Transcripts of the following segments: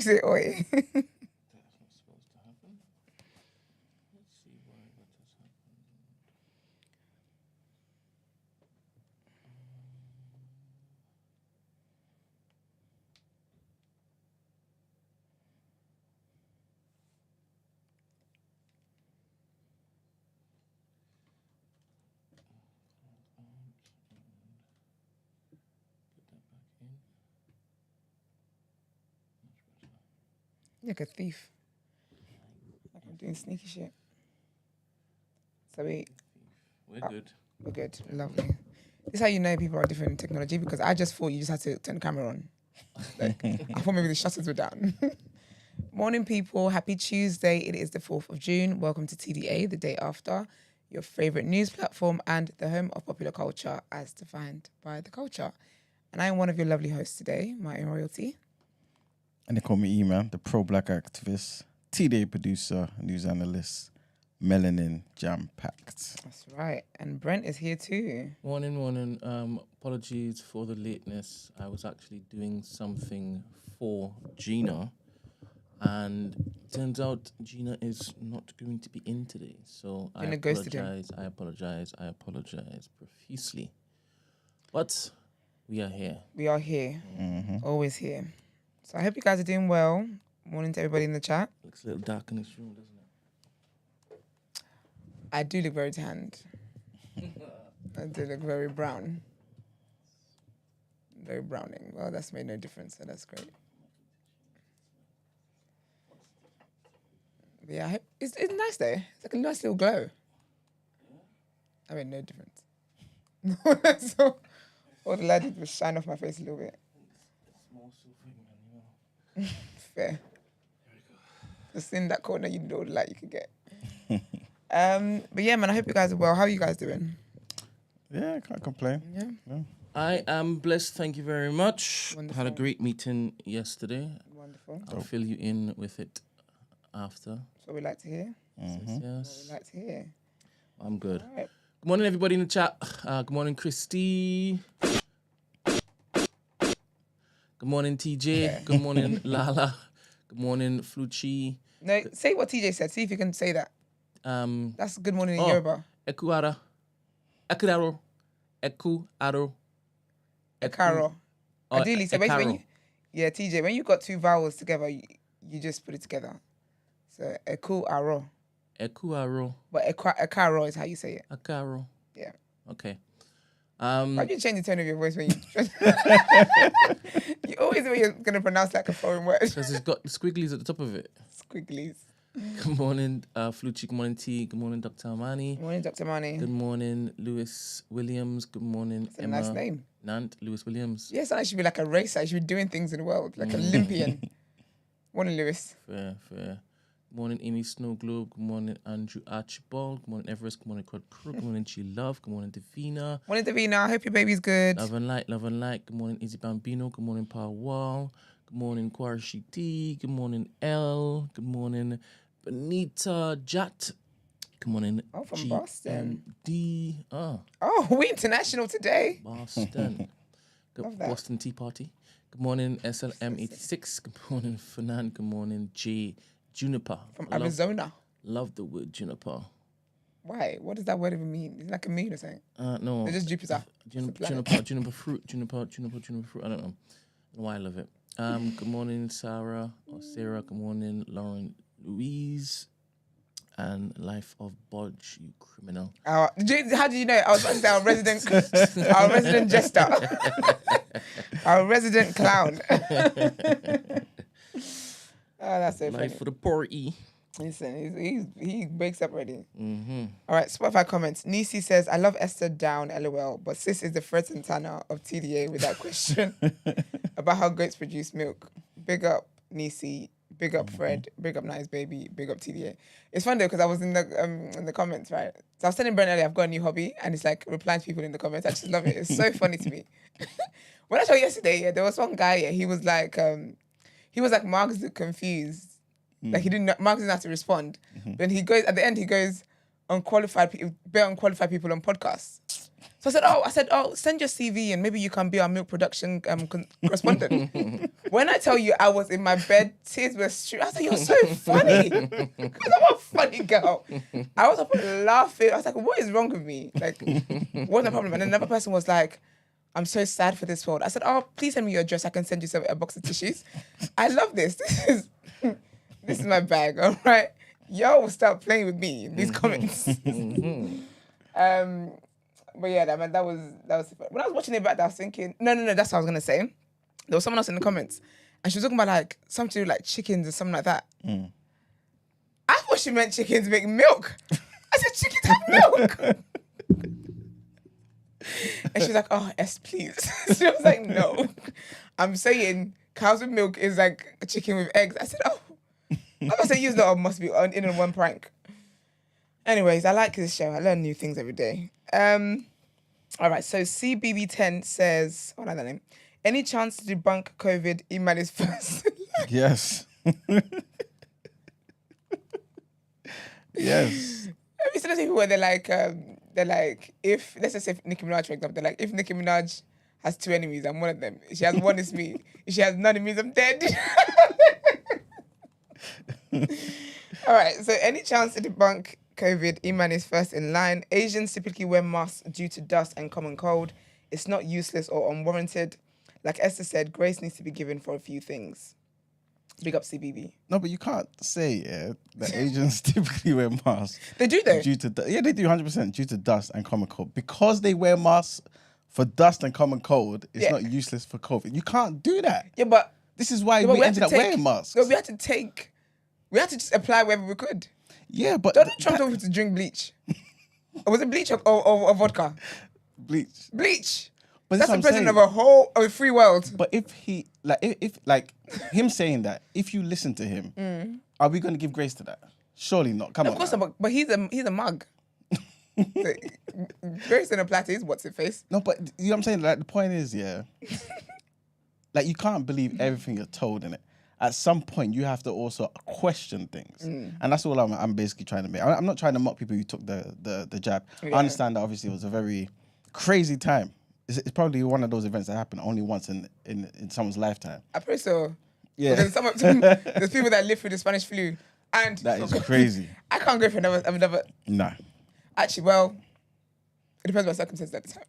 it, oi. That's not supposed to happen. Let's see why that has happened. You're like a thief. Like I'm doing sneaky shit. So we're good. We're good. Lovely. This is how you know people are different in technology, because I just thought you just had to turn the camera on. Like, I thought maybe the shutters were down. Morning, people. Happy Tuesday. It is the 4th of June. Welcome to TDA, the day after, your favourite news platform and the home of popular culture as defined by the culture. And I am one of your lovely hosts today, my own royalty. And they call me E-Man, the pro-black activist, TDA producer, news analyst, melanin jam-packed. That's right. And Brent is here too. Morning. Apologies for the lateness. I was actually doing something for Gina. And turns out Gina is not going to be in today. So I apologize profusely. But we are here. We are here. Mm-hmm. Always here. So I hope you guys are doing well. Morning to everybody in the chat. Looks a little dark in this room, doesn't it? I do look very tanned. I do look very brown. Very browning. Well, that's made no difference, so that's great. But yeah, it's nice though. It's like a nice little glow. I made no difference. So all the light did was shine off my face a little bit. Fair. There we go. Just in that corner, you know the light you could get. But yeah, man, I hope you guys are well. How are you guys doing? Yeah, can't complain. Yeah. I am blessed, thank you very much. Wonderful. Had a great meeting yesterday. Wonderful. I'll fill you in with it after. That's what we like to hear. Mm-hmm. Yes. What we like to hear. I'm good. All right. Good morning, everybody in the chat. Good morning, Christy. Good morning, TJ. Yeah. Good morning, Lala. Good morning, Flucci. No, say what TJ said. See if you can say that. That's good morning in Yoruba. Ekuara. Ekudaro. Ekuaro. Ekaro. Ideally, so basically, when TJ, when you got two vowels together, you just put it together. So Ekuaro. Ekuaro. But Ekaro is how you say it. Ekaro. Yeah. Okay. Why do you change the tone of your voice when you... You always know you're going to pronounce like a foreign word. Because it's got squigglies at the top of it. Squigglies. Good morning, Flucci. Good morning, T. Good morning, Dr. Amani. Good morning, Dr. Mani. Good morning, Lewis Williams. Good morning, That's a Emma. nice name. Nant, Lewis Williams. Yes, I should be like a racer. I should be doing things in the world, like Olympian. Morning, Lewis. Fair. Good morning, Amy Snow Globe. Good morning, Andrew Archibald. Good morning, Everest. Good morning, Claude Crook. Good morning, Chi Love. Good morning, Davina. Morning, Davina. I hope your baby's good. Love and light. Good morning, Izzy Bambino. Good morning, Paul Wall. Good morning, Kwarashi T. Good morning, L. Good morning, Benita Jat. Good morning, from Boston. D. Oh, we international today. Boston. Love that. Boston Tea Party. Good morning, SLM86. Good morning, Fernand. Good morning, J. Juniper. From Arizona. Love the word juniper. Why? What does that word even mean? Is it like a moon or something? No. It's just Jupiter. Juniper fruit. Juniper fruit. I don't know why I love it. Good morning, Sarah or Sarah. Good morning, Lauren Louise. And Life of Bodge, you criminal. How do you know? I was about to say our resident jester. Our resident clown. That's so funny. Life for the poor E. Listen, he wakes up ready. Mm-hmm. All right, Spotify comments. Nisi says, I love Esther Down, LOL, but sis is the Fred Santana of TDA with that question about how goats produce milk. Big up, Nisi. Big up, Fred. Big up, Nice Baby. Big up, TDA. It's fun, though, because I was in the comments, right? So I was telling Brent earlier, I've got a new hobby, and it's like replying to people in the comments. I just love it. It's so funny to me. When I saw yesterday, there was one guy, he was like Mark's confused. Like Mark didn't have to respond. Then he goes, at the end, he goes, bet unqualified people on podcasts. So I said, send your CV and maybe you can be our milk production correspondent. When I tell you I was in my bed, tears were streaming. I was like, you're so funny. Because I'm a funny girl. I was up laughing. I was like, what is wrong with me? Like, what's the problem? And another person was like, I'm so sad for this world. I said, please send me your address. I can send you a box of tissues. I love this. This is my bag, all right? Y'all will start playing with me in these comments. But yeah, that was when I was watching it back, I was thinking, no, that's what I was gonna say. There was someone else in the comments, and she was talking about like something to do with like chickens or something like that. I thought she meant chickens make milk. I said chickens have milk. And she's like, yes, please. She was like, no. I'm saying cows with milk is like a chicken with eggs. I said, I must say, you lot must be in on one prank. Anyways, I like this show. I learn new things every day. All right, so CBB10 says, what is that name? Any chance to debunk COVID? Email is first. Yes. Yes. Have you seen those people where they're like, if, let's just say Nicki Minaj, for example, they're like, if Nicki Minaj has 2 enemies, I'm one of them. If she has one, it's me. If she has none, it means I'm dead. All right, so any chance to debunk COVID? Iman is first in line. Asians typically wear masks due to dust and common cold. It's not useless or unwarranted. Like Esther said, grace needs to be given for a few things. Big up CBB. No, but you can't say that Asians typically wear masks. They do though. They do 100% due to dust and common cold. Because they wear masks for dust and common cold, it's not useless for COVID. You can't do that. Yeah, but this is why we ended up wearing masks. No, we had to just apply wherever we could. Yeah, but Donald Trump told me to drink bleach. Or was it bleach or vodka? Bleach. Bleach. But that's the president of a free world. But if he if him saying that, if you listen to him, are we going to give grace to that? Surely not. Come on. Of course not. But he's a mug. So, grace and a platter is what's it face. No, but you know what I'm saying? Like the point is, like you can't believe everything you're told in it. At some point, you have to also question things, and that's all I'm basically trying to make. I'm not trying to mock people who took the jab. Yeah. I understand that obviously it was a very crazy time. It's probably one of those events that happen only once in someone's lifetime. I probably so. Yeah. There's people that live through the Spanish flu, and that is crazy. I can't go for another. Nah. Actually, well, it depends on circumstances at the time.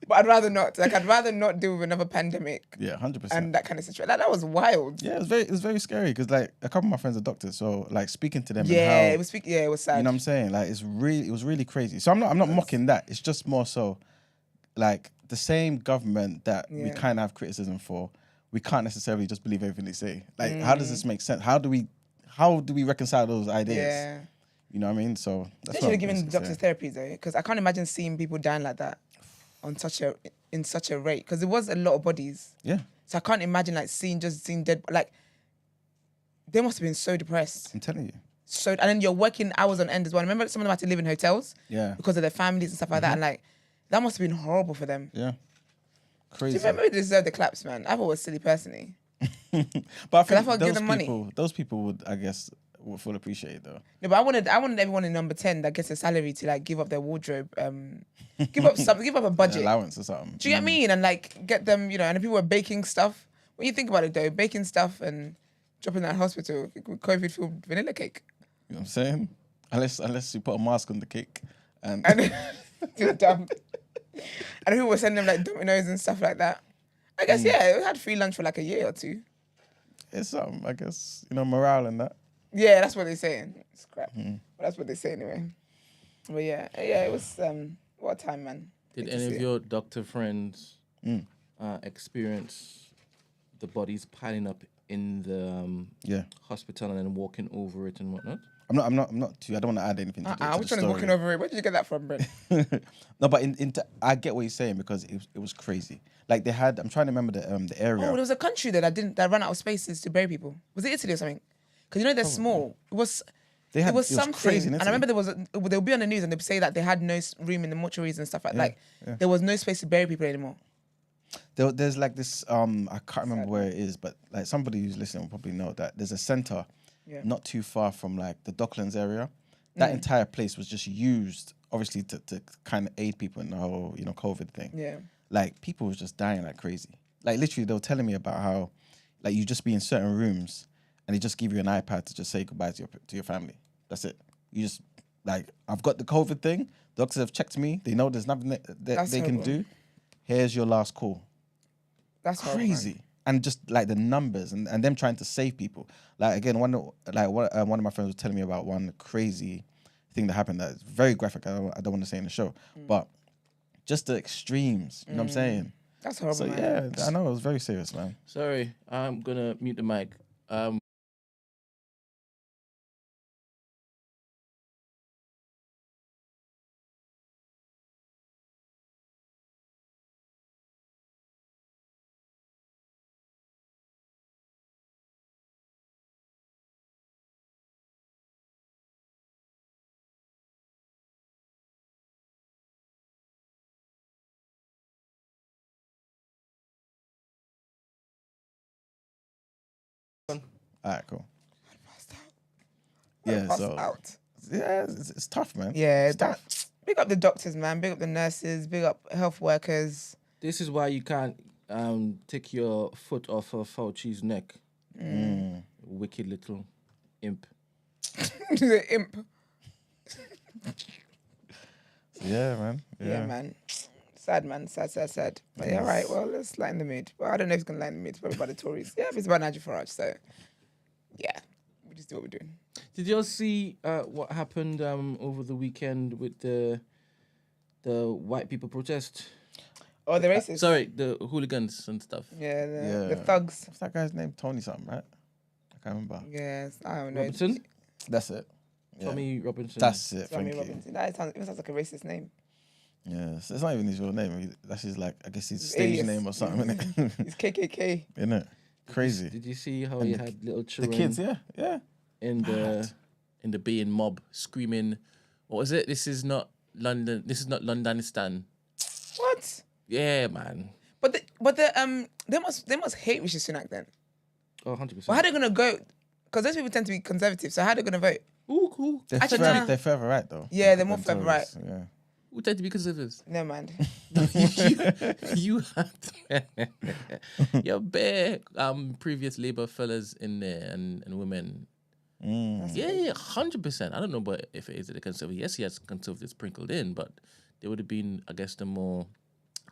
But I'd rather not. Like, I'd rather not deal with another pandemic. Yeah, 100%. And that kind of situation. That was wild. Yeah, it was very scary because like a couple of my friends are doctors, so like speaking to them. Yeah, it was sad. You know what I'm saying? Like it was really crazy. So I'm not mocking that. It's just more so, like the same government that we kind of have criticism for, we can't necessarily just believe everything they say. Like, how does this make sense? How do we reconcile those ideas? Yeah. You know what I mean? So that's they should have given doctors therapies though, because I can't imagine seeing people dying like that. In such a rate, because it was a lot of bodies. Yeah. So I can't imagine like seeing dead. Like they must have been so depressed. I'm telling you. So and then you're working hours on end as well. Remember, some of them had to live in hotels. Yeah. Because of their families and stuff like that, and like that must have been horrible for them. Yeah. Crazy. Do you remember they deserved the claps, man? I thought it was silly personally. But I think those people would, I guess, would feel appreciated though. No, but I wanted everyone in number 10 that gets a salary to like give up their wardrobe, give up a budget, allowance or something. Do you get what I mean? And like get them, you know. And the people were baking stuff. When you think about it though, baking stuff and dropping that hospital with COVID-filled vanilla cake. You know what I'm saying? Unless you put a mask on the cake and you're dumb. And people were sending them like Dominoes and stuff like that. I guess we had free lunch for like a year or two. It's something, I guess, morale and that. Yeah, that's what they're saying. It's crap. But that's what they say anyway. But yeah, it was, what a time, man. Did any of your doctor friends experience the bodies piling up in the hospital and then walking over it and whatnot? I'm not too. I don't want to add anything to the which one is walking over it? Where did you get that from, Brent? No, but I get what you're saying because it was crazy. Like they had. I'm trying to remember the area. Oh, there was a country that ran out of spaces to bury people. Was it Italy or something? Because they're small. It was something. Crazy and I remember they'll be on the news and they'd say that they had no room in the mortuaries and stuff like there was no space to bury people anymore. There's like this. I can't remember where it is, but like somebody who's listening will probably know that there's a center. Yeah. Not too far from like the Docklands area. That entire place was just used obviously to kind of aid people in the whole, COVID thing. Yeah. Like, people was just dying like crazy. Like, literally, they were telling me about how, like, you just be in certain rooms and they just give you an iPad to just say goodbye to your family. That's it. You just, like, I've got the COVID thing. Doctors have checked me. They know there's nothing that they can do. Here's your last call. That's crazy. Horrible. And just, like, the numbers and them trying to save people. Like, again, one of my friends was telling me about one crazy thing that happened that's very graphic. I don't want to say in the show. But just the extremes, you know what I'm saying? That's horrible, So, man. yeah, I know, it was very serious, man. Sorry, I'm gonna mute the mic. All right, cool. Yeah, so Out. yeah, it's tough, man. Yeah, It's tough. big up the doctors, man. Big up the nurses. Big up health workers. This is why you can't take your foot off of Fauci's neck. Wicked little imp. The imp. Yeah, man. Yeah, man. Sad, man. Sad. But yeah, right. Well, let's lighten the mood. Well, I don't know if it's gonna lighten the mood. It's probably about the Tories. Yeah, but it's about Nigel Farage. So yeah, we just do what we're doing. Did you all see what happened over the weekend with the white people protest? Oh, the racists. Sorry, the hooligans and stuff. Yeah, the thugs. What's that guy's name? Tony something, right? I can't remember. Yes, I don't know. Robinson? That's it. Yeah. Tommy Robinson. That's it. Tommy Thank you. Robinson. That sounds like a racist name. Yes, it's not even his real name. That's his, like, I guess his stage Alias. name or something. It's KKK. Isn't it? Crazy. Did you see how And he the- had little The children kids, yeah. in the baying mob screaming, what was it? This is not London. This is not Londonistan. What? Yeah, man. But they must hate Rishi Sunak then. Oh, 100%. Well, how are they gonna go? Because those people tend to be conservative. So how are they gonna vote? Ooh, cool. They're, Actually, further, no. they're further right, though. Yeah, they're more than further right. Tories, Yeah. We tend to be conservatives. Never mind. you had your bare previous Labour fellas in there and women. Yeah, 100%. I don't know, but if it is the conservative, yes, he has conservatives sprinkled in, but they would have been, I guess, the more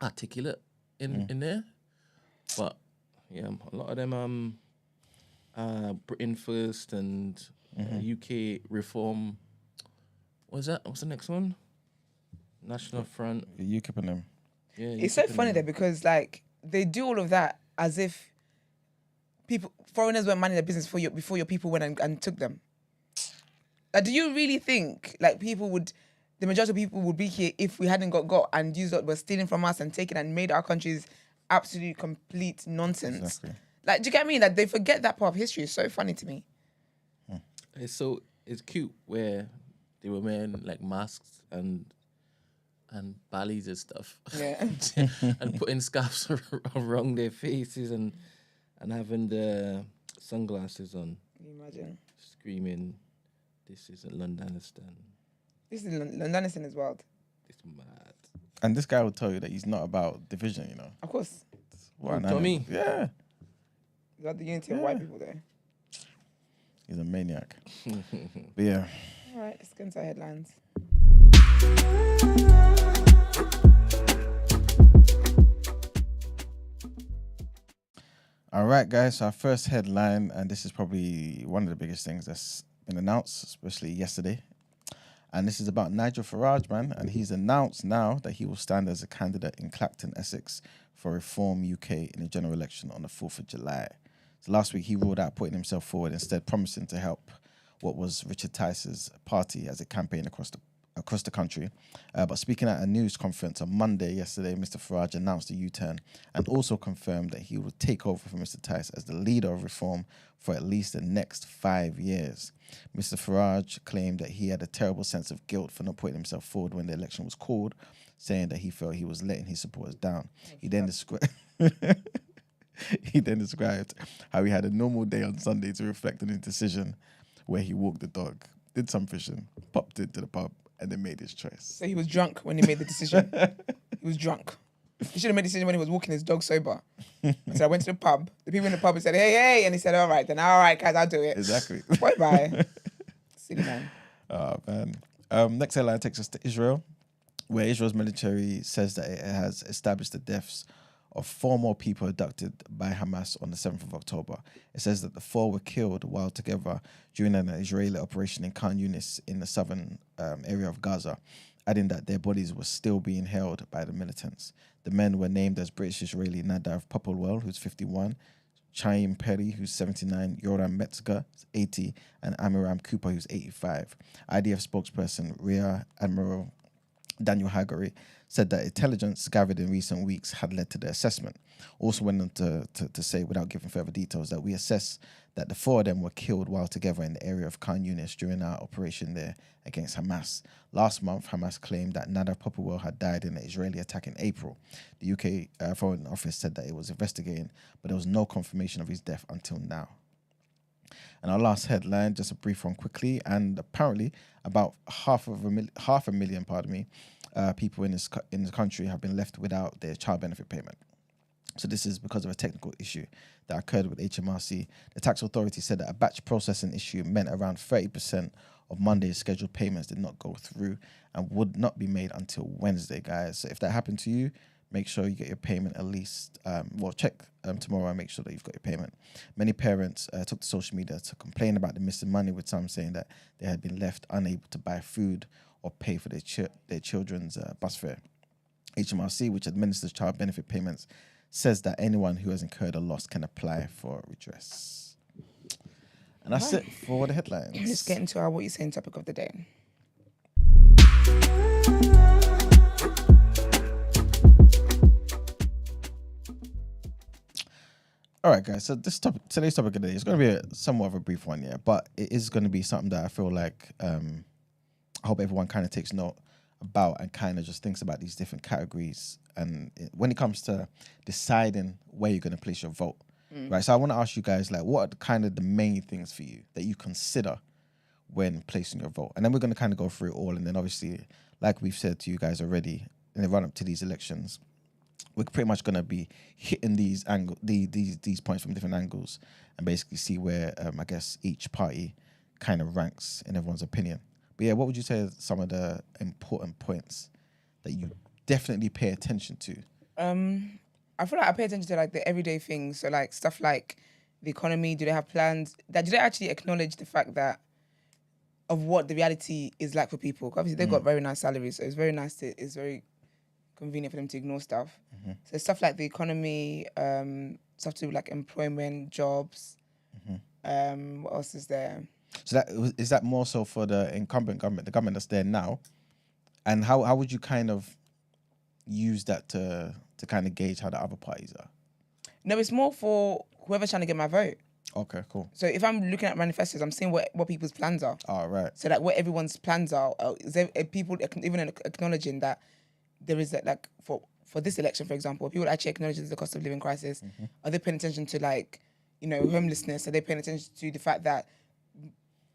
articulate in there. But yeah, a lot of them Britain First and UK Reform. What's that? What's the next one? National Front. You keeping them. Yeah, It's so funny though because like they do all of that as if foreigners weren't minding their business before your people went and took them. Like, do you really think like the majority of people would be here if we hadn't got and used what were stealing from us and taken and made our countries absolute complete nonsense? Exactly. Like, do you get what I mean? Like, they forget that part of history. It's so funny to me. It's cute where they were wearing like masks and ballys and stuff. Yeah. And putting scarves around their faces and having the sunglasses on. Can you imagine? Screaming, this isn't Londonistan. This is Londonistan is wild. It's mad. And this guy will tell you that he's not about division, you know. Of course. What an Tommy? animal. Yeah. You got the unity of white people there. He's a maniac. But yeah. All right, let's get into our headlines. All right, guys. So our first headline, and this is probably one of the biggest things that's been announced, especially yesterday. And this is about Nigel Farage, man. And he's announced now that he will stand as a candidate in Clacton, Essex for Reform UK in the general election on the 4th of July. So last week he ruled out putting himself forward, instead promising to help what was Richard Tice's party as it campaigned across the country. But speaking at a news conference on Monday yesterday, Mr. Farage announced a U-turn and also confirmed that he would take over from Mr. Tice as the leader of Reform for at least the next 5 years. Mr. Farage claimed that he had a terrible sense of guilt for not putting himself forward when the election was called, saying that he felt he was letting his supporters down. He then described how he had a normal day on Sunday to reflect on his decision, where he walked the dog, did some fishing, popped into the pub, and then made his choice. So he was drunk when he made the decision. He was drunk. He should have made the decision when he was walking his dog sober. So I went to the pub. The people in the pub said, hey, and he said, all right, guys, I'll do it. Exactly. Bye. Silly man. Oh, man. Next headline takes us to Israel, where Israel's military says that it has established the deaths of 4 more people abducted by Hamas on the 7th of October. It says that the 4 were killed while together during an Israeli operation in Khan Yunis in the southern area of Gaza, adding that their bodies were still being held by the militants. The men were named as British-Israeli Nadav Popplewell, who's 51, Chaim Perry, who's 79, Yoram Metzger, 80, and Amiram Cooper, who's 85. IDF spokesperson Rear Admiral Daniel Hagari said that intelligence gathered in recent weeks had led to the assessment. Also went on to say, without giving further details, that we assess that the 4 of them were killed while together in the area of Khan Yunis during our operation there against Hamas. Last month, Hamas claimed that Nadav Popplewell had died in an Israeli attack in April. The UK Foreign Office said that it was investigating, but there was no confirmation of his death until now. And our last headline, just a brief one quickly, and apparently about half a million, people in the country have been left without their child benefit payment. So this is because of a technical issue that occurred with HMRC. The tax authority said that a batch processing issue meant around 30% of Monday's scheduled payments did not go through and would not be made until Wednesday, guys. So if that happened to you, make sure you get your payment at least, check tomorrow and make sure that you've got your payment. Many parents took to social media to complain about the missing money, with some saying that they had been left unable to buy food or pay for their children's bus fare. HMRC, which administers child benefit payments, says that anyone who has incurred a loss can apply for redress. And that's it for the headlines. Let's get into our What You Saying topic of the day. All right, guys. So today's topic of the day is going to be somewhat of a brief one, yeah, but it is going to be something that I feel like I hope everyone kind of takes note about and kind of just thinks about these different categories. And when it comes to deciding where you're going to place your vote, right? So I want to ask you guys, like, what are kind of the main things for you that you consider when placing your vote? And then we're going to kind of go through it all. And then obviously, like we've said to you guys already, in the run up to these elections, we're pretty much going to be hitting these points from different angles and basically see where, I guess, each party kind of ranks in everyone's opinion. But yeah, what would you say are some of the important points that you definitely pay attention to? I feel like I pay attention to like the everyday things. So like stuff like the economy. Do they have plans? Do they actually acknowledge the fact that of what the reality is like for people? Obviously, they've got very nice salaries, so it's very convenient for them to ignore stuff. So stuff like the economy, stuff to do with like employment, jobs. What else is there? So is that more so for the incumbent government, the government that's there now? And how would you kind of use that to kind of gauge how the other parties are? No, it's more for whoever's trying to get my vote. Okay, cool. So if I'm looking at manifestos, I'm seeing what people's plans are. All right. So like what everyone's plans are. Is there people even acknowledging that there is that, like for this election, for example, people actually acknowledge the cost of living crisis. Are they paying attention to like, homelessness? Are they paying attention to the fact that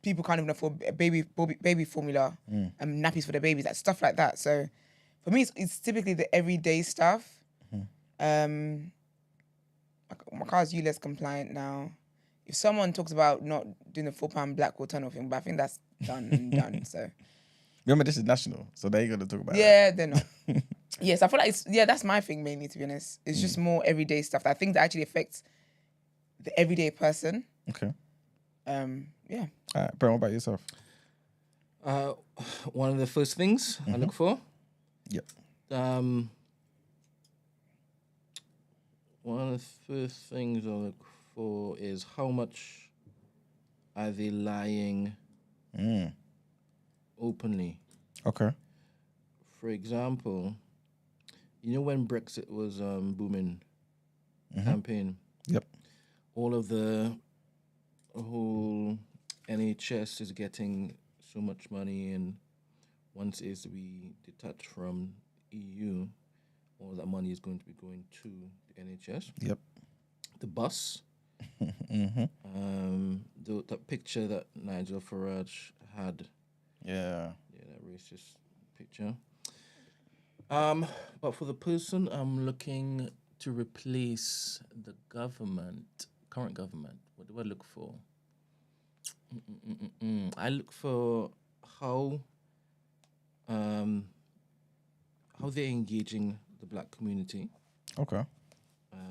people can't even afford a baby formula and nappies for their babies, like stuff like that. So for me, it's typically the everyday stuff. My car's ULEZ compliant now. If someone talks about not doing the £4 Blackwall tunnel thing, but I think that's done and done. So remember, this is national, so they ain't gonna talk about it. Yeah, they're not. Yes, I feel like that's my thing mainly, to be honest. It's just more everyday stuff that I think that actually affects the everyday person. Okay. Yeah. All right, Brent, what about yourself? One of the first things I look for. Yep. One of the first things I look for is how much are they lying openly. Okay. For example, when Brexit was booming campaign. Yep. All of the whole NHS is getting so much money, and once it's we detach from EU, all that money is going to be going to the NHS. Yep. The bus. That picture that Nigel Farage had. Yeah. Yeah, that racist picture. But for the person I'm looking to replace the current government, what do I look for? I look for how they're engaging the black community, Okay.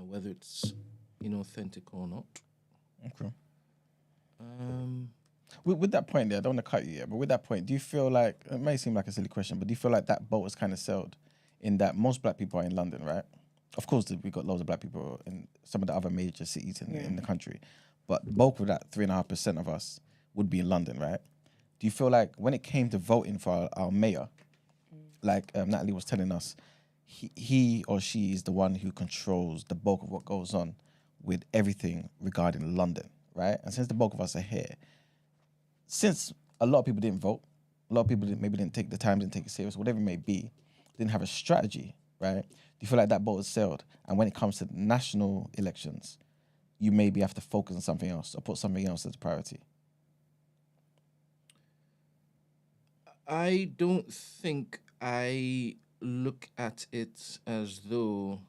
whether it's inauthentic or not. Okay. With that point there, I don't want to cut you yet, but with that point, do you feel like, it may seem like a silly question, but do you feel like that boat was kind of sailed in that most black people are in London, right? Of course, we've got loads of black people in some of the other major cities in the country, but the bulk of that 3.5% of us would be in London, right? Do you feel like when it came to voting for our mayor, like Natalie was telling us, he or she is the one who controls the bulk of what goes on with everything regarding London, right? And since the bulk of us are here, since a lot of people didn't vote, a lot of people maybe didn't take the time, didn't take it serious, whatever it may be, didn't have a strategy, right? Do you feel like that boat has sailed? And when it comes to national elections, you maybe have to focus on something else or put something else as a priority? I don't think I look at it as though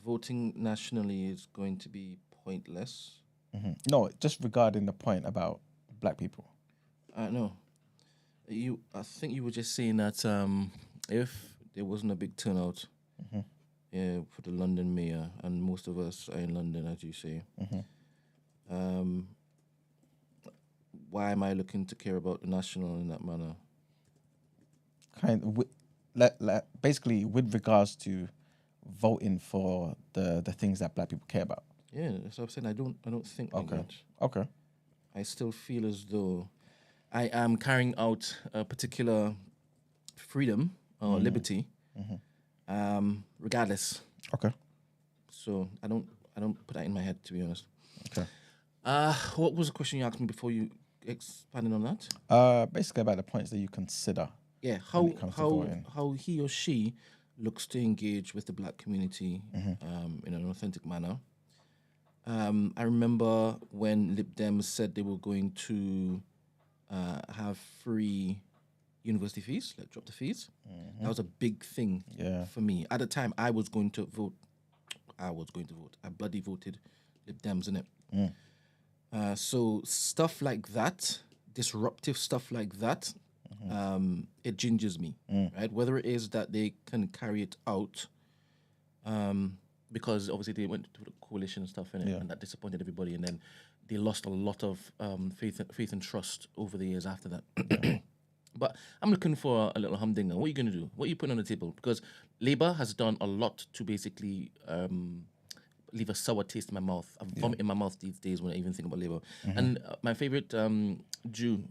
voting nationally is going to be pointless. No, just regarding the point about black people. No. I think you were just saying that if there wasn't a big turnout for the London mayor, and most of us are in London, as you say, why am I looking to care about the national in that manner? Basically, with regards to voting for the things that black people care about. Yeah, that's what I'm saying. I don't think like that. Okay. I still feel as though I am carrying out a particular freedom or liberty, regardless. Okay. So I don't put that in my head, to be honest. Okay. What was the question you asked me before you expanded on that? Basically about the points that you consider. Yeah, when it comes to voting. how he or she looks to engage with the black community in an authentic manner. I remember when Lib Dems said they were going to have free university fees, like drop the fees. That was a big thing for me. At the time, I was going to vote. I bloody voted Lib Dems, innit? So stuff like that, disruptive stuff like that, it gingers me, right? Whether it is that they can carry it out, because obviously they went to the coalition and stuff in it, and that disappointed everybody, and then they lost a lot of faith and trust over the years after that. But I'm looking for a little humdinger. What are you going to do? What are you putting on the table? Because Labour has done a lot to basically leave a sour taste in my mouth. I vomit in my mouth these days when I even think about Labour. And my favourite Jew,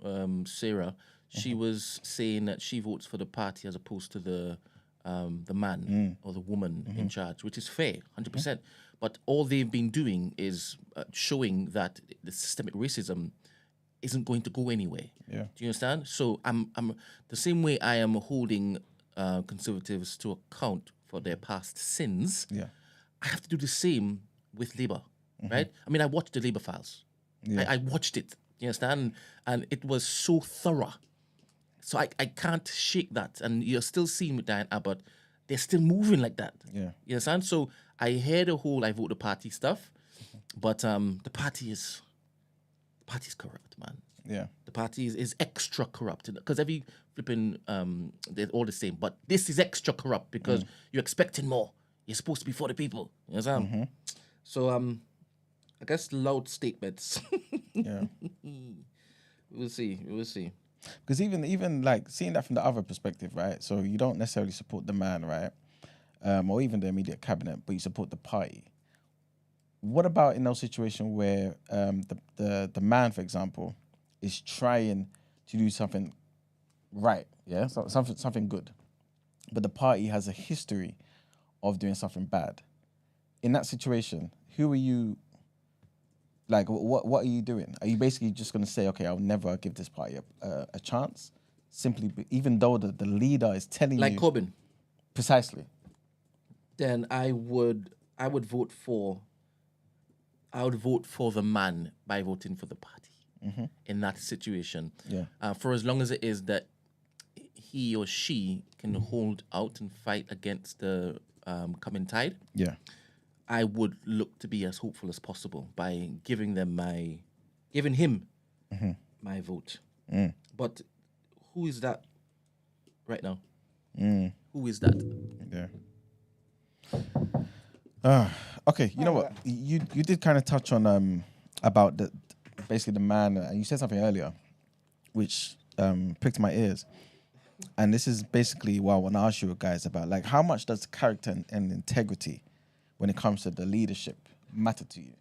Sarah, she was saying that she votes for the party as opposed to the man or the woman in charge, which is fair, 100%. But all they've been doing is showing that the systemic racism isn't going to go anywhere. Yeah. Do you understand? So I'm the same way I am holding conservatives to account for their past sins. Yeah. I have to do the same with Labour, right? I mean, I watched the Labour files. Yeah. I watched it. You understand? And it was so thorough. So I can't shake that. And you're still seeing with Diane Abbott, they're still moving like that. Yeah. You understand? So I hear the whole I vote the party stuff, but the party is corrupt, man. Yeah. The party is extra corrupt because every flipping they're all the same. But this is extra corrupt because you're expecting more. You're supposed to be for the people. You understand? So I guess loud statements. Yeah. We'll see. Because even like seeing that from the other perspective, right? So you don't necessarily support the man, right? Or even the immediate cabinet, but you support the party. What about in those situations where the man, for example, is trying to do something right, yeah, so something good, but the party has a history of doing something bad? In that situation, who are you? Like, what are you doing? Are you basically just going to say, okay, I'll never give this party a chance, even though the leader is telling you, like Corbyn, precisely? Then I would vote for the man by voting for the party. in that situation. Yeah. For as long as it is that he or she can hold out and fight against the coming tide, Yeah. I would look to be as hopeful as possible by giving him my vote. But who is that right now? Who is that? Yeah. Okay, you know what? You did kind of touch on about basically the man, and you said something earlier, which pricked my ears. And this is basically what I want to ask you guys about. Like, how much does character and integrity, when it comes to the leadership, matter to you?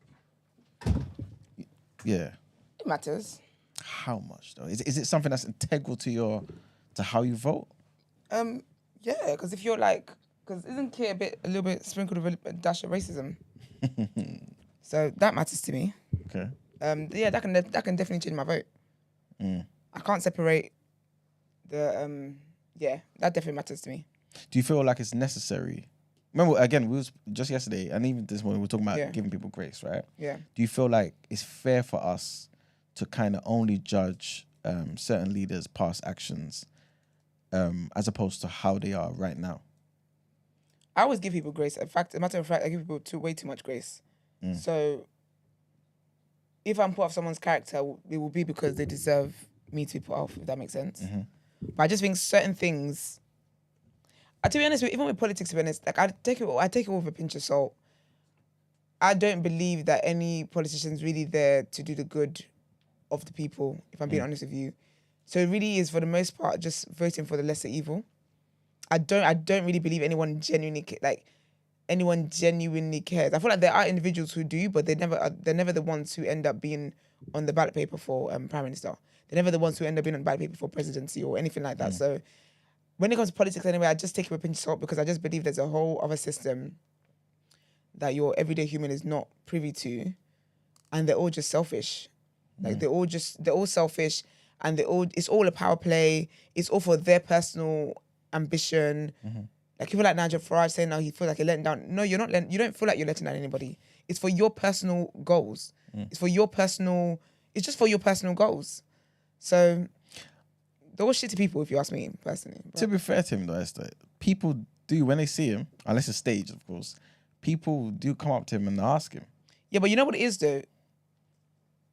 Yeah. It matters. How much though? Is it something that's integral to how you vote? Yeah, because if you're like, because isn't Kate a little bit sprinkled with a dash of racism? So that matters to me. Okay. Yeah, that can definitely change my vote. I can't separate the yeah, that definitely matters to me. Do you feel like it's necessary? Remember, again, we was just yesterday, and even this morning, we were talking about giving people grace, right? Yeah. Do you feel like it's fair for us to kind of only judge certain leaders' past actions as opposed to how they are right now? I always give people grace. In fact, as a matter of fact, I give people way too much grace. So if I'm put off someone's character, it will be because they deserve me to be put off, if that makes sense. But I just think certain things, to be honest, even with politics, to be honest, like I take it with a pinch of salt. I don't believe that any politician's really there to do the good of the people, if I'm being honest with you. So it really is, for the most part, just voting for the lesser evil. I don't really believe anyone genuinely cares. I feel like there are individuals who do, but they're never the ones who end up being on the ballot paper for prime minister. They're never the ones who end up being on the ballot paper for presidency or anything like that. So when it comes to politics anyway, I just take it with a pinch of salt, because I just believe there's a whole other system that your everyday human is not privy to, and they're all just selfish. Like they're all selfish, and it's all a power play. It's all for their personal ambition. Like people like Nigel Farage saying now he feels like you're letting down. No, you're not. You don't feel like you're letting down anybody. It's for your personal goals. It's just for your personal goals. So they're all shitty people, if you ask me personally. But To be fair to him though, Esther, people do, when they see him, unless it's staged, of course, people do come up to him and ask him. Yeah, but you know what it is though?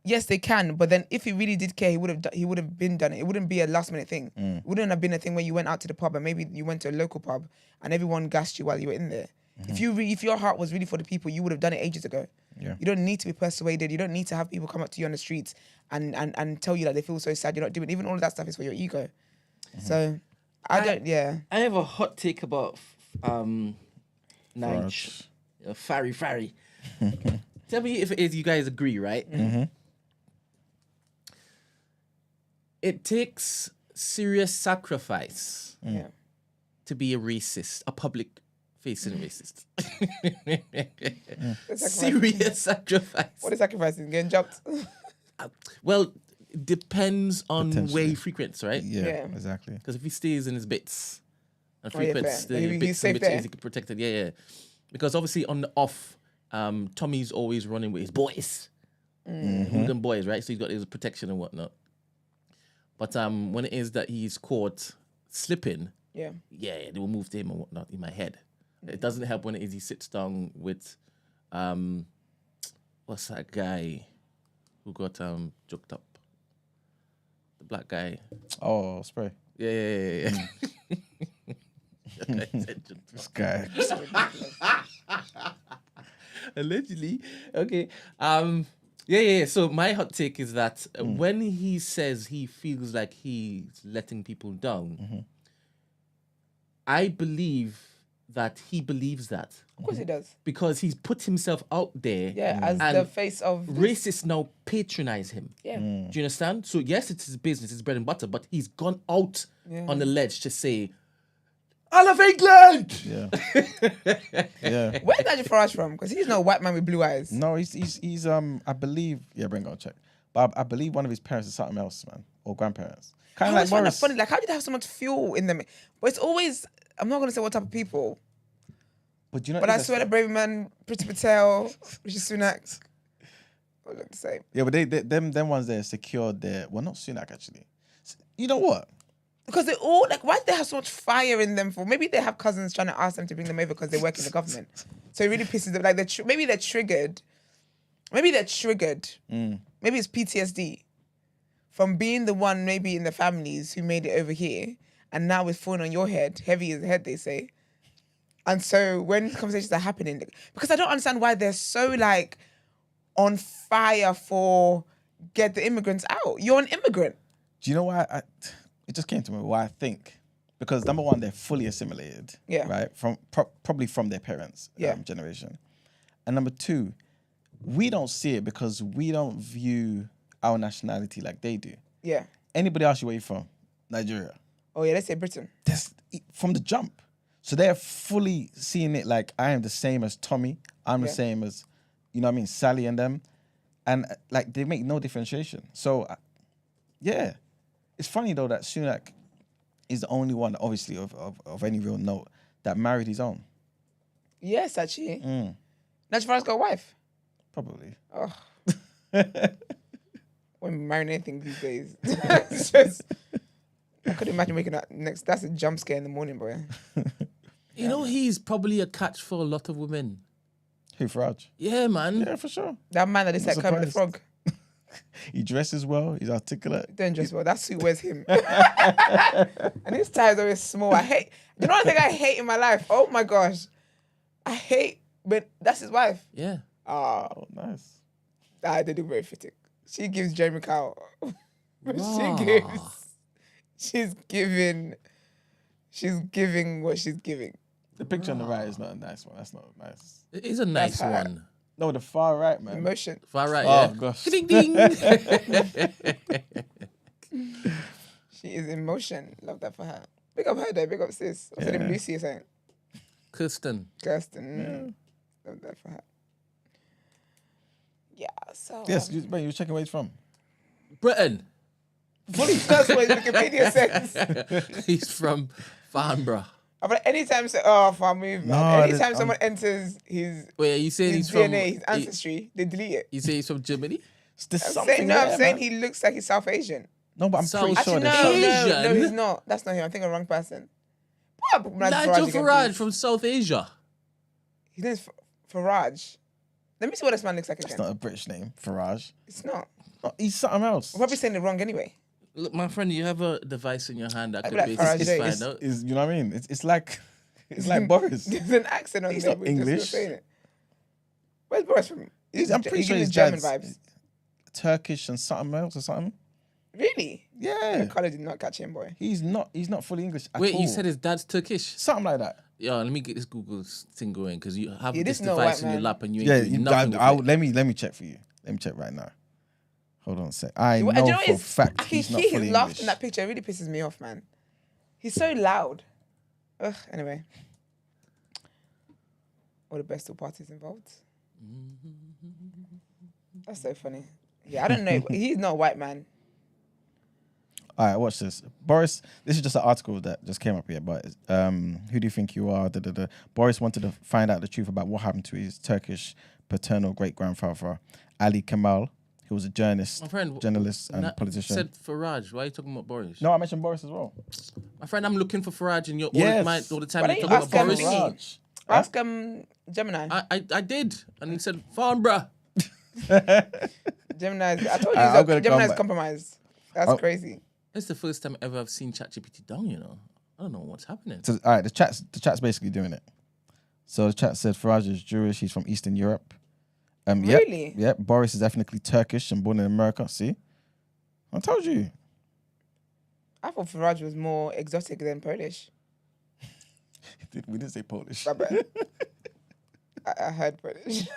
Yes, they can, but then if he really did care, he would have been done it. It wouldn't be a last minute thing. It wouldn't have been a thing where you went out to the pub and maybe you went to a local pub and everyone gassed you while you were in there. If your heart was really for the people, you would have done it ages ago. Yeah. You don't need to be persuaded. You don't need to have people come up to you on the streets and tell you that they feel so sad you're not doing it. Even all of that stuff is for your ego. So I I have a hot take about Nige. Farry. Tell me if it is you guys agree, right? It takes serious sacrifice to be a racist, a public-facing racist. Serious sacrifice. What is sacrificing? Getting jumped? Well, it depends on where he frequents, right? Yeah. Exactly. Because if he stays in his bits and Oh, yeah, frequents fair. the He's bits safe and there. bitches, he can protect it. Yeah. Because obviously on the off, Tommy's always running with his boys. Hooligan boys, right? So he's got his protection and whatnot. But when it is that he's caught slipping, Yeah. they will move to him and whatnot in my head. It doesn't help when it is he sits down with, what's that guy who got joked up? The black guy. Oh, spray. Yeah. This guy. Allegedly. Okay. Yeah. So my hot take is that when he says he feels like he's letting people down, I believe that he believes that. Of course he does. Because he's put himself out there. Yeah, as and the face of this. racists now patronize him. Yeah. Do you understand? So yes, it's his business, it's bread and butter, but he's gone out on the ledge to say, I love England! Yeah. Where's Nigel Farage from? Because he's no white man with blue eyes. No, he's I believe, bring on check. But I believe one of his parents is something else, man, or grandparents. Kind of like find that Morris. funny. Like, how did they have so much fuel in them? But it's always, I'm not going to say what type of people, But you know, but I swear the brave man, Priti Patel, Rishi Sunak, all look the same. Yeah, but them ones there secured their. Well, not Sunak actually. You know what? Because they all like, why do they have so much fire in them for? Maybe they have cousins trying to ask them to bring them over because they work in the government. So it really pisses them. Like maybe they're triggered. Maybe they're triggered. Maybe it's PTSD from being the one maybe in the families who made it over here, and now it's falling on your head. Heavy is the head, they say. And so when conversations are happening, because I don't understand why they're so like on fire for get the immigrants out. You're an immigrant. Do you know why? It just came to me why I think. Because number one, they're fully assimilated. Yeah. Right? From probably from their parents' generation. And number two, we don't see it because we don't view our nationality like they do. Yeah. Anybody ask you where you're from? Nigeria. Oh yeah, let's say Britain. That's from the jump. So they're fully seeing it like I am the same as Tommy. I'm the same as, you know what I mean, Sally and them. And like they make no differentiation. So, yeah. It's funny though that Sunak is the only one, obviously, of any real note that married his own. Yes, actually. Nigel Farage got a wife. Probably. Oh. When marrying anything these days. It's just, I couldn't imagine waking up next. That's a jump scare in the morning, boy. You know, he's probably a catch for a lot of women. Who, Farage? Yeah, man. Yeah, for sure. That man that is like Kermit the Frog. He dresses well. He's articulate. Don't dress well. That suit wears him. And his tie is always small. You know one thing I hate in my life? Oh my gosh. I hate, but that's his wife. Yeah. Oh, nice. They do very fitting. She gives Jeremy Kyle. Wow. She's giving what she's giving. The picture on the right is not a nice one. That's not nice. It is a nice one. No, the far right, man. Emotion. Far right, Oh, yeah. gosh. Ding, ding. She is emotion. Love that for her. Big up her though. Big up sis. What's her name? Lucy or something? Kirsten. Love that for her. Yeah, so... Yes, you were checking where he's from. Britain. Fully, that's what Wikipedia says. He's from Farnborough. But anytime, farm move, man. Anytime someone enters his Wait, are you saying his he's from... DNA, his ancestry, they delete it. You say he's from Germany? I'm saying he looks like he's South Asian. No, but I'm pretty sure Actually, no, he's not. That's not him. I'm thinking of the wrong person. Nigel Farage from South Asia. His name's Farage. Let me see what this man looks like again. It's not a British name, Farage. It's not. Oh, he's something else. I'm probably saying it wrong anyway. Look, my friend, you have a device in your hand that could like basically Farage. find out. You know what I mean? It's like Boris. There's an accent on He's there. not English. Saying it. Where's Boris from? I'm pretty sure he's German vibes. Turkish and something else or something. Really? Yeah. The colour did not catch him, boy. He's not fully English at Wait, all. you said his dad's Turkish? Something like that. Yeah, let me get this Google thing going because you have this this is not device white in your man. lap and you ain't doing nothing with it. Let me check for you. Let me check right now. Hold on a sec. I know Do you know for a what fact I can he's not hear fully his laughter English. in that picture. It really pisses me off, man. He's so loud. Ugh, anyway. All the best all parties involved. That's so funny. Yeah, I don't know. He's not a white man. All right, watch this. Boris, this is just an article that just came up here, but who do you think you are? Boris wanted to find out the truth about what happened to his Turkish paternal great-grandfather, Ali Kemal, who was a journalist and politician. Said Farage. Why are you talking about Boris? No, I mentioned Boris as well. My friend, I'm looking for Farage and you're Yes. all the time Why you're don't talking you about ask Boris. Gemini? Ask Gemini. I did. And he said, Farnborough. Gemini. I told I'm you gonna Gemini's come back. compromised. That's crazy. It's the first time ever I've seen ChatGPT down, you know. I don't know what's happening. So, all right, the chat's basically doing it. So the chat said Farage is Jewish. He's from Eastern Europe. Really? Yep. Boris is ethnically Turkish and born in America. See, I told you. I thought Farage was more exotic than Polish. We didn't say Polish. My bad. I heard Polish.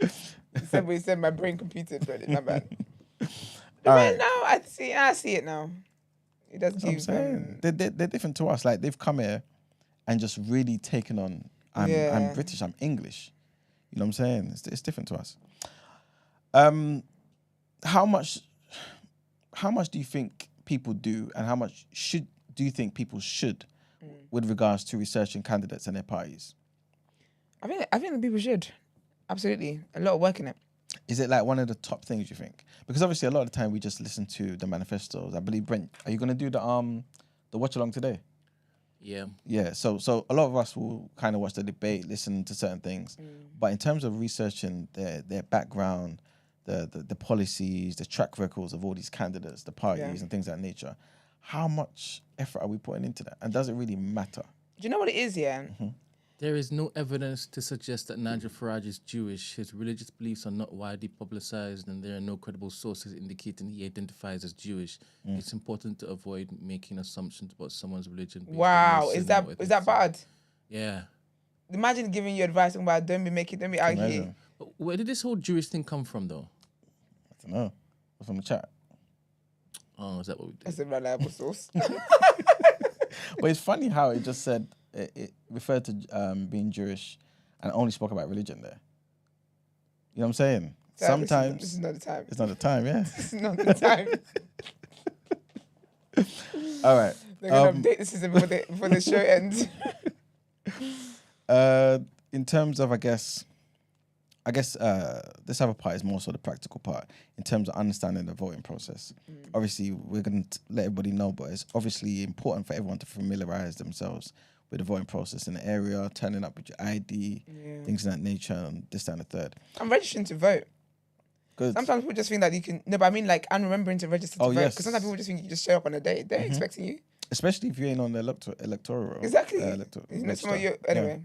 He said my brain computed Polish. My bad. All right. Now I see it now. It does That's what I'm give. saying. They're different to us. Like they've come here and just really taken on. I'm British. I'm English. You know what I'm saying? It's different to us. How much do you think people do, and how much do you think people should, with regards to researching candidates and their parties? I think the people should. Absolutely. A lot of work in it. Is it like one of the top things you think? Because obviously a lot of the time we just listen to the manifestos. I believe, Brent, are you going to do the watch along today? Yeah. Yeah, so a lot of us will kind of watch the debate, listen to certain things, but in terms of researching their background, the policies, the track records of all these candidates, the parties and things of that nature, how much effort are we putting into that? And does it really matter? Do you know what it is, yeah? There is no evidence to suggest that Nigel Farage is Jewish. His religious beliefs are not widely publicized, and there are no credible sources indicating he identifies as Jewish. It's important to avoid making assumptions about someone's religion. Wow, is that bad? Yeah. Imagine giving you advice about don't be out here. Where did this whole Jewish thing come from, though? I don't know. From the chat. Oh, is that what we did? That's a reliable source. But it's funny how it just said it referred to being Jewish and only spoke about religion there. You know what I'm saying? So Sometimes this is not the time. it's not the time, yeah. This is not the time. All right. They're gonna update the system before the show ends. In terms of, I guess this other part is more so the practical part in terms of understanding the voting process. Obviously, we're going to let everybody know, but it's obviously important for everyone to familiarize themselves with the voting process in the area, turning up with your ID, things of that nature, and this, that, and the third. I'm registering to vote. Good. Sometimes people just think that you can... No, but I mean, like, I'm remembering to register to vote. yes. Because sometimes people just think you just show up on a day. They're expecting you. Especially if you ain't on the electoral roll. Exactly. Anyway.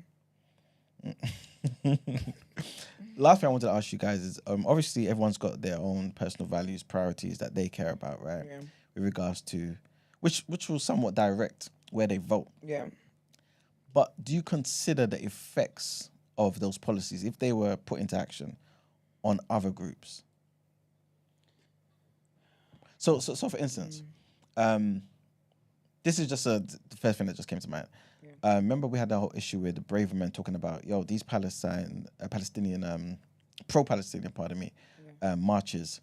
Last thing I wanted to ask you guys is, obviously everyone's got their own personal values, priorities that they care about, right? Yeah. With regards to, which will somewhat direct where they vote. Yeah. But do you consider the effects of those policies, if they were put into action, on other groups? So for instance, this is just the first thing that just came to mind. Yeah. Remember we had that whole issue with the brave men talking about, these Palestinian, pro-Palestinian, pardon me, marches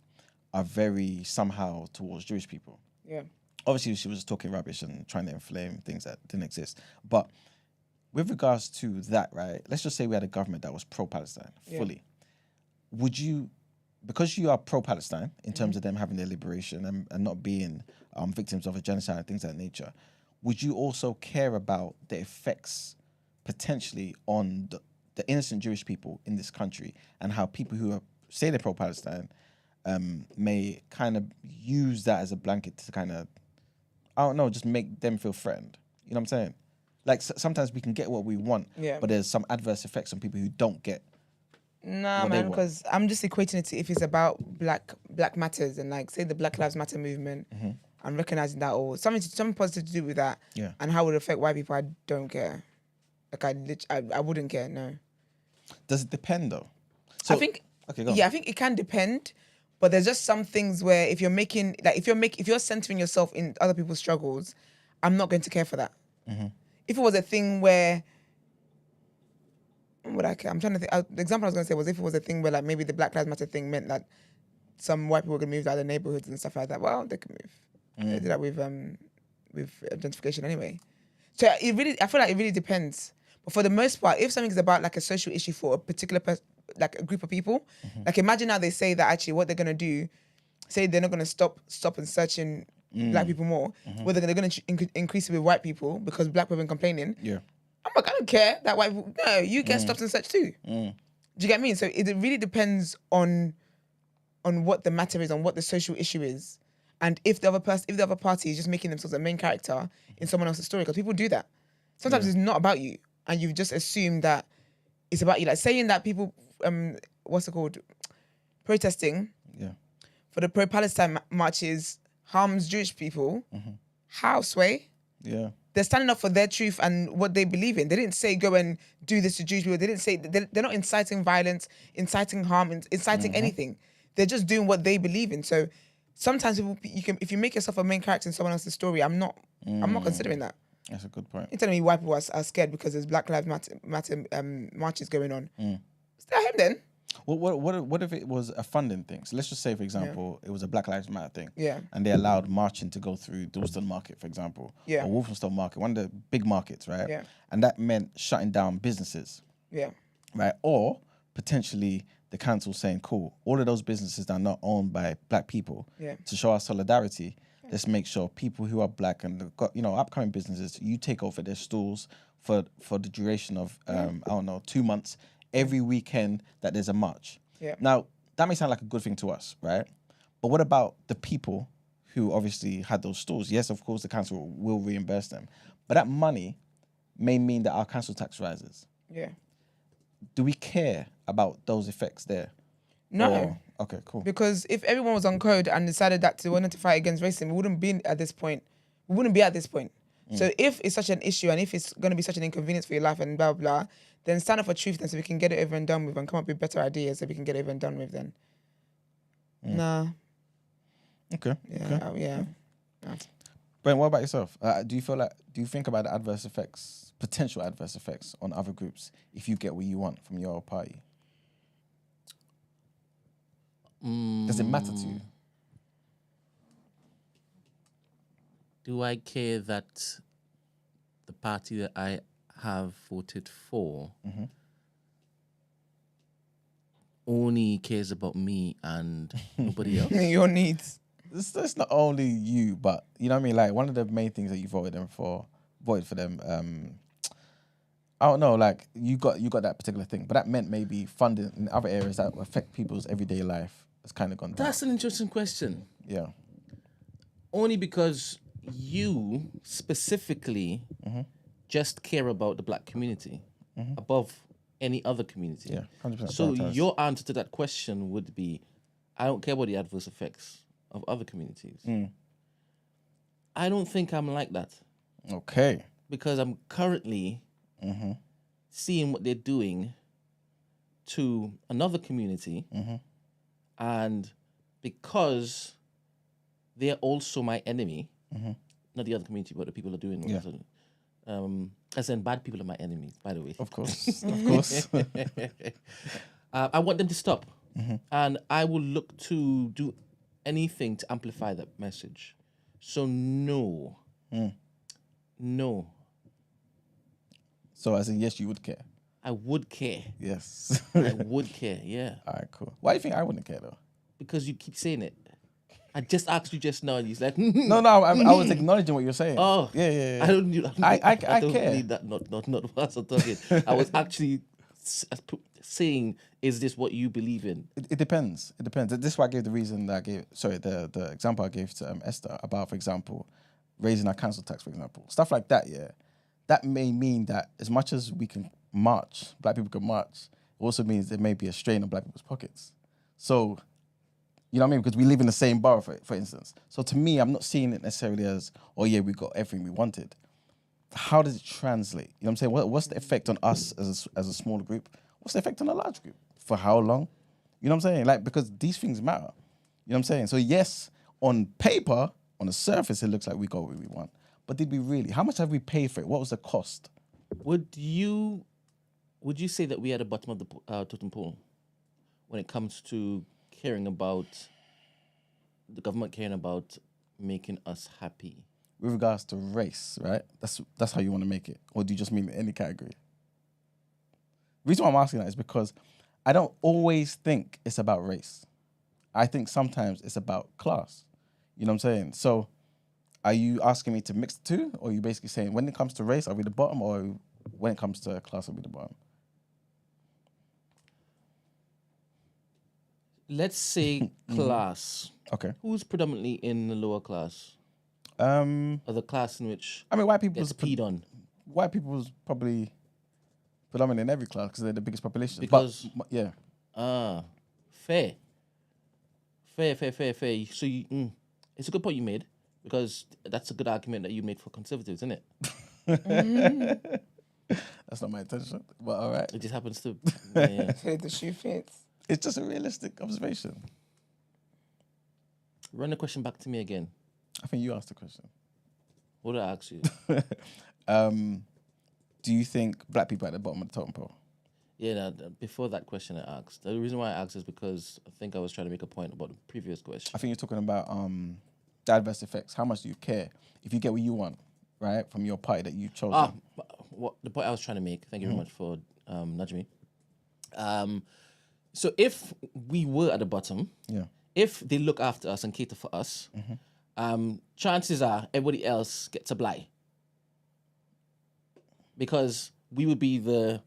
are very somehow towards Jewish people. Yeah. Obviously, she was just talking rubbish and trying to inflame things that didn't exist. But with regards to that, right, let's just say we had a government that was pro-Palestine fully. Would you, because you are pro-Palestine in terms of them having their liberation and not being victims of a genocide and things of that nature, would you also care about the effects potentially on the innocent Jewish people in this country and how people who are, say they're pro-Palestine, may kind of use that as a blanket to kind of, I don't know, just make them feel threatened? You know what I'm saying? Like sometimes we can get what we want, but there's some adverse effects on people who don't get. Nah, man, because I'm just equating it to if it's about black matters and like say the Black Lives Matter movement, I'm recognizing that or something positive to do with that, and how it would affect white people. I don't care. Like I wouldn't care. No. Does it depend though? So, I think. Okay, go on. Yeah, I think it can depend, but there's just some things where if you're making like if you're centering yourself in other people's struggles, I'm not going to care for that. If it was a thing where, would I care? I'm trying to think. The example I was going to say was if it was a thing where like maybe the Black Lives Matter thing meant that some white people were going to move out of the neighborhoods and stuff like that. Well, they can move. They do that with gentrification anyway. So I feel like it really depends. But for the most part, if something is about like a social issue for a particular like a group of people, like imagine now they say that actually what they're going to do, say they're not going to stop and searching black people more, where they're going to increase it with white people because black people have been complaining. Yeah. I'm like, I don't care that white people, no, you get stopped and searched too. Do you get me? So it really depends on what the matter is, on what the social issue is. And if the other party is just making themselves a main character in someone else's story, because people do that. Sometimes it's not about you, and you've just assumed that it's about you. Like saying that people, what's it called, protesting for the pro-Palestine marches harms Jewish people. How, Sway? Yeah. They're standing up for their truth and what they believe in. They didn't say go and do this to Jewish people. They didn't say, they're not inciting violence, inciting harm, inciting anything. They're just doing what they believe in. So sometimes if you make yourself a main character in someone else's story, I'm not considering that. That's a good point. You're telling me white people are scared because there's Black Lives Matter marches going on. Stay at him then. Well, what if it was a funding thing? So let's just say, for example, it was a Black Lives Matter thing. Yeah. And they allowed marching to go through Dalston Market, for example. Yeah. Or Walthamstow Market, one of the big markets, right? Yeah. And that meant shutting down businesses. Yeah. Right? Or potentially the council saying, cool, all of those businesses that are not owned by black people, to show our solidarity, let's make sure people who are black and they've got, upcoming businesses, you take over their stalls for the duration of, 2 months, every weekend that there's a march. Yeah. Now, that may sound like a good thing to us, right? But what about the people who obviously had those stalls? Yes, of course, the council will reimburse them. But that money may mean that our council tax rises. Yeah. Do we care about those effects there? No. Okay, cool. Because if everyone was on code and decided that to wanted to fight against racism, we wouldn't be at this point. We wouldn't be at this point. So if it's such an issue and if it's going to be such an inconvenience for your life and blah, blah, then stand up for truth then so we can get it over and done with and come up with better ideas so we can get it over and done with then. Nah. Okay. Yeah. Okay. Brent, what about yourself? Do you think about the potential adverse effects on other groups if you get what you want from your party? Does it matter to you? Do I care that the party that I have voted for only cares about me and nobody else? Your needs. It's not only you, but you know what I mean? Like, one of the main things that you voted for them, I don't know, like, you got that particular thing, but that meant maybe funding in other areas that affect people's everyday life has kind of gone down. That's an interesting question. Yeah. Only because you specifically just care about the black community above any other community. Yeah, 100%. So your answer to that question would be, I don't care about the adverse effects of other communities. I don't think I'm like that. Okay. Because I'm currently seeing what they're doing to another community, and because they're also my enemy, not the other community, but the people are doing it. As in, bad people are my enemies, by the way. Of course, of course. I want them to stop, and I will look to do anything to amplify that message. So no. So as in, yes, you would care. I would care. Yes. I would care, yeah. All right, cool. Why do you think I wouldn't care, though? Because you keep saying it. I just asked you just now, and you're like, No, I was acknowledging what you're saying. Oh, yeah. I don't I care. need that. Not whilst I'm talking. I was actually saying, is this what you believe in? It depends. It depends. This is why I gave the reason that I gave. Sorry, the example I gave to Esther about, for example, raising our council tax, for example, stuff like that. Yeah, that may mean that as much as we can march, black people can march, it also means there may be a strain on black people's pockets. So, you know what I mean? Because we live in the same borough, for instance. So to me, I'm not seeing it necessarily as, oh yeah, we got everything we wanted. How does it translate? You know what I'm saying? What's the effect on us as a smaller group? What's the effect on a large group? For how long? You know what I'm saying? Like, because these things matter. You know what I'm saying? So yes, on paper, on the surface, it looks like we got what we want. But did we really? How much have we paid for it? What was the cost? Would you say that we are at the bottom of the totem pole when it comes to caring about the government caring about making us happy? With regards to race, right? That's how you want to make it. Or do you just mean any category? The reason why I'm asking that is because I don't always think it's about race. I think sometimes it's about class. You know what I'm saying? So are you asking me to mix the two? Or are you basically saying when it comes to race, are we the bottom? Or when it comes to class, are we the bottom? Let's say class. Okay. Who's predominantly in the lower class? Or the class in which white people gets peed on? White people's probably predominant in every class because they're the biggest population. Because yeah. Fair. So it's a good point you made because that's a good argument that you made for conservatives, isn't it? That's not my intention, but all right. It just happens to. Yeah. The shoe fits. It's just a realistic observation. Run the question back to me again. I think you asked the question. What did I ask you? Do you think black people are at the bottom of the totem pole? Yeah, before that question I asked. The reason why I asked is because I think I was trying to make a point about the previous question. I think you're talking about the adverse effects. How much do you care if you get what you want, right, from your party that you've chosen? What the point I was trying to make, thank you very much for nudging me. So if we were at the bottom, Yeah. if they look after us and cater for us, chances are everybody else gets a blight. Because we would be the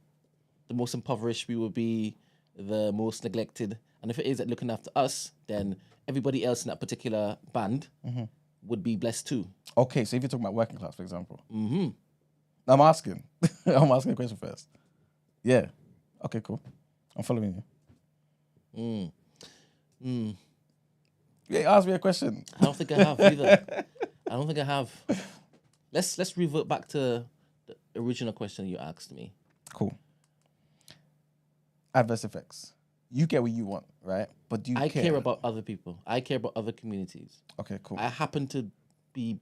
most impoverished, we would be the most neglected. And if it is at looking after us, then everybody else in that particular band would be blessed too. Okay, so if you're talking about working class, for example. I'm asking. I'm asking a question first. Yeah. Okay, cool. I'm following you. Yeah, ask me a question. I don't think I have either. I don't think I have. Let's revert back to the original question you asked me. Cool. Adverse effects. You get what you want, right? But do you I care? care about other people. I care about other communities. Okay, cool. I happen to be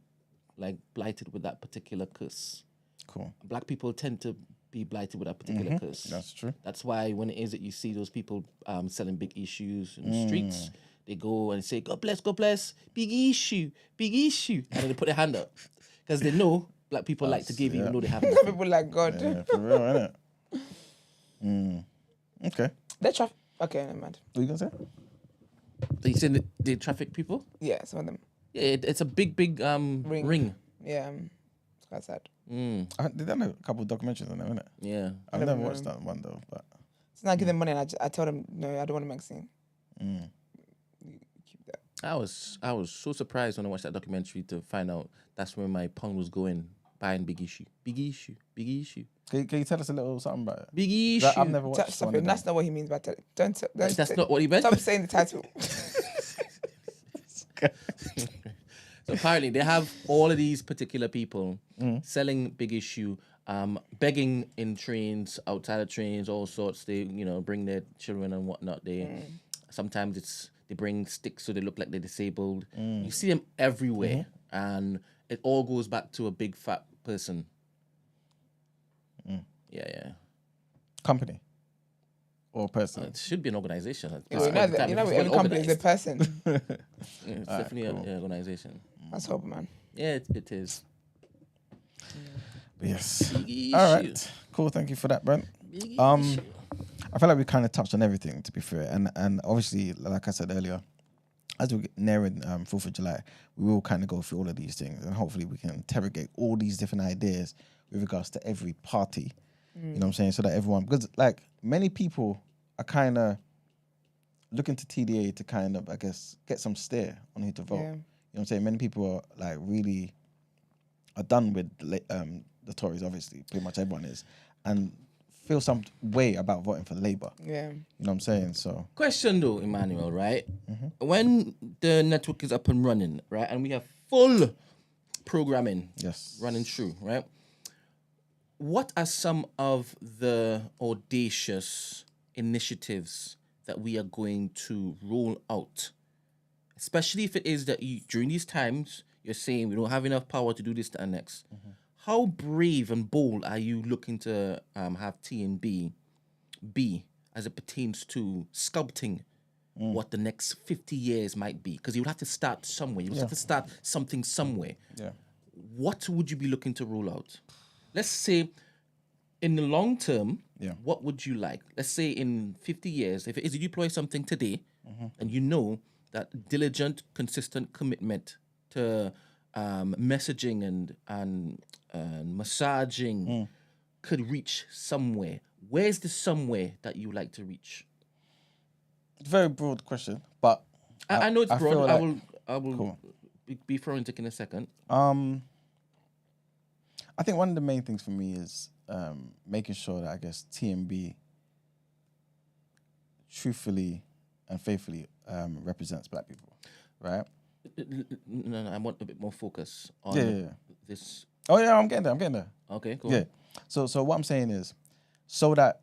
like blighted with that particular curse. Cool. Black people tend to be blighted with that particular curse. That's true. That's why when it is that you see those people selling big issues in the streets, they go and say, God bless, big issue, and then they put their hand up. Because they know black people like to give even though they have nothing. People like God. Yeah, for real, innit? Okay. They're okay, never mind. What are you going to say? You saying the traffic people? Yeah, some of them. Yeah, it's a big ring. Yeah, it's quite sad. They done a couple of documentaries on them, innit? Yeah. I've never watched that one though, but So now I give them money and I tell them, no, I don't want a magazine. You keep that. I was so surprised when I watched that documentary to find out that's where my pound was going, buying big issue. Can you tell us a little something about it? Big issue. I've never watched Stop one it. of That's them. not what he means by tell. Don't That's not what he meant. Stop saying the title. So apparently they have all of these particular people selling big issue, begging in trains, outside of trains, all sorts. They, bring their children and whatnot. They sometimes they bring sticks so they look like they're disabled. You see them everywhere, and it all goes back to a big fat person. Yeah. Company or person? It should be an organization. Every company is a person. It's definitely an organization. That's horrible, man. Yeah, it is. Yes. Big All issue. right. Cool. Thank you for that, Brent. Big I issue. feel like we kind of touched on everything, to be fair, and obviously, like I said earlier, as we get nearing 4th of July, we will kind of go through all of these things, and hopefully we can interrogate all these different ideas with regards to every party. You know what I'm saying? So that everyone, because like many people are kind of looking to TDA to kind of, I guess, get some steer on who to vote. Yeah. You know what I'm saying? Many people are like really are done with the Tories, obviously, pretty much everyone is, and feel some way about voting for Labour. Yeah. You know what I'm saying? So Question though, Emmanuel, right? When the network is up and running, right, and we have full programming running through, right? What are some of the audacious initiatives that we are going to roll out? Especially if it is that during these times, you're saying we don't have enough power to do this, that, and next. How brave and bold are you looking to have TNB be as it pertains to sculpting what the next 50 years might be? Because you would have to start somewhere. You would have to start something somewhere. yeah. What would you be looking to roll out? Let's say in the long term, what would you like? Let's say in 50 years, if it is you deploy something today and you know that diligent, consistent commitment to messaging and massaging could reach somewhere. Where's the somewhere that you like to reach? Very broad question, but I know it's broad. feel I will be throwing it in a second. I think one of the main things for me is making sure that I guess TNB truthfully and faithfully represents black people, right? No, I want a bit more focus on this. Oh yeah, I'm getting there. Okay, cool. Yeah. So what I'm saying is, so that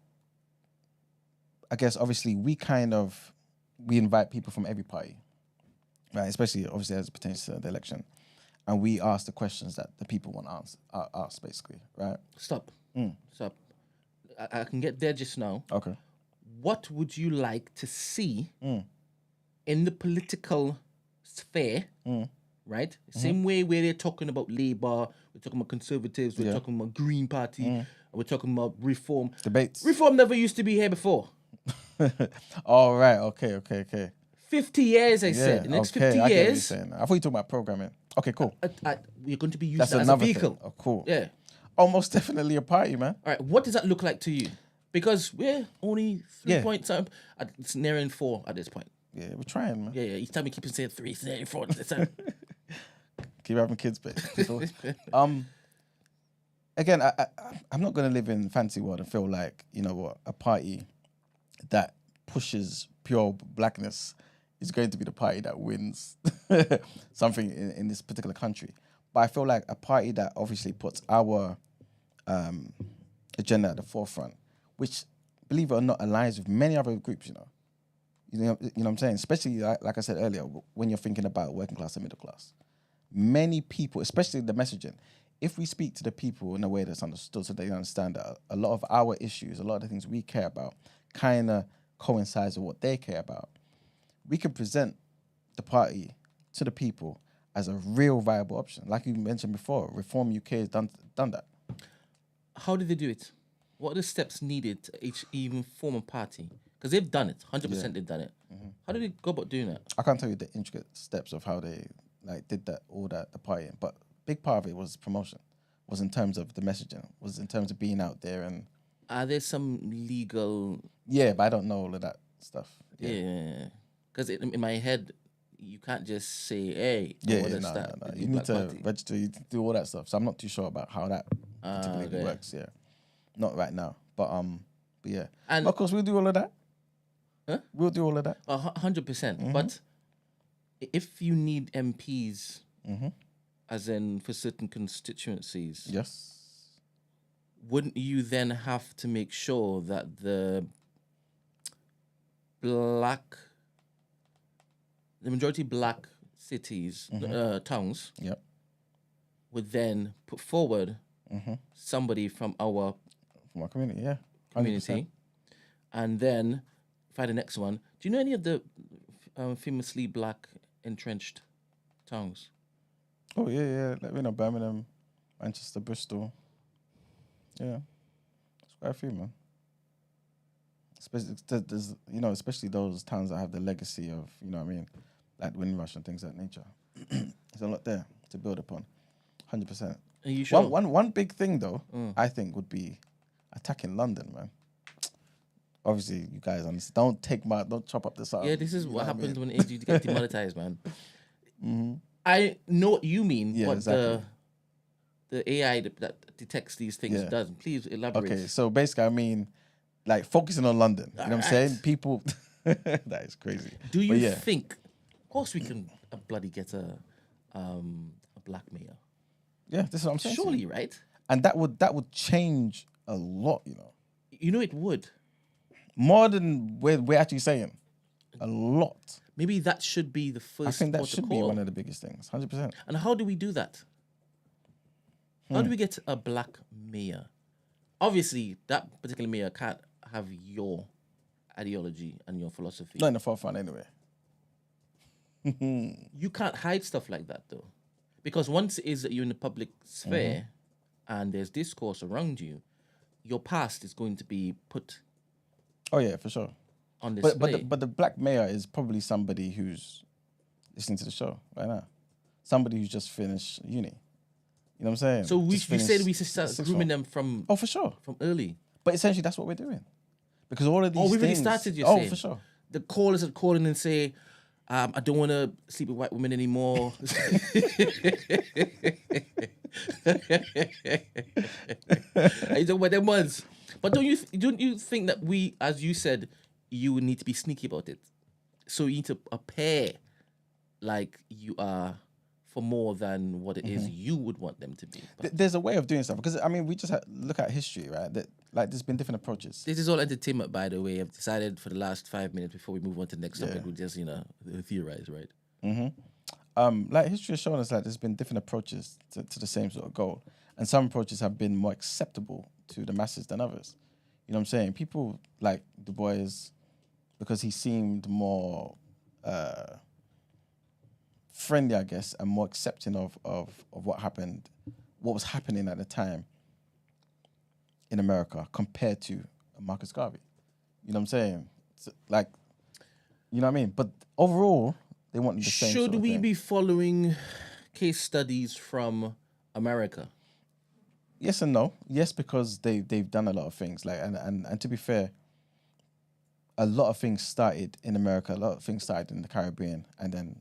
I guess obviously we invite people from every party, right? Especially obviously as it pertains to the election, and we ask the questions that the people want asked, basically, right? Stop. Stop. I can get there just now. Okay. What would you like to see in the political sphere, right? Same way where they're talking about Labour, we're talking about Conservatives, we're talking about Green Party, we're talking about Reform. Debates. Reform never used to be here before. All right. Okay. 50 years, I said. In the next 50 I get what you're years, saying. I thought you were talking about programming. Okay, cool. we're going to be using That's that as a another vehicle. thing. Oh, cool. Yeah. Almost definitely a party, man. All right. What does that look like to you? Because we're only 3 points. It's nearing 4 at this point. Yeah, we're trying, man. Yeah. Each time we keep saying 3, it's nearing 4 at this time. Keep having kids, babe. Again, I'm not going to live in fancy world and feel like, you know what, a party that pushes pure blackness is going to be the party that wins something in this particular country. But I feel like a party that obviously puts our agenda at the forefront, which, believe it or not, aligns with many other groups, you know. You know what I'm saying? Especially, like I said earlier, when you're thinking about working class and middle class. Many people, especially the messaging, if we speak to the people in a way that's understood so they understand that a lot of our issues, a lot of the things we care about kind of coincides with what they care about, we can present the party to the people as a real viable option. Like you mentioned before, Reform UK has done that. How did they do it? What are the steps needed to even form a party? Because they've done it. 100% they've done it. Mm-hmm. How did they go about doing that? I can't tell you the intricate steps of how they did that, all that, the party. But big part of it was promotion, was in terms of the messaging, was in terms of being out there. And are there some legal... Yeah, but I don't know all of that stuff. Yeah. Because in my head, you can't just say, hey, no. You need to register, you do all that stuff. So I'm not too sure about how that particularly works. Yeah, not right now, but yeah. And but of course, we'll do all of that. Huh? We'll do all of that. 100%. Mm-hmm. But if you need MPs, as in for certain constituencies, yes, wouldn't you then have to make sure that the majority black cities, towns, would then put forward somebody from our community, 100%. community, and then find the next one. Do you know any of the famously black entrenched towns? Oh yeah, like we know Birmingham, Manchester, Bristol. Yeah, it's quite a few, man. Especially those towns that have the legacy of, you know what I mean, like Windrush and things of that nature. There's a lot there to build upon, 100%. Are you sure? One big thing though, I think, would be attacking London, man. Obviously, you guys understand. Don't chop up the sound. Yeah, this is what happens when you get demonetized, man. Mm-hmm. I know what you mean, but exactly. the AI that detects these things doesn't. Please elaborate. Okay, so basically, I mean, like focusing on London. You know what I'm saying? People, that is crazy. Do you think? Of course, we can bloody get a black mayor. Yeah, this is what I'm saying. Surely, right? And that would change a lot, you know. You know, it would. More than we're actually saying. A lot. Maybe that should be the first. I think that should be one of the biggest things, 100%. And how do we do that? How do we get a black mayor? Obviously, that particular mayor can't have your ideology and your philosophy. Not in the forefront, anyway. You can't hide stuff like that, though. Because once it is that you're in the public sphere and there's discourse around you, your past is going to be put... Oh, yeah, for sure. On display. But the black mayor is probably somebody who's listening to the show right now. Somebody who's just finished uni. You know what I'm saying? So we said we should start grooming them from... Oh, for sure. From early. But essentially, that's what we're doing. Because all of these we've already things... started, you're saying? Oh, for sure. The callers are calling and say, I don't want to sleep with white women anymore. I don't want them ones. But don't you think that we, as you said, you would need to be sneaky about it? So you need to appear like you are for more than what it is you would want them to be. There's a way of doing stuff. Because, I mean, we just look at history, right? That there's been different approaches. This is all entertainment, by the way. I've decided for the last 5 minutes before we move on to the next topic, we'll just, theorize, right? Like history has shown us that there's been different approaches to the same sort of goal. And some approaches have been more acceptable to the masses than others. You know what I'm saying? People like Du Bois, because he seemed more friendly, I guess, and more accepting of what happened, what was happening at the time in America compared to Marcus Garvey. You know what I'm saying? like, you know what I mean? But overall, they want the same Should sort of we thing. be following case studies from America? Yes and no. Yes, because they've done a lot of things. Like, and to be fair, a lot of things started in America. A lot of things started in the Caribbean, and then,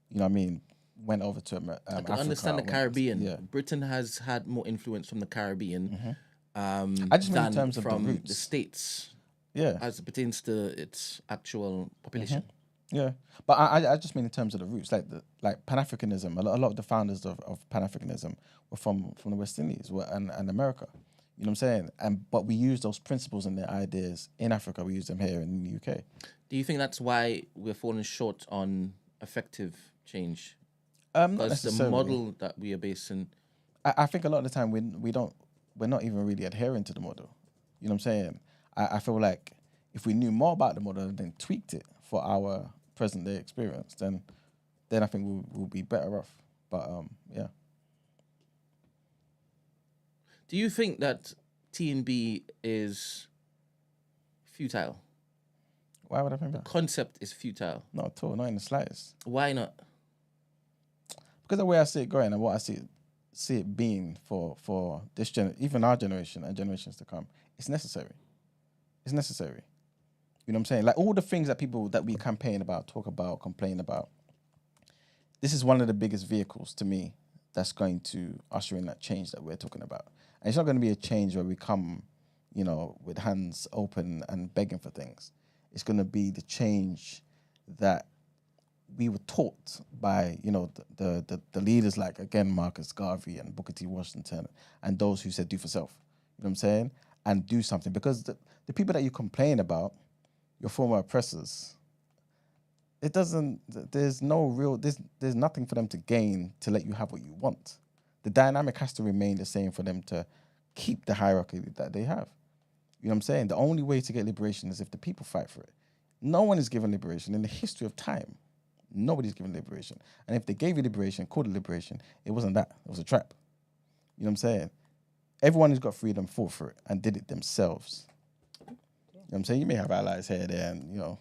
you know what I mean, went over to I can Africa. understand the Caribbean. Yeah. Britain has had more influence from the Caribbean I just mean in than terms of the from roots. the States Yeah. as it pertains to its actual population. Yeah, but I just mean in terms of the roots, like Pan-Africanism. A lot of the founders of Pan-Africanism were from the West Indies and America. You know what I'm saying? But we use those principles and their ideas in Africa. We use them here in the UK. Do you think that's why we're falling short on effective change? Not Because the necessarily. model that we are basing, I think a lot of the time we're not even really adhering to the model. You know what I'm saying? I feel like if we knew more about the model and then tweaked it for our present day experience, then I think we'll be better off. But yeah. do you think that T&B is futile? Why would I think that? Concept is futile. Not at all, not in the slightest. Why not? Because the way I see it going and what I see it being for this even our generation and generations to come, it's necessary. It's necessary. You know what I'm saying? Like all the things that we campaign about, talk about, complain about. This is one of the biggest vehicles to me that's going to usher in that change that we're talking about. And it's not going to be a change where we come, you know, with hands open and begging for things. It's going to be the change that we were taught by, you know, the leaders like, again, Marcus Garvey and Booker T. Washington and those who said do for self. You know what I'm saying? And do something. Because the people that you complain about, your former oppressors, there's nothing for them to gain to let you have what you want. The dynamic has to remain the same for them to keep the hierarchy that they have. You know what I'm saying? The only way to get liberation is if the people fight for it. No one is given liberation in the history of time. Nobody's given liberation. And if they gave you liberation, called it liberation, it wasn't that. It was a trap. You know what I'm saying? Everyone who's got freedom fought for it and did it themselves. You know what I'm saying? You may have allies here, there, and, you know,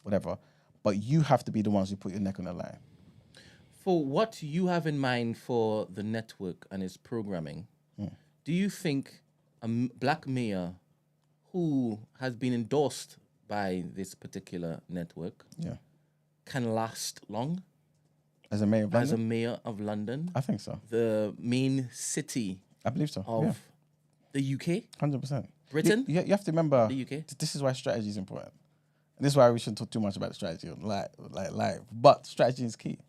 whatever. But you have to be the ones who put your neck on the line. For what you have in mind for the network and its programming, do you think a black mayor who has been endorsed by this particular network can last long As a mayor of London? as a mayor of London, I think so. the main city I believe so. of the UK, 100%. Britain, You have to remember, the UK? this is why strategy is important. And this is why we shouldn't talk too much about the strategy on live. But strategy is key.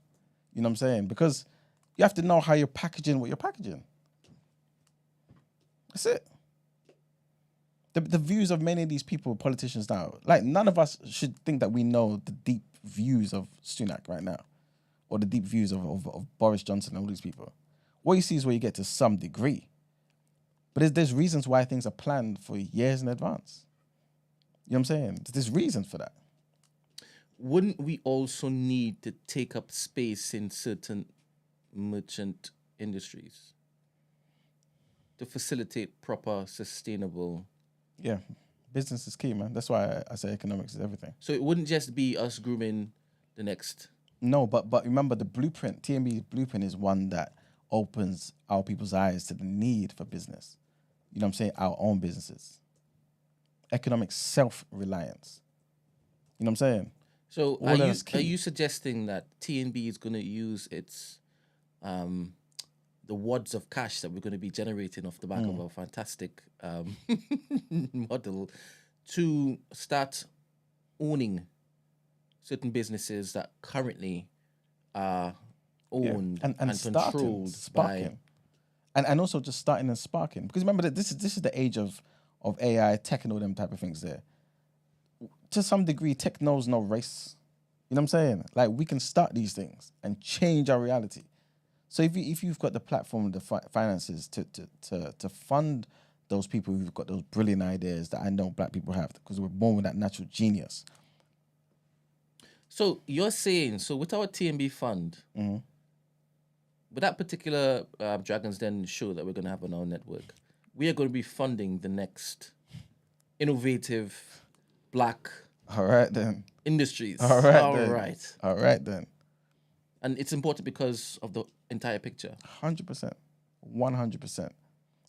You know what I'm saying? Because you have to know how you're packaging what you're packaging. That's it. The views of many of these people, politicians now, like none of us should think that we know the deep views of Sunak right now, or the deep views of Boris Johnson and all these people. What you see is where you get to some degree. But there's reasons why things are planned for years in advance. You know what I'm saying? There's reasons for that. Wouldn't we also need to take up space in certain merchant industries to facilitate proper, sustainable? Yeah, business is key, man. That's why I say economics is everything. So it wouldn't just be us grooming the next. No, but remember the blueprint, TMB's blueprint is one that opens our people's eyes to the need for business. You know what I'm saying? Our own businesses. Economic self-reliance. You know what I'm saying? So All are that's key. you suggesting that TNB is going to use its the wads of cash that we're going to be generating off the back of a fantastic model to start owning certain businesses that currently are owned and controlled sparking. And also just starting and sparking. Because remember that this is the age of AI, tech and all them type of things there. To some degree, tech knows no race. You know what I'm saying? Like, we can start these things and change our reality. So if you've got the platform, the finances to fund those people who've got those brilliant ideas that I know black people have, because we're born with that natural genius. So you're saying, so with our TNB fund, with that particular Dragon's Den show that we're going to have on our network, we are going to be funding the next innovative black All right then. industries. All right All then. right. All right then. And it's important because of the entire picture. 100%. 100%.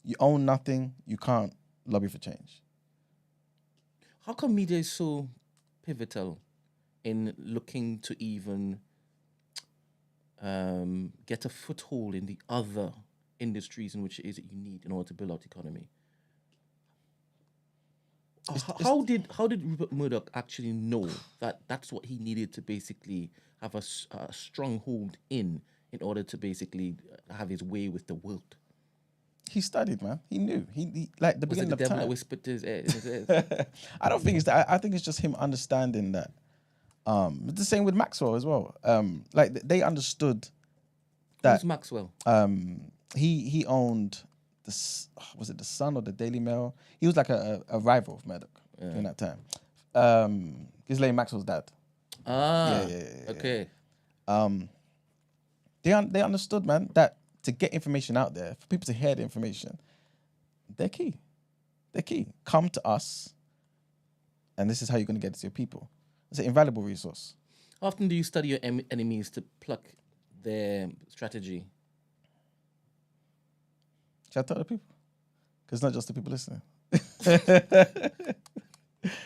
You own nothing, you can't lobby for change. How come media is so pivotal in looking to even get a foothold in the other industries in which it is that you need in order to build out the economy? How did Rupert Murdoch actually know that that's what he needed to basically have a stronghold in order to basically have his way with the world? He studied, man. He knew. He like the Was it beginning the of devil that time. whispered to his ear? I don't think it's that. I think it's just him understanding that. It's the same with Maxwell as well. Like they understood that. Who's Maxwell? He owned was it the Sun or the Daily Mail? He was like a rival of Murdoch during that time. Ghislaine Maxwell's dad. Yeah. Okay. They understood, man, that to get information out there, for people to hear the information, they're key. They're key. Come to us, and this is how you're going to get it to your people. It's an invaluable resource. How often do you study your enemies to pluck their strategy? Should I tell the people? Because it's not just the people listening.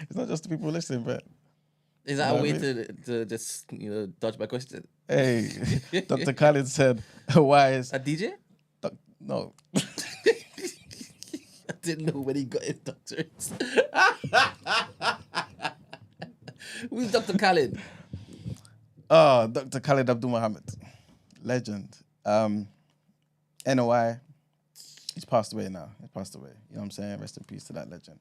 It's not just the people listening, but Is that a way to just dodge my question? hey, Dr. Khalid said, why is A DJ? no? I didn't know when he got his doctorate. Who's Dr. Khalid? Oh, Dr. Khalid Abdul Muhammad, legend. NOI, he's passed away now. He passed away. You know what I'm saying? Rest in peace to that legend.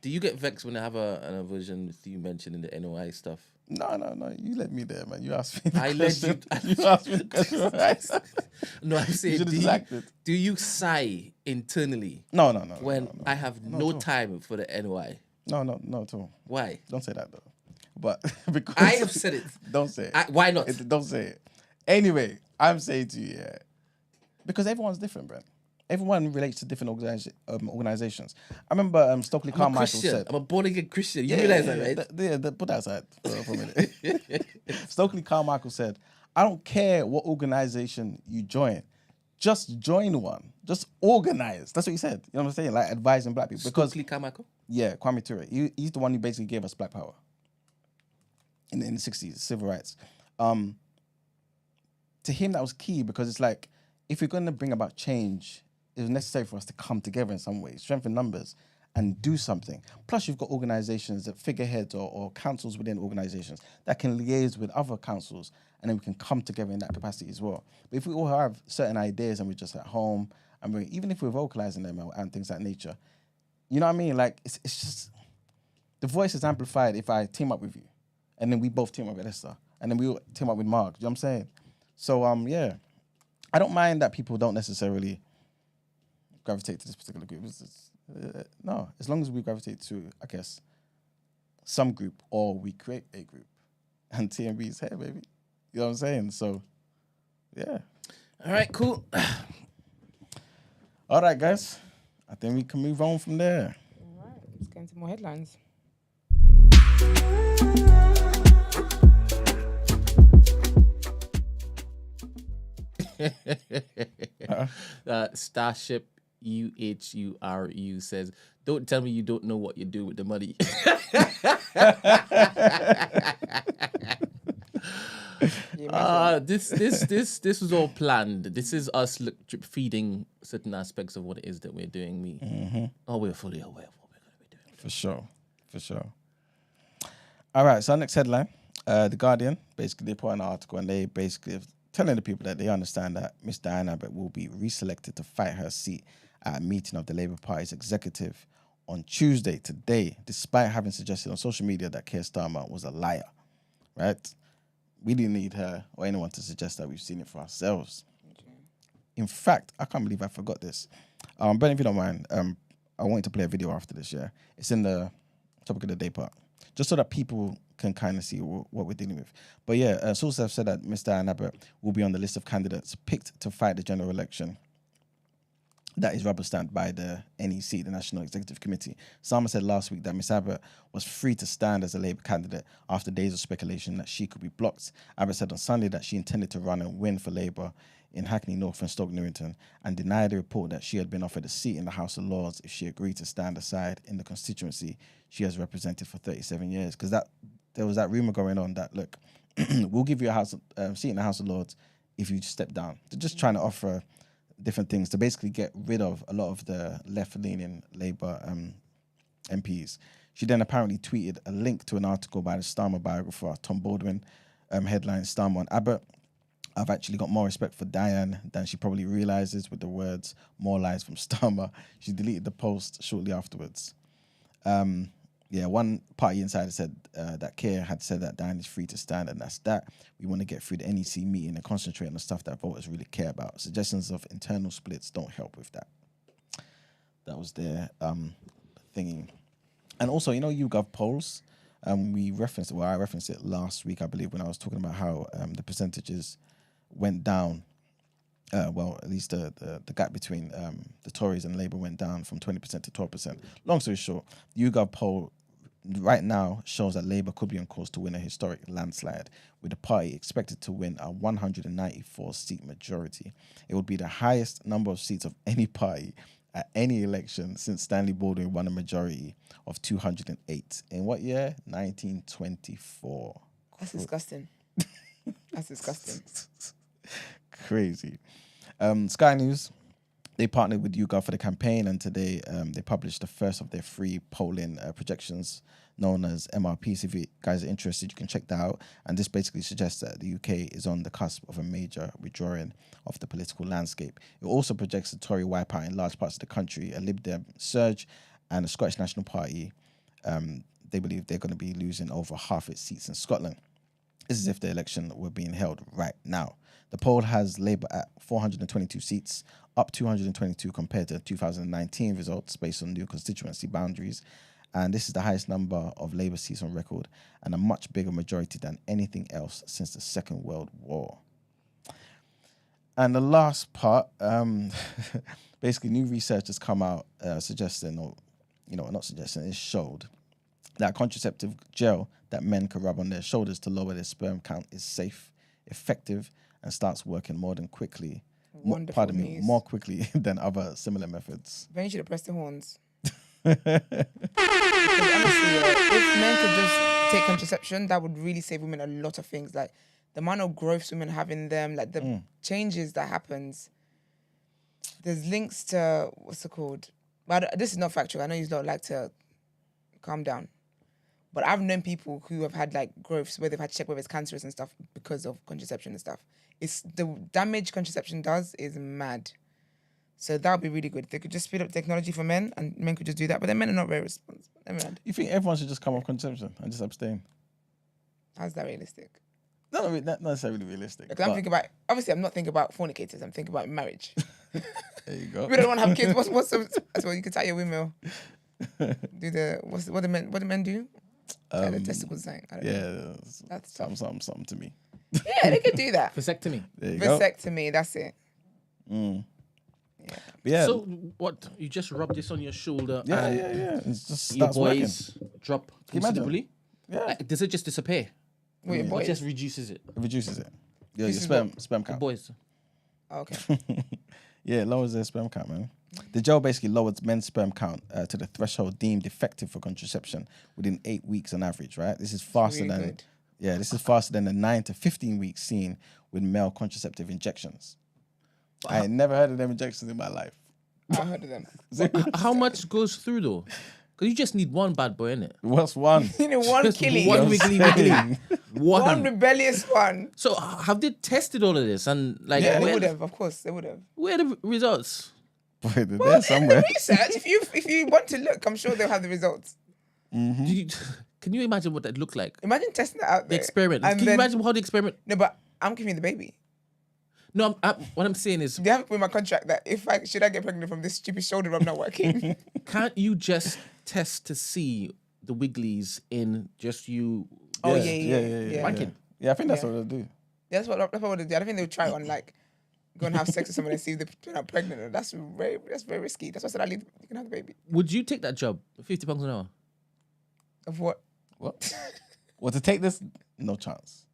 Do you get vexed when I have an aversion with you mentioning the NOI stuff? No. You let me there, man. You asked me the I led question. you. You asked me the question, right? No, I'm saying, should've just acted. do you sigh internally No. when I have no time for the NOI? No, at all. Why? Don't say that, though. But because... I have said it. Don't say it. Why not? Don't say it. Anyway, I'm saying to you, yeah. Because everyone's different, Brent. Everyone relates to different organizations. I remember Stokely I'm a Carmichael Christian. said... I'm a born-again Christian. You realize that, right? Put that aside for a minute. Stokely Carmichael said, I don't care what organization you join. Just join one. Just organize. That's what he said. You know what I'm saying? Like advising black people. Because Stokely Carmichael? yeah, Kwame Ture. He's the one who basically gave us black power in the 60s, civil rights. To him, that was key because it's like, if you're going to bring about change, it was necessary for us to come together in some way, strengthen numbers, and do something. Plus, you've got organizations that figureheads or councils within organizations that can liaise with other councils, and then we can come together in that capacity as well. But if we all have certain ideas and we're just at home, and even if we're vocalizing them and things of that nature, you know what I mean? Like, it's just, the voice is amplified if I team up with you, and then we both team up with Esther, and then we all team up with Mark. You know what I'm saying? So, yeah. I don't mind that people don't necessarily gravitate to this particular group. No, as long as we gravitate to, I guess, some group or we create a group. And TMB is here, baby. You know what I'm saying? So, yeah. All right, cool. All right, guys. I think we can move on from there. All right, let's get into more headlines. Starship UHURU says, "Don't tell me you don't know what you do with the money." This was all planned. This is us drip feeding certain aspects of what it is that we're doing. We're fully aware of what we're going to be doing. For sure. All right, so our next headline, The Guardian, basically they put an article and they basically telling the people that they understand that Miss Diane Abbott will be reselected to fight her seat at a meeting of the Labour Party's executive on Tuesday, today, despite having suggested on social media that Keir Starmer was a liar, right? We didn't need her or anyone to suggest that. We've seen it for ourselves. Okay. In fact, I can't believe I forgot this. But if you don't mind, I wanted to play a video after this, yeah? It's in the topic of the day part, just so that people can kind of see what we're dealing with. But yeah, sources have said that Mr. Diane Abbott will be on the list of candidates picked to fight the general election that is rubber stamped by the NEC, the National Executive Committee. Starmer said last week that Miss Abbott was free to stand as a Labour candidate after days of speculation that she could be blocked. Abbott said on Sunday that she intended to run and win for Labour in Hackney North and Stoke Newington, and denied the report that she had been offered a seat in the House of Lords if she agreed to stand aside in the constituency she has represented for 37 years. Because there was that rumour going on that, look, we'll give you a seat in the House of Lords if you step down. They're just trying to offer different things to basically get rid of a lot of the left-leaning Labour MPs. She then apparently tweeted a link to an article by the Starmer biographer Tom Baldwin, headline Starmer on Abbott. I've actually got more respect for Diane than she probably realises, with the words "more lies from Starmer." She deleted the post shortly afterwards. One party insider said that Keir had said that Diane is free to stand, and that's that. We want to get through the NEC meeting and concentrate on the stuff that voters really care about. Suggestions of internal splits don't help with that. That was their thingy. And also, YouGov polls. I referenced it last week, I believe, when I was talking about how the percentages went down. At least the gap between the Tories and Labour went down from 20% to 12%. Long story short, the YouGov poll right now shows that Labour could be on course to win a historic landslide, with the party expected to win a 194-seat majority. It would be the highest number of seats of any party at any election since Stanley Baldwin won a majority of 208. In what year? 1924. That's disgusting. That's disgusting. Crazy. Sky News, they partnered with YouGov for the campaign, and today they published the first of their free polling projections known as MRP. So if you guys are interested, you can check that out. And this basically suggests that the UK is on the cusp of a major withdrawing of the political landscape. It also projects a Tory wipeout in large parts of the country, a Lib Dem surge, and the Scottish National Party. They believe they're going to be losing over half its seats in Scotland. This is if the election were being held right now. The poll has Labour at 422 seats, up 222 compared to 2019 results based on new constituency boundaries. And this is the highest number of Labour seats on record and a much bigger majority than anything else since the Second World War. And the last part, basically new research has come out suggesting, or not suggesting, it showed that contraceptive gel that men can rub on their shoulders to lower their sperm count is safe, effective, and starts working more quickly than other similar methods. Then you should have pressed the horns. Because honestly, if men could just take contraception, that would really save women a lot of things. Like the amount of growths women have in them, like the changes that happens. There's links to, what's it called? But this is not factual. I know you don't like to calm down. But I've known people who have had like growths where they've had to check whether it's cancerous and stuff because of contraception and stuff. It's the damage contraception does is mad. So that would be really good. They could just speed up technology for men, and men could just do that. But then men are not very responsible. You think everyone should just come off contraception and just abstain? How's that realistic? Not necessarily realistic. Because I'm thinking about, obviously I'm not thinking about fornicators, I'm thinking about marriage. There you go. We don't want to have kids. What's that's what you could tie your windmill. What do men do? The testicles thing. I don't know. That's something to me. Yeah, they could do that. Vasectomy. There you go. Vasectomy, that's it. Yeah. So what? You just rub this on your shoulder Yeah. It just your starts boys working. drop considerably? Yeah. Like, does it just disappear? Wait, your It boys? just reduces it. It reduces it. Yeah, This your is sperm The count. boys. Oh, okay. Yeah, it lowers their sperm count, man. The gel basically lowers men's sperm count to the threshold deemed effective for contraception within 8 weeks on average, right? This is faster really than good. this is faster than the 9 to 15 weeks seen with male contraceptive injections. I ain't never heard of them injections in my life. I heard of them. How much goes through though? Because you just need one bad boy, innit? What's one? You know, one killing. One wiggly. One rebellious one. So have they tested all of this? And like, Yeah, they where, would have, of course, they would have. where are the results? Boy, they're there somewhere. Research, if you want to look, I'm sure they'll have the results. Can you imagine what that looked like? Imagine testing that out The there. experiment. And Can you then- imagine how the experiment? No, but I'm giving you the baby. No, what I'm saying is, They have to put in my contract that if I get pregnant from this stupid shoulder rub not working. can't you just test to see the wigglies in just you? Oh, Yeah. yeah. Wanking. Yeah, I think that's Yeah. what they'll do. That's what they do. I don't think they'll try it on like go and have sex with someone and see if they turn out pregnant. And that's very risky. That's why I said you can have the baby. Would you take that job? £50 an hour? Of what? What? Well, to take this, no chance.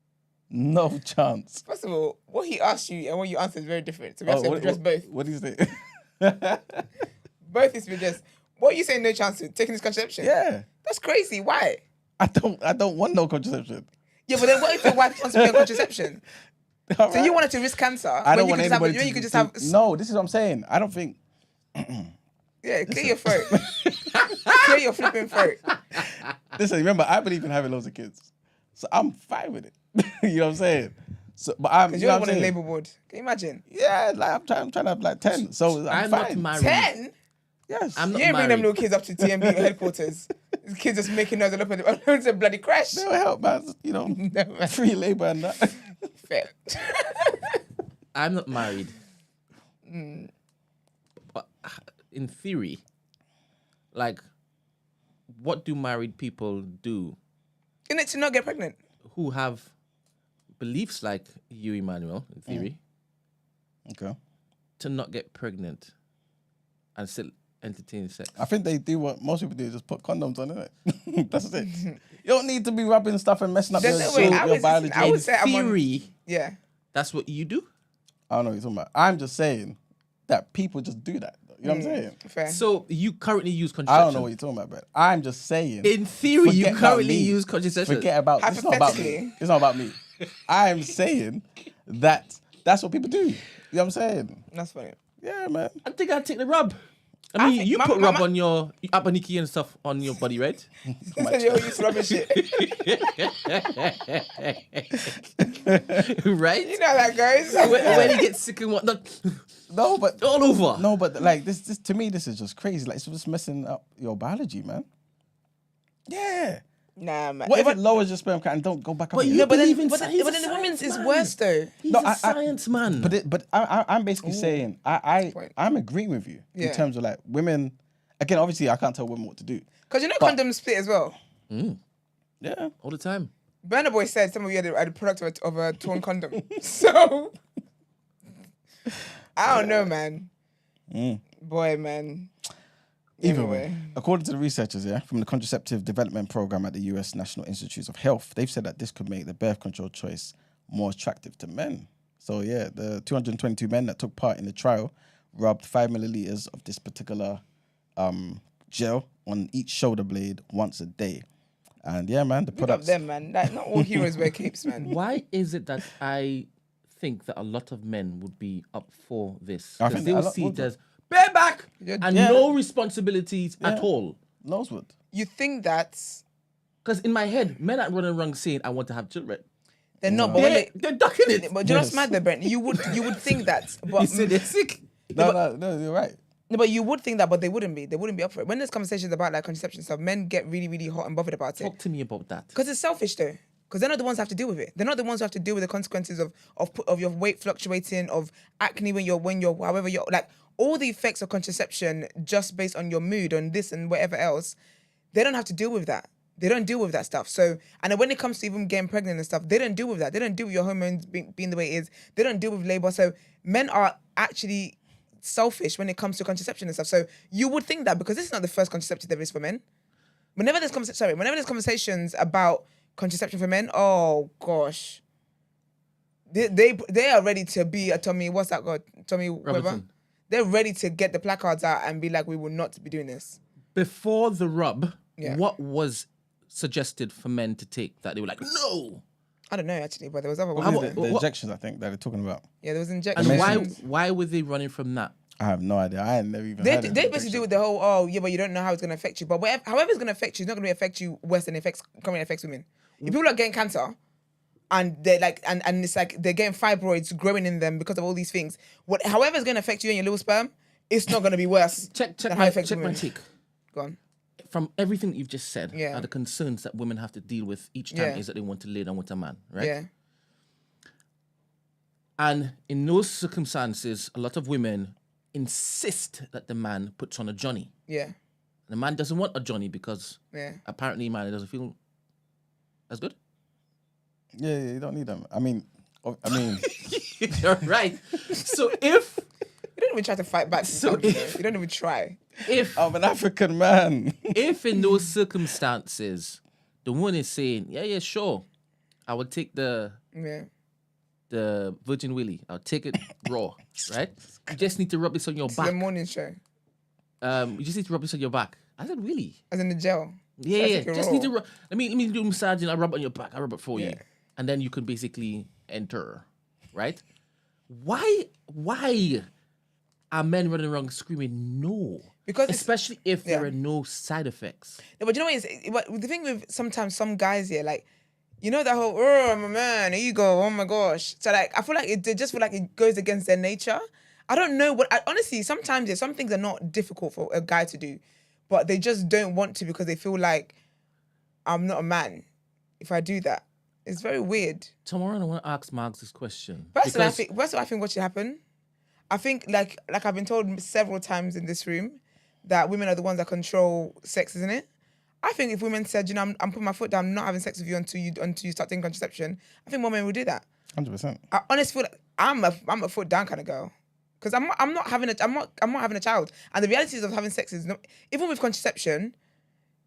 No chance. First of all, what he asked you and what you answered is very different. So we have to address both. What do you say? Both is to address. What are you saying? No chance to taking this contraception? Yeah. That's crazy. Why? I don't want no contraception. Yeah, but then what if your wife wants to be on contraception? All So right. you wanted to risk cancer? I don't when want you could anybody just have, to, you could just have. No, this is what I'm saying. I don't think. Yeah, clear your throat. Clear your flipping throat. Listen, remember, I believe in having loads of kids, so I'm fine with it. You know what I'm saying? So, but I'm. Because You you're know the what one I'm in saying? labour ward. Can you imagine? Yeah, like I'm trying to have like 10. So I'm not fine. married. 10? Yes. I'm You not ain't bring them married. little kids up to TMB headquarters. These kids just making noise all up it's a bloody crash. They'll help, man. You know, No, man. free labor and that. Fair. I'm not married. But in theory, like, what do married people do In it to not get pregnant. who have beliefs like you, Emmanuel, in theory, Okay. to not get pregnant and still entertain sex? I think they do what most people do, just put condoms on, innit? That's it. You don't need to be rubbing stuff and messing up There's your, no way. your biology. I would say I'm on. Theory, Yeah. that's what you do? I don't know what you're talking about. I'm just saying that people just do that. You know what I'm saying? Fair. So you currently use I contraception? don't know what you're talking about, bro. I'm just saying. In theory, you Forget about currently me. use contraception. Forget about it's not about me. Hypothetically. It's not about me. I'm saying that that's what people do. You know what I'm saying? That's funny. Yeah, man. I think I'd take the rub. I mean, think you my- put my- rub my- on your abaniki and stuff on your body, right? Instead you use rubbish shit. Right? You know how that goes. When he gets sick and whatnot, No, but all over. no, but like this to me, this is just crazy. Like it's just messing up your biology, man. Yeah. Nah, man. What Yeah, if it lowers your sperm count and don't go back up? But again? you but then, believe in but science. then, He's but a then the women's science is man. worse though. He's No, a science man. But I'm basically saying Point. I'm agreeing with you Yeah. in terms of like women. Again, obviously, I can't tell women what to do. Because you know But- condoms split as well. Yeah. all the time. Burna Boy said some of you are the product of a torn condom. So, I don't know, man. Boy, man. Either Anyway. way, according to the researchers, from the Contraceptive Development Program at the U.S. National Institutes of Health, they've said that this could make the birth control choice more attractive to men. So yeah, the 222 men that took part in the trial rubbed 5 milliliters of this particular gel on each shoulder blade once a day. And yeah, man, the Pick up products. them, man. Like, not all heroes wear capes, man. Why is it that I think that a lot of men would be up for this? I Because think they a will lot see it would. as bareback and Yeah. no responsibilities at all. Nosewood. You think that's... Because in my head, men are running around saying, I want to have children. They're not, but when They're ducking it. But you know what's Yes. mad there, Brent? You would think that. You But, say they're sick. No, you're right. no, but you would think that, but they wouldn't be. They wouldn't be up for it. When there's conversations about like contraception stuff, men get really, really hot and bothered about it. Talk to me about that. Because it's selfish though. Because they're not the ones who have to deal with it. They're not the ones who have to deal with the consequences of your weight fluctuating, of acne when you're however you're like all the effects of contraception just based on your mood, on this and whatever else. They don't have to deal with that. They don't deal with that stuff. So, and then when it comes to even getting pregnant and stuff, they don't deal with that. They don't deal with your hormones being the way it is. They don't deal with labor. So men are actually selfish when it comes to contraception and stuff. So you would think that because this is not the first contraceptive there is for men. Whenever there's conversations about contraception for men, oh gosh, they are ready to be a Tommy. What's that called? Tommy Webber. Robertson. They're ready to get the placards out and be like, we will not be doing this. Before the rub, Yeah. what was suggested for men to take that they were like, no? I don't know actually, but there was other How ones. about- The what- injections, I think, that they're talking about. Yeah, there was And injections. why were they running from that? I have no idea. I had never even They heard of basically do with the whole, oh yeah, but you don't know how it's gonna affect you. But however it's gonna affect you, it's not gonna affect you worse than it currently affects women. If people are getting cancer, and they're like, and it's like they're getting fibroids growing in them because of all these things. However it's gonna affect you and your little sperm, it's not gonna be worse. Check than how it affects my women. take. Go on. From everything that you've just said, Yeah. are the concerns that women have to deal with each time Yeah. is that they want to lay down with a man, right? Yeah. And in those circumstances, a lot of women insist that the man puts on a Johnny. Yeah. The man doesn't want a Johnny because Yeah. apparently man doesn't feel as good. Yeah, you don't need them. I mean, You're right. So if You don't even try to fight back. So You don't even try. I'm an African man. if in those circumstances the woman is saying, yeah, sure, I will take the Virgin Willy. I'll take it raw, right? You just need to rub this on your The back. morning show. You just need to rub this on your back. I said, really? As in the gel. Yeah. take it Just raw. need to rub. Let me do a massage and I rub it on your back. I rub it for you, Yeah. and then you can basically enter, right? Why are men running around screaming no? Because especially if there are no side effects. No, but you know what is? But the thing with sometimes some guys here, like, you know that whole oh I'm a man, here you go, oh my gosh. So like I feel like they just feel like it goes against their nature. I don't know honestly sometimes some things are not difficult for a guy to do, but they just don't want to because they feel like I'm not a man if I do that. It's very weird. Tomorrow I want to ask Marks this question. Personally, I think what should happen. I think like I've been told several times in this room that women are the ones that control sex, isn't it? I think if women said, you know, I'm putting my foot down, I'm not having sex with you until you start taking contraception, I think more men will do that. 100%. I honestly feel like I'm a foot down kind of girl. Because I'm not having a child. And the realities of having sex is not, even with contraception,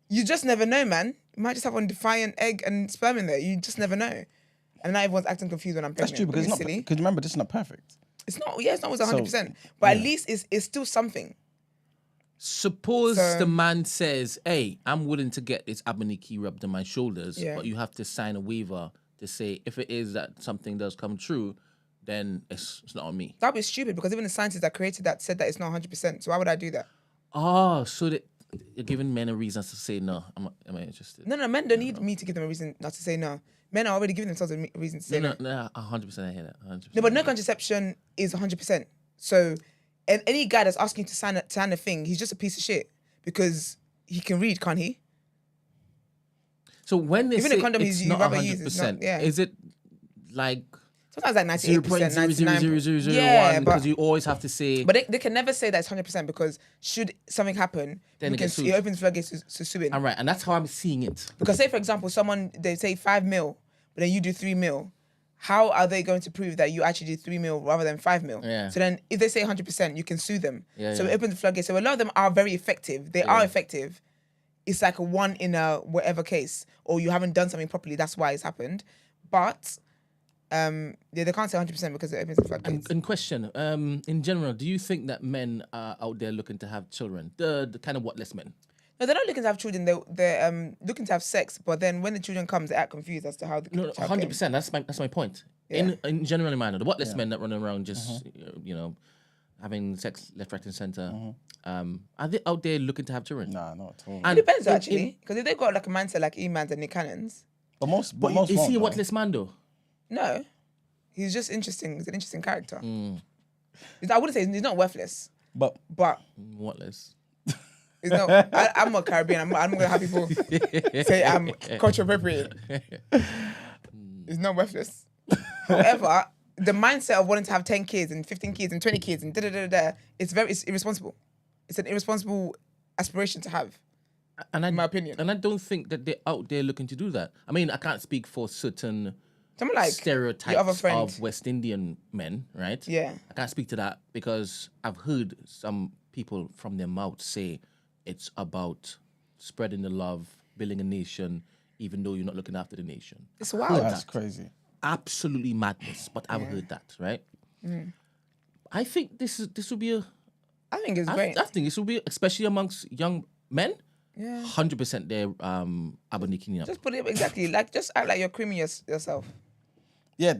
you just never know, man. You might just have one defiant egg and sperm in there. You just never know. And now everyone's acting confused when I'm pregnant. That's true, because it's not silly. because remember, this is not perfect. It's not always 100%. But at least it's still something. Suppose the man says, hey, I'm willing to get this Abaniki rubbed on my shoulders, but you have to sign a waiver to say if it is that something does come true, then it's not on me. That'd be stupid because even the scientists that created that said that it's not 100%. So why would I do that? Oh, so that you're giving men a reason to say no. Am I interested? No, men don't need me to give them a reason not to say no. Men are already giving themselves a reason to say no. No, 100% I hear that. 100%. No, but no contraception is 100%. So, and any guy that's asking you to sign a thing, he's just a piece of shit because he can read, can't he? So when they Even say the condom it's you not rather 100%, use, it's not, is it like sometimes like 98%, 99%? Yeah, because you always have to say. But they can never say that it's 100% because should something happen, then it opens floodgates to suing. I'm right, and that's how I'm seeing it. Because say for example, they say 5 mil, but then you do 3 mil. How are they going to prove that you actually did 3 mil rather than 5 mil? Yeah. So then if they say 100%, you can sue them. Yeah, so yeah. it opens the floodgates. So a lot of them are very effective. They are effective. It's like a one in a whatever case, or you haven't done something properly. That's why it's happened. But they can't say 100% because it opens the floodgates. And question, in general, do you think that men are out there looking to have children? The kind of whatless men? No, they're not looking to have children. They're looking to have sex. But then when the children comes, they act confused as to how the No, child came. 100%. That's my point. Yeah. In general manner, the whatless men that run around just having sex left, right, and center. Are they out there looking to have children? Nah, not at all. And It depends actually, because if they got like a mindset like E-Mans and Nick Cannons, But most is he a won't, though. whatless man though? no, he's just interesting. He's an interesting character. Mm. I wouldn't say he's not worthless, But but Whatless. he's not. I'm not Caribbean. I'm not gonna have people say I'm culture appropriate. He's not worthless. However, the mindset of wanting to have 10 kids and 15 kids and 20 kids and it's irresponsible. It's an irresponsible aspiration to have. And in my opinion. And I don't think that they're out there looking to do that. I mean, I can't speak for certain Someone like your other stereotypes friend. of West Indian men, right? Yeah. I can't speak to that because I've heard some people from their mouth say it's about spreading the love, building a nation, even though you're not looking after the nation. It's wild. that's crazy. Absolutely madness, but I've heard that, right? I think this will be I think it's great. I think this will be, especially amongst young men, Yeah. 100% they're aboniking up. Just put it exactly like just act like you're creaming yourself. Yeah,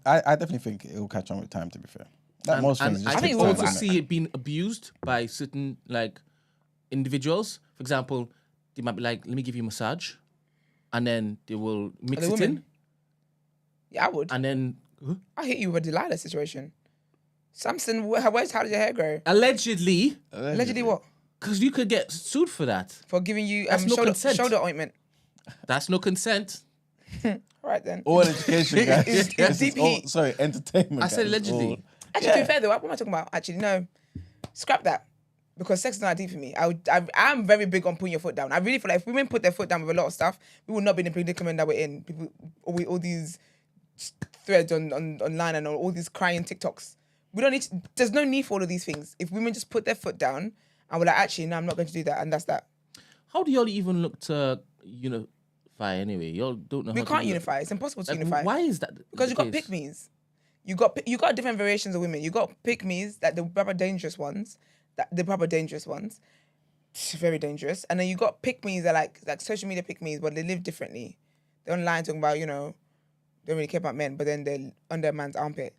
I definitely think it will catch on with time. To be fair, that most things. And Just I take can it will. time, also innit? see it being abused by certain like individuals. For example, they might be like, "Let me give you a massage," and then they will mix the it in, woman? Yeah, I would. and then I hit you with a Delilah situation. Samson, how did your hair grow? allegedly, Allegedly what? because you could get sued for that. For giving you That's no consent. shoulder ointment. That's no consent. All right then. All education, guys. It's This is deep all- heat. sorry, entertainment. I said guys. It's allegedly. all- Actually, to be fair though, what am I talking about? Actually, no. Scrap that. Because sex is not deep for me. I'm very big on putting your foot down. I really feel like if women put their foot down with a lot of stuff, we would not be in the predicament that we're in. People, all these threads online and all these crying TikToks. We don't need. There's no need for all of these things. If women just put their foot down and we're like, actually, no, I'm not going to do that, and that's that. How do y'all even look to unify anyway? Y'all don't know. We can't unify. It's impossible to unify. Why is that? Because you got pick-me's. You got different variations of women. You got pick-me's, that the proper dangerous ones. Very dangerous. And then you got pick-me's that like social media pick-me's, but they live differently. They're online talking about, don't really care about men, but then they're under a man's armpit.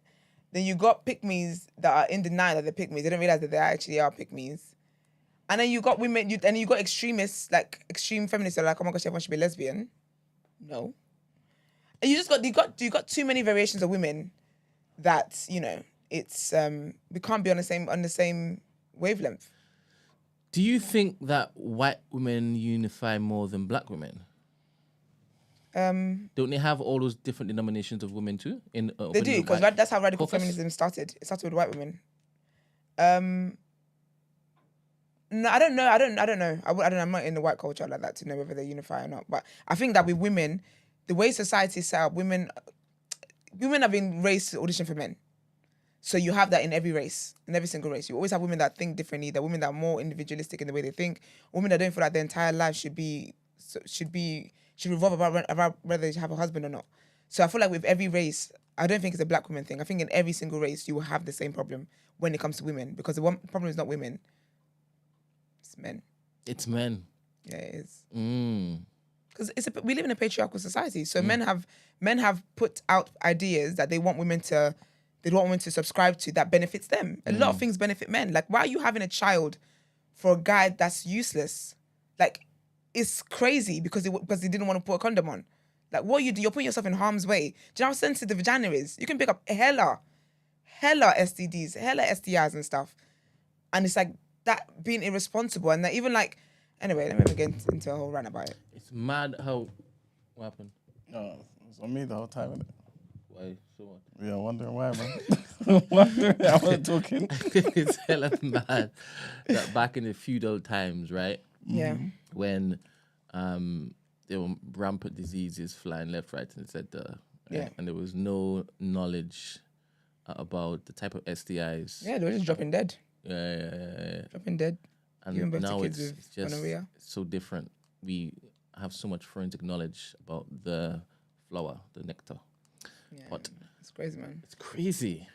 Then you got pick-me's that are in denial that they're pick-me's. They don't realize that they actually are pick-me's. And then you got women, you got extremists, like extreme feminists that are like, oh my gosh, everyone should be lesbian. No. And you got too many variations of women that, it's we can't be on the same wavelength. Do you think that white women unify more than black women? Don't they have all those different denominations of women too? They do, because that's how radical feminism started. It started with white women. No, I don't know. I don't know. I don't know. I'm not in the white culture like that to know whether they unify or not. But I think that with women, the way society is set up, women have been raised to audition for men. So you have that in every race, in every single race. You always have women that think differently. The women that are more individualistic in the way they think. Women that don't feel like their entire life should revolve about whether they have a husband or not. So I feel like with every race, I don't think it's a black woman thing. I think in every single race you will have the same problem when it comes to women, because the one problem is not women, it's men. It's men. Yeah, it is. Because we live in a patriarchal society, so men have put out ideas that they want women to subscribe to that benefits them. A lot of things benefit men. Like, why are you having a child for a guy that's useless? Like, it's crazy because he didn't want to put a condom on. Like, what you do, you're putting yourself in harm's way. Do you know how sensitive the vagina is? You can pick up hella STDs, hella STIs and stuff. And it's like that being irresponsible. And that even like, anyway, let me not get into a whole rant about it. It's mad how, what happened? No, it's on me the whole time, isn't it? Why? So what? Yeah, wondering why, man. Wondering, I wasn't talking. It's hella mad that back in the feudal times, right? Yeah. When there were rampant diseases flying left, right, and center, and there was no knowledge about the type of STIs. Yeah, they were just dropping dead. Yeah. Dropping dead. And now it's so different. We have so much forensic knowledge about the flower, the nectar. Yeah, but it's crazy, man. It's crazy.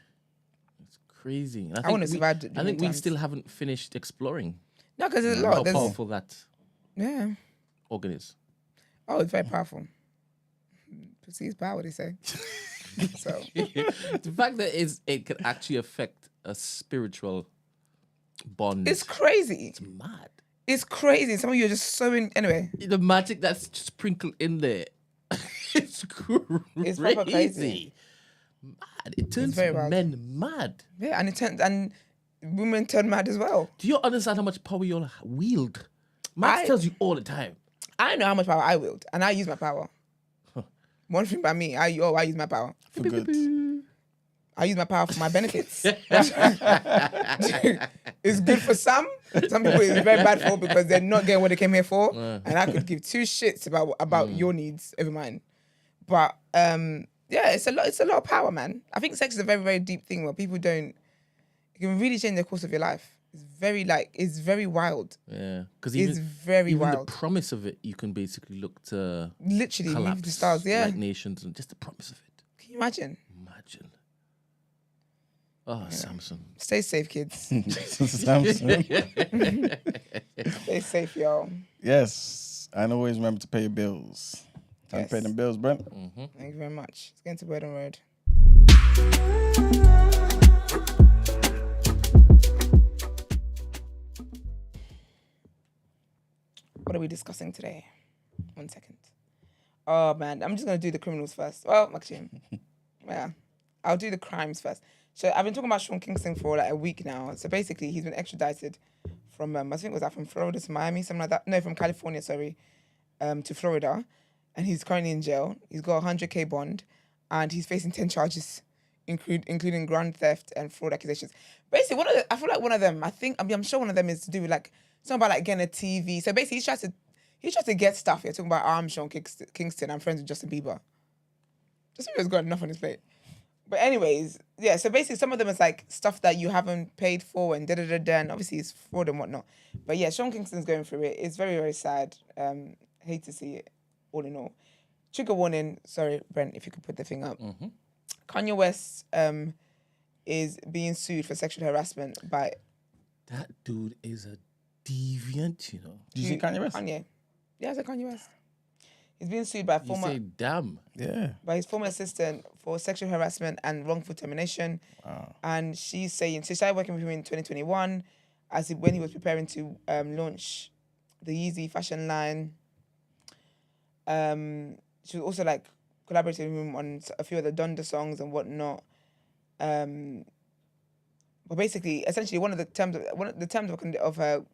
And I want to survive. I think we still haven't finished exploring. No, because there's a lot. How powerful that organ is. Oh, it's very powerful. Pussy is power, they say. So the fact that it can actually affect a spiritual bond. It's crazy. It's mad. It's crazy. Some of you are just so in. Anyway, the magic that's sprinkled in there. It's crazy. It's proper crazy. Mad. It turns men mad. Yeah, and women turn mad as well. Do you understand how much power you all wield? Max tells you all the time. I know how much power I wield, and I use my power. One thing about me, I use my power. For good. I use my power for my benefits. It's good for some. Some people it's very bad for because they're not getting what they came here for. And I could give two shits about your needs over mine. But it's a lot of power, man. I think sex is a very, very deep thing where people don't. It can really change the course of your life. It's very wild. Yeah, because it's very wild. The promise of it, you can basically look to literally collapse leave the stars. Yeah, like nations, and just the promise of it. Can you imagine? Oh, Samson. Stay safe, kids. Samson. Stay safe, y'all. Yes, and always remember to pay your bills. Time to pay them bills, Brent. Mm-hmm. Thank you very much. Let's get into Word on Road. What are we discussing today? 1 second. Oh, man. I'm just going to do the criminals first. Well, actually, yeah. I'll do the crimes first. So I've been talking about Sean Kingston for like a week now. So basically, he's been extradited from, I think it was from Florida to Miami, something like that. No, from California, sorry, to Florida. And he's currently in jail. He's got a $100K bond. And he's facing 10 charges, including grand theft and fraud accusations. Basically, I feel like one of them, I'm sure one of them is to do with like, something about like getting a TV. So basically, he's trying to get stuff here. Talking about, I'm Sean Kingston. I'm friends with Justin Bieber. Justin Bieber's got enough on his plate. But anyways, yeah, so basically some of them is like stuff that you haven't paid for and da-da-da-da, and obviously it's fraud and whatnot. But yeah, Sean Kingston's going through it. It's very, very sad. Hate to see it, all in all. Trigger warning, sorry, Brent, if you could put the thing up. Mm-hmm. Kanye West is being sued for sexual harassment by... That dude is a deviant, you know. Did you see Kanye West? Kanye. Yeah, it's a Kanye West. He's being sued by You say, damn. Yeah. by his former assistant for sexual harassment and wrongful termination. Wow. And she's saying she started working with him in 2021 when he was preparing to launch the Yeezy fashion line. She was also like collaborating with him on a few of the Donda songs and whatnot. But basically, essentially, one of the terms of her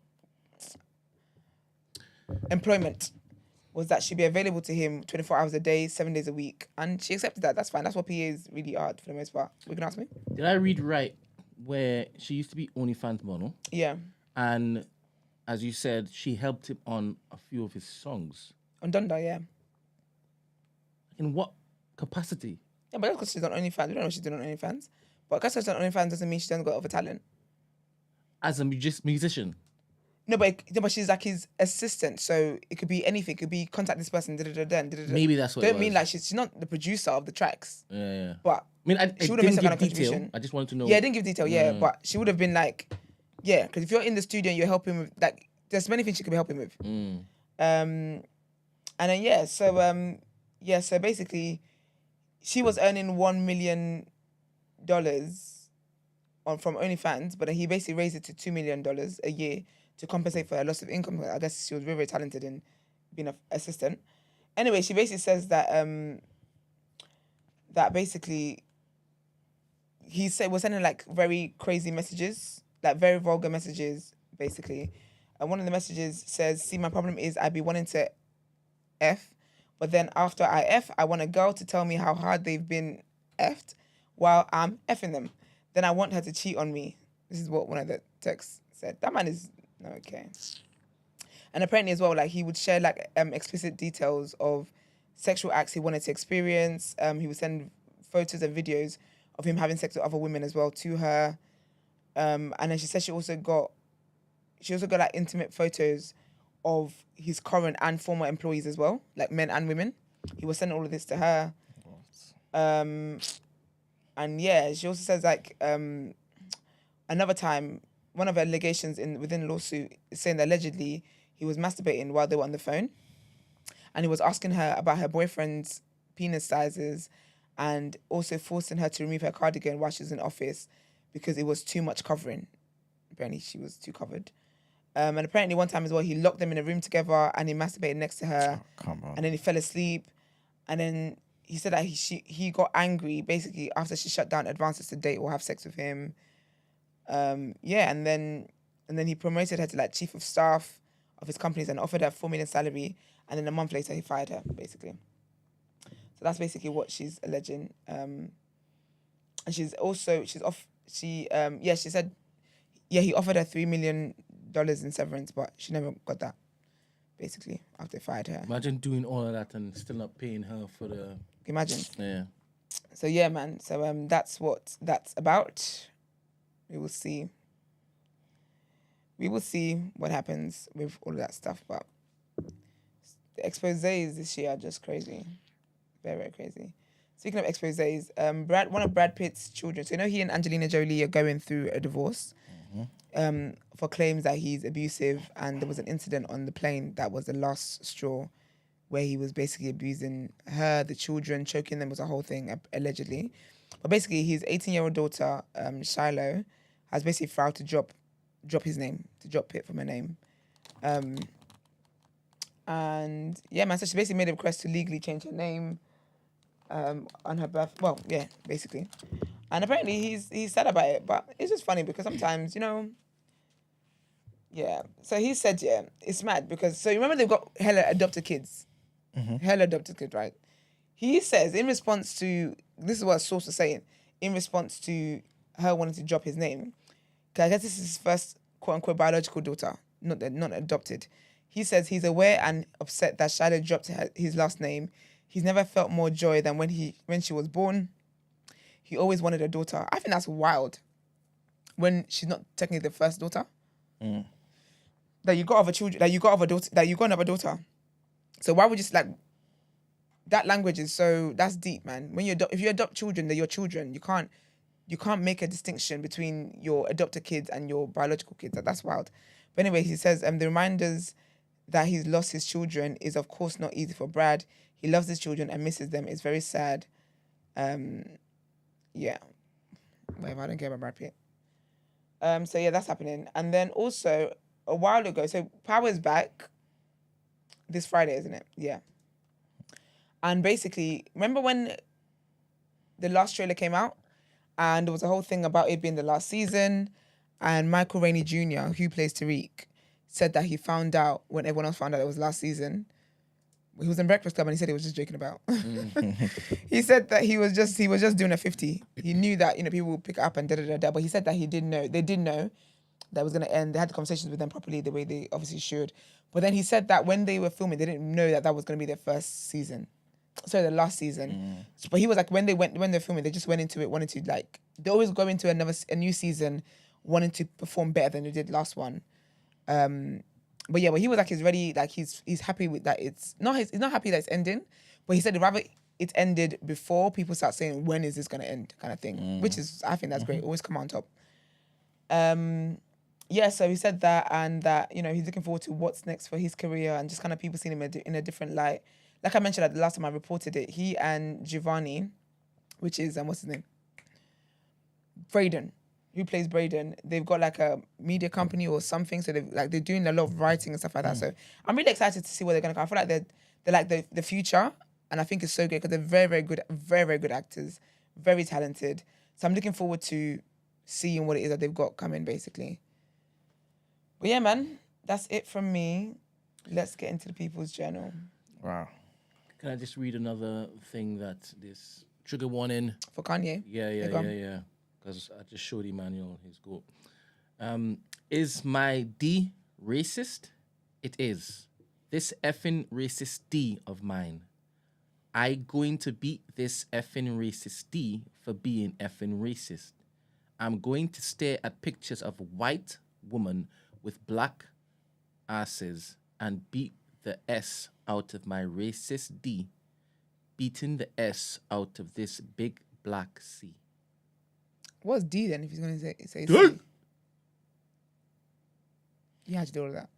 employment was that she'd be available to him 24 hours a day, 7 days a week. And she accepted that. That's fine. That's what PAs really are for the most part. You can ask me? Did I read right where she used to be OnlyFans model? Yeah. And as you said, she helped him on a few of his songs. On Donda, yeah. In what capacity? Yeah, but that's because she's on OnlyFans. We don't know what she's doing on OnlyFans. But because she's on OnlyFans doesn't mean she doesn't got other talent. As a musician? No, but she's like his assistant, so it could be anything. It could be contact this person, Maybe that's what it Don't mean was. like she's not the producer of the tracks. Yeah. But I mean, she it would have made didn't some kind give of detail. contribution. I just wanted to know. Yeah, I didn't give detail, but she would have been like, yeah, because if you're in the studio and you're helping with, like, there's many things she could be helping with. And then, so basically, she was earning $1 million from OnlyFans, but then he basically raised it to $2 million a year to compensate for her loss of income. I guess she was very, very talented in being an assistant. Anyway, she basically says that that basically was sending like very crazy messages, like very vulgar messages, basically. And one of the messages says, "See, my problem is I be wanting to F, but then after I F, I want a girl to tell me how hard they've been F'd while I'm F'ing them. Then I want her to cheat on me." This is what one of the texts said. That man is not okay. And apparently as well, like he would share like explicit details of sexual acts he wanted to experience. He would send photos and videos of him having sex with other women as well to her. And then she said she also got like intimate photos of his current and former employees as well, like men and women. He was sending all of this to her. And yeah, she also says like another time, one of her allegations within the lawsuit is saying that allegedly he was masturbating while they were on the phone, and he was asking her about her boyfriend's penis sizes, and also forcing her to remove her cardigan while she was in office because it was too much covering. Apparently, she was too covered. And apparently, one time as well, he locked them in a room together and he masturbated next to her. Oh, come on. And then he fell asleep, and then he said that he got angry basically after she shut down advances to date or have sex with him. And then he promoted her to like chief of staff of his companies and offered her $4 million salary, and then a month later he fired her basically. So that's basically what she's alleging. And she said he offered her $3 million in severance, but she never got that basically after they fired her. Imagine doing all of that and still not paying her for the... Imagine. Yeah. So yeah, man. So that's what that's about. We will see. We will see what happens with all of that stuff. But the exposés this year are just crazy. Very, very crazy. Speaking of exposés, one of Brad Pitt's children, so he and Angelina Jolie are going through a divorce for claims that he's abusive, and there was an incident on the plane that was the last straw where he was basically abusing her, the children, choking them, was a whole thing, allegedly. But basically, his 18-year-old daughter, Shiloh, has basically filed to drop his name, to drop Pitt from her name. And yeah, man, so she basically made a request to legally change her name on her birth. Well, yeah, basically. And apparently he's sad about it, but it's just funny because sometimes, yeah. So he said, yeah, it's mad because, so you remember they've got hella adopted kids. Hella adopted kids, right? He says in response to, this is what a source was saying, in response to her wanting to drop his name, because I guess this is his first quote-unquote biological daughter, not adopted. He says he's aware and upset that Shiloh dropped his last name. He's never felt more joy than when she was born. he always wanted a daughter. I think that's wild. When she's not technically the first daughter. That you got other children, that you got another daughter. So why would you like that language is so that's deep, man. When if you adopt children, they're your children. You can't make a distinction between your adopted kids and your biological kids. That's wild. But anyway, he says the reminders that he's lost his children is of course not easy for Brad. He loves his children and misses them. It's very sad. Yeah. Whatever, I don't care about Brad Pitt. So yeah, that's happening. And then also a while ago, so Power's back this Friday, isn't it? Yeah. And basically, remember when the last trailer came out and there was a whole thing about it being the last season, and Michael Rainey Jr., who plays Tariq, said that he found out when everyone else found out it was last season. He was in Breakfast Club and he said he was just joking about. He said that he was just doing a 50. He knew that, people would pick it up and da-da-da-da, but he said that they did know that it was going to end. They had the conversations with them properly the way they obviously should. But then he said that when they were filming, they didn't know that was going to be their first season. Sorry, the last season. But he was like, when they're filming, they just went into it, wanting to they always go into a new season wanting to perform better than they did last one. But he was like, he's ready, like he's happy with that. He's not happy that it's ending, but he said rather it's ended before people start saying, when is this going to end, kind of thing, which is, I think that's great. Always come on top. So he said that, and that, he's looking forward to what's next for his career and just kind of people seeing him in a different light. Like I mentioned the last time I reported it, he and Giovanni, which is, what's his name? Braden, who plays Braden, they've got like a media company or something. So they're doing a lot of writing and stuff like that. So I'm really excited to see where they're going to go. I feel like they're like the future. And I think it's so good because they're very, very good actors, very talented. So I'm looking forward to seeing what it is that they've got coming, basically. But yeah, man, that's it from me. Let's get into the People's Journal. Wow. Can I just read another thing that this trigger warning? For Kanye? Yeah. Because I just showed Emmanuel his goal. Is my D racist? It is. This effing racist D of mine. I going to beat this effing racist D for being effing racist. I'm going to stare at pictures of white women with black asses and beat the S out of my racist D, beating the S out of this big black C. What's D then if he's going to say D? C? You had to do all of that.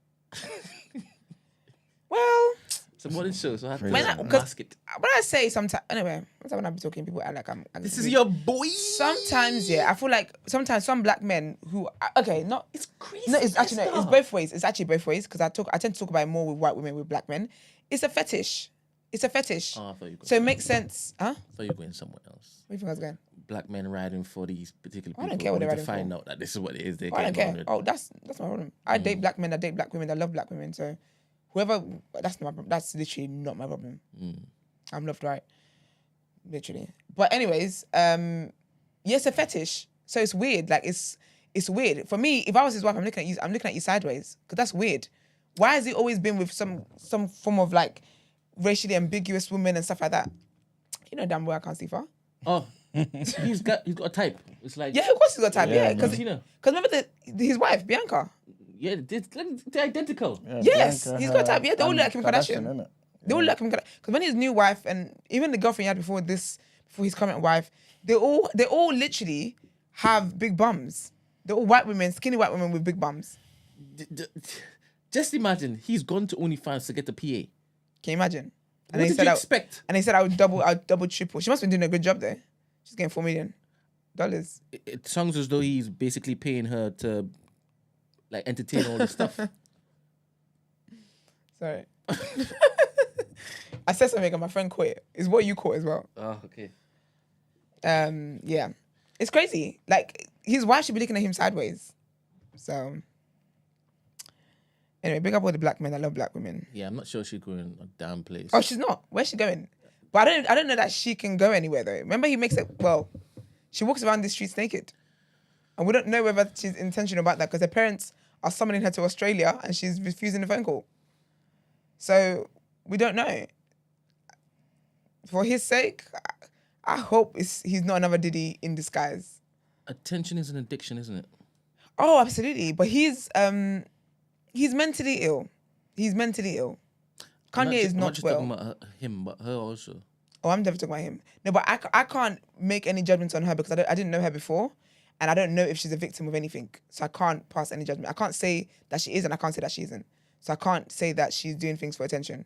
Well... It's a morning show, so I have to mask it. When I say sometimes... Anyway, when I be talking, people act like I'm... This is your boy! Sometimes, yeah, I feel like sometimes some black men who... Okay, not... It's crazy. No, it's actually... No, it's both ways. It's actually both ways because I tend to talk about it more with white women, with black men. It's a fetish. Oh, I thought you were going so it makes sense. Huh? I thought you were going somewhere else. Where do you think I was going? Black men riding for these particular people. I don't care what they're riding to find out that this is what it is. I don't care. Oh, that's my problem. I date black men. I date black women. I love black women. So whoever, that's literally not my problem. I'm loved right, literally. But anyways, it's a fetish. So it's weird. Like it's weird for me. If I was his wife, I'm looking at you sideways because that's weird. Why has he always been with some form of like racially ambiguous women and stuff like that? You know damn well I can't see far. Oh, he's got a type. It's like, yeah, of course he's got a type. Yeah, because you know, remember his wife Bianca. Yeah, they're identical. Yeah, yes, Bianca, he's got a type. Yeah, they all look like Kim Kardashian. They all look like Kim Kardashian. Because when his new wife and even the girlfriend he had before his current wife, they all literally have big bums. They're all white women, skinny white women with big bums. Just imagine he's gone to OnlyFans to get the PA. Can you imagine? And what did you expect? And they said I would double, triple. She must have been doing a good job there. She's getting $4 million. It sounds as though he's basically paying her to like entertain all this stuff. Sorry. I said something and my friend caught it. It's what you caught as well. Oh, okay. Yeah. It's crazy. Like, his wife should be looking at him sideways. So, anyway, big up all the black men. I love black women. Yeah, I'm not sure she's going a damn place. Oh, she's not. Where's she going? But I don't know that she can go anywhere though. Remember, he makes it. Well, she walks around the streets naked, and we don't know whether she's intentional about that because her parents are summoning her to Australia and she's refusing the phone call. So we don't know. For his sake, I hope he's not another Diddy in disguise. Attention is an addiction, isn't it? Oh, absolutely. But he's mentally ill. He's mentally ill. Kanye is I'm not not just well. talking about him, but her also. Oh, I'm definitely talking about him. No, but I can't make any judgments on her because I didn't know her before, and I don't know if she's a victim of anything. So I can't pass any judgment. I can't say that she is, and I can't say that she isn't. So I can't say that she's doing things for attention,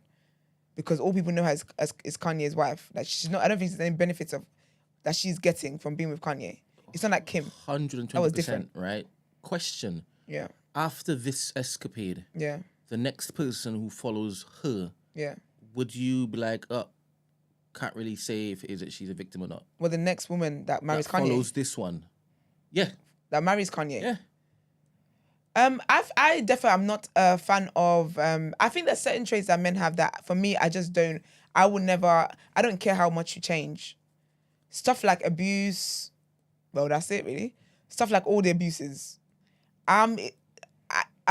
because all people know her is Kanye's wife. Like she's not. I don't think there's any benefits of that she's getting from being with Kanye. It's not like Kim. 120%, right? Question. Yeah. After this escapade, Yeah. the next person who follows her, Yeah. would you be like, oh, can't really say if it is that she's a victim or not? Well, the next woman that marries That Kanye. follows this one. Yeah. That marries Kanye. Yeah. I definitely am not a fan of. I think there's certain traits that men have that for me I just don't. I would never. I don't care how much you change. Stuff like abuse. Well, that's it really. Stuff like all the abuses. I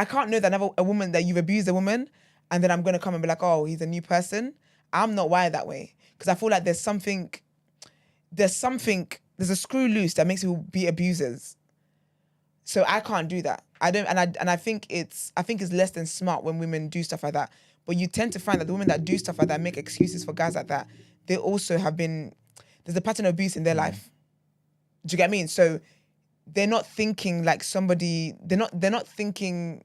can't know that a woman that you've abused a woman, and then I'm gonna come and be like, oh, he's a new person. I'm not wired that way because I feel like there's a screw loose that makes people be abusers. So I can't do that. I don't, and I think it's less than smart when women do stuff like that. But you tend to find that the women that do stuff like that make excuses for guys like that. They also have been, there's a pattern of abuse in their life. Do you get what I mean? So they're not thinking like somebody. They're not thinking.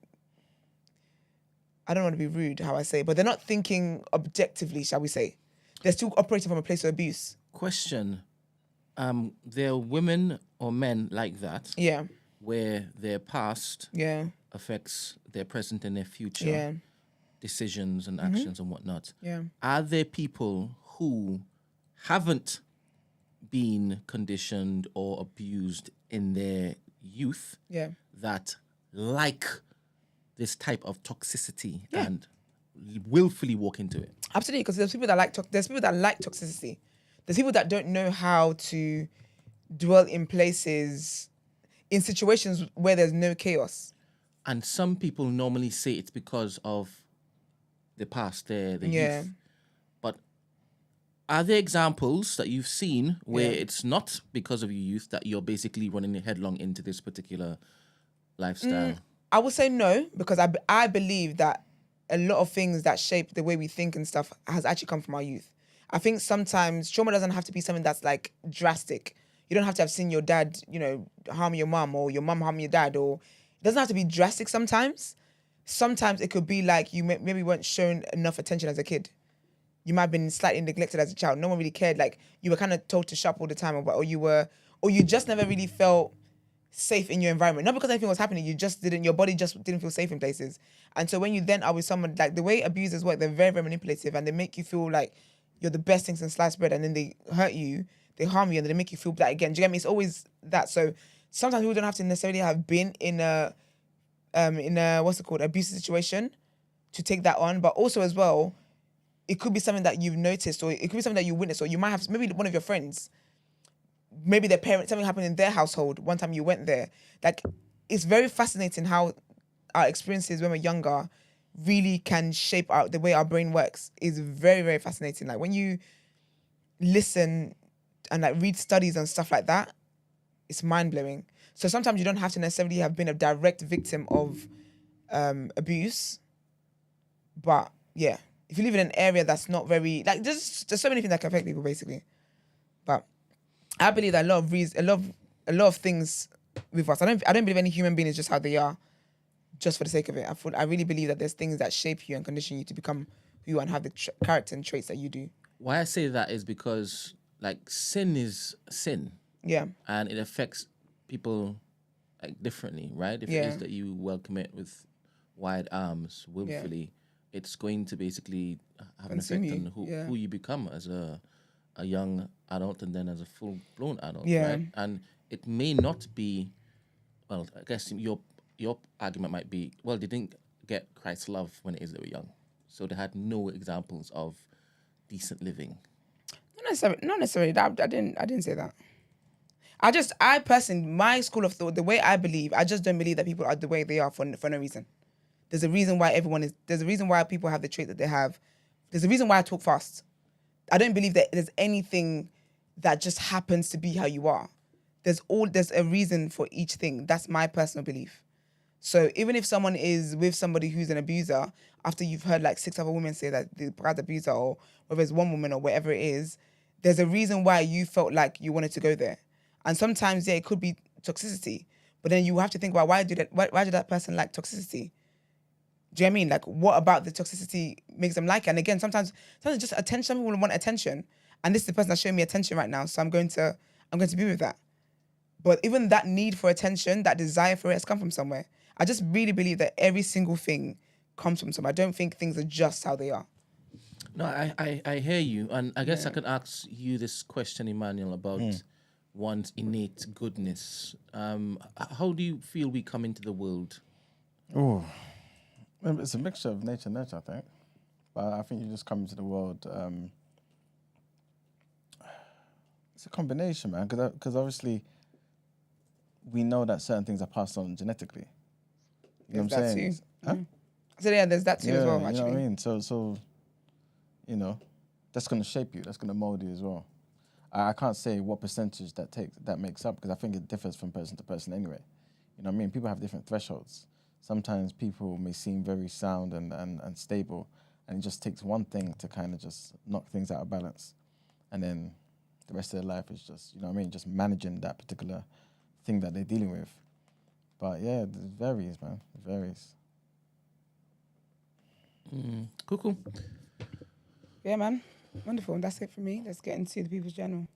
I don't want to be rude how I say it, but they're not thinking objectively, shall we say? They're still operating from a place of abuse. Question. There are women or men like that. Yeah. Where their past Yeah. affects their present and their future Yeah. decisions and actions and whatnot. Yeah. Are there people who haven't been conditioned or abused in their youth Yeah. that like this type of toxicity Yeah. and willfully walk into it? Absolutely, because there's people that like toxicity. There's people that don't know how to dwell in places, in situations where there's no chaos. And some people normally say it's because of the past, the youth. But are there examples that you've seen where it's not because of your youth that you're basically running headlong into this particular lifestyle? I would say no, because I believe that a lot of things that shape the way we think and stuff has actually come from our youth. I think sometimes trauma doesn't have to be something that's like drastic. You don't have to have seen your dad, harm your mum, or your mum harm your dad, or it doesn't have to be drastic sometimes. Sometimes it could be like you maybe weren't shown enough attention as a kid. You might have been slightly neglected as a child. No one really cared. Like you were kind of told to shop all the time, or you just never really felt safe in your environment. Not because anything was happening, your body just didn't feel safe in places. And so when you then are with someone, like the way abusers work, they're very, very manipulative, and they make you feel like you're the best things in sliced bread, and then they hurt you, they harm you, and then they make you feel that again. Do you get me? It's always that. So sometimes people don't have to necessarily have been in a abusive situation to take that on. But also as well, it could be something that you've noticed, or it could be something that you witnessed, or you might have maybe one of your friends, maybe their parents, something happened in their household one time you went there. Like, it's very fascinating how our experiences when we're younger really can shape the way our brain works. Is very, very fascinating. Like when you listen and like read studies and stuff like that, it's mind-blowing. So sometimes you don't have to necessarily have been a direct victim of abuse, but yeah, if you live in an area that's not very, like, there's so many things that can affect people basically. But I believe that a lot of things with us, I don't believe any human being is just how they are just for the sake of it. I really believe that there's things that shape you and condition you to become who you are and have the character and traits that you do. Why I say that is because, like, sin is sin. Yeah. And it affects people, like, differently, right? If it is that you welcome it with wide arms, willfully, it's going to basically have Consume an effect on who you become as a young adult and then as a full-blown adult, right? And it may not be, well, I guess your argument might be, well, they didn't get Christ's love when it is they were young. So they had no examples of decent living. Not necessarily. I didn't say that. I personally, my school of thought, the way I believe, I just don't believe that people are the way they are for no reason. There's a reason why there's a reason why people have the trait that they have. There's a reason why I talk fast. I don't believe that there's anything that just happens to be how you are. There's a reason for each thing. That's my personal belief. So even if someone is with somebody who's an abuser, after you've heard like 6 other women say that the bad abuser, or whether it's one woman or whatever it is, there's a reason why you felt like you wanted to go there. And sometimes, yeah, it could be toxicity, but then you have to think about why did that person like toxicity? Do you know what I mean? Like, what about the toxicity makes them like it? And again, sometimes it's just attention. Some people want attention, and this is the person that's showing me attention right now, so I'm going to be with that. But even that need for attention, that desire for it, has come from somewhere. I just really believe that every single thing comes from somewhere. I don't think things are just how they are. No, I hear you, and I guess I could ask you this question, Emmanuel, about one's innate goodness. How do you feel we come into the world? Oh, it's a mixture of nature and nurture, I think. But I think you just come into the world. It's a combination, man, because obviously we know that certain things are passed on genetically. You know what I'm saying? Huh? So yeah, there's that too as well, actually. You know what I mean? So, you know, that's going to shape you. That's going to mold you as well. I can't say what percentage that makes up, because I think it differs from person to person anyway. You know what I mean? People have different thresholds. Sometimes people may seem very sound and stable, and it just takes one thing to kind of just knock things out of balance. And then the rest of their life is just, you know what I mean, just managing that particular thing that they're dealing with. But yeah, it varies, man. It varies. Cool. Yeah, man. Wonderful. That's it for me. Let's get into the People's Journal.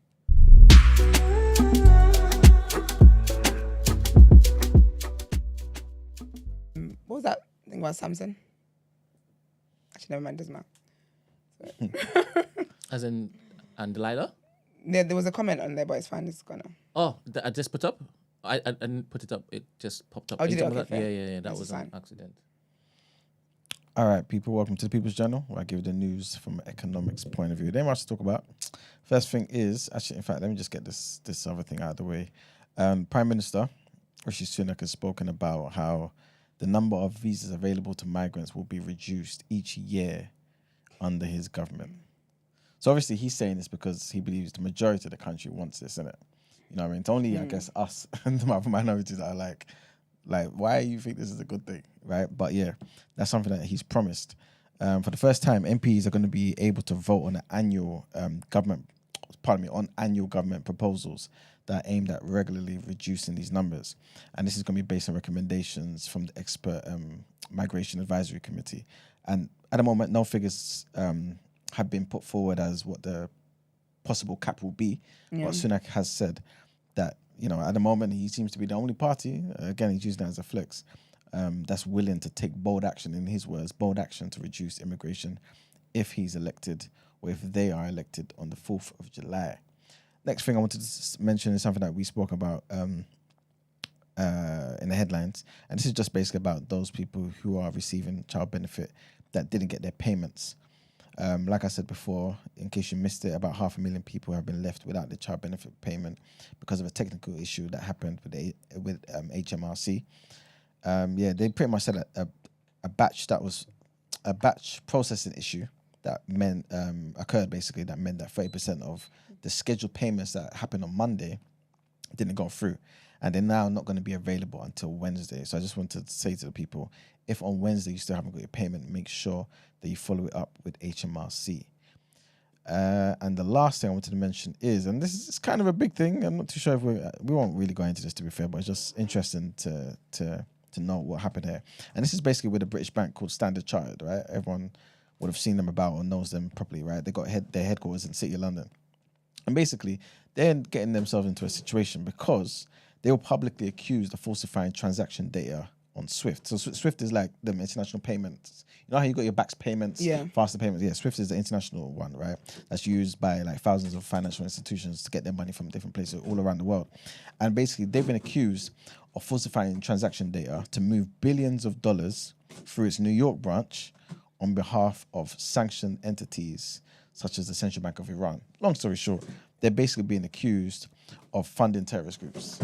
What was that thing about Samson? Actually, never mind. Doesn't matter. As in, and Delilah? Yeah, there was a comment on there, but it's fine. It's gone now. Oh, I just put up? I didn't put it up. It just popped up. Oh, did it? Okay, fair. Yeah. That That's was fine. an accident. All right, people, welcome to the People's Journal, where I give you the news from an economics point of view. There ain't much to talk about. First thing is, actually, in fact, let me just get this other thing out of the way. Prime Minister Rishi Sunak has spoken about how the number of visas available to migrants will be reduced each year under his government. So obviously he's saying this because he believes the majority of the country wants this, innit? You know what I mean? It's only, I guess, us and the minorities that are like, why do you think this is a good thing, right? But yeah, that's something that he's promised. For the first time, MPs are going to be able to vote on annual government proposals that are aimed at regularly reducing these numbers. And this is going to be based on recommendations from the expert Migration Advisory Committee. And at the moment, no figures have been put forward as what the possible cap will be. But Sunak has said that, you know, at the moment, he seems to be the only party, again, he's using that as a flex, that's willing to take bold action, in his words, bold action to reduce immigration if he's elected, or if they are elected on the 4th of July. Next thing I wanted to mention is something that we spoke about in the headlines. And this is just basically about those people who are receiving child benefit that didn't get their payments. Like I said before, in case you missed it, about 500,000 people have been left without the child benefit payment because of a technical issue that happened with HMRC. They pretty much said a batch processing issue that occurred, basically, that meant that 30% of the scheduled payments that happened on Monday didn't go through, and they're now not going to be available until Wednesday. So I just wanted to say to the people, if on Wednesday you still haven't got your payment, make sure that you follow it up with HMRC. And the last thing I wanted to mention is, and this is kind of a big thing, I'm not too sure if we won't really go into this, to be fair, but it's just interesting to know what happened here. And this is basically with a British bank called Standard Chartered, right? Everyone would have seen them about or knows them properly, right? They got their headquarters in the City of London. And basically, they're getting themselves into a situation because they were publicly accused of falsifying transaction data on SWIFT. So SWIFT is like the international payments. You know how you got your BACS payments, faster payments? Yeah, SWIFT is the international one, right? That's used by like thousands of financial institutions to get their money from different places all around the world. And basically, they've been accused of falsifying transaction data to move billions of dollars through its New York branch on behalf of sanctioned entities such as the Central Bank of Iran. Long story short, they're basically being accused of funding terrorist groups.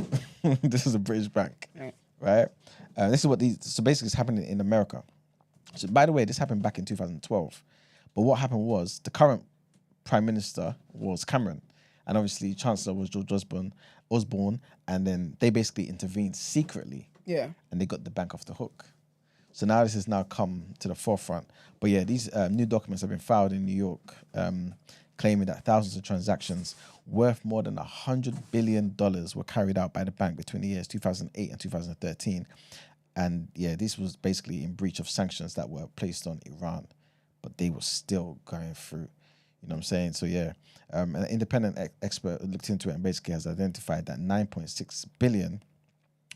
This is a British bank, right? This is what so basically it's happening in America. So by the way, this happened back in 2012. But what happened was the current Prime Minister was Cameron. and obviously Chancellor was George Osborne, and then they basically intervened secretly. Yeah. And they got the bank off the hook. So now this has now come to the forefront. But yeah, these new documents have been filed in New York, claiming that thousands of transactions worth more than $100 billion were carried out by the bank between the years 2008 and 2013. And yeah, this was basically in breach of sanctions that were placed on Iran, but they were still going through. You know what I'm saying? So yeah, an independent expert looked into it and basically has identified that 9.6 billion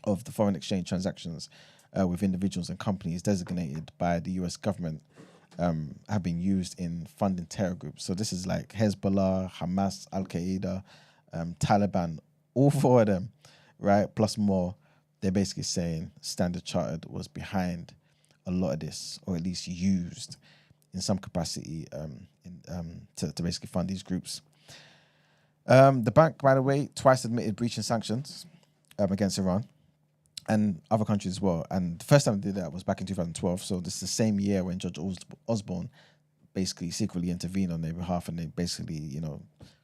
of the foreign exchange transactions with individuals and companies designated by the US government have been used in funding terror groups. So this is like Hezbollah, Hamas, Al-Qaeda, Taliban, all four of them, right? Plus more. They're basically saying Standard Chartered was behind a lot of this, or at least used in some capacity to basically fund these groups. The bank, by the way, twice admitted breaching sanctions against Iran and other countries as well. And the first time they did that was back in 2012. So this is the same year when Judge Osborne basically secretly intervened on their behalf, and they basically,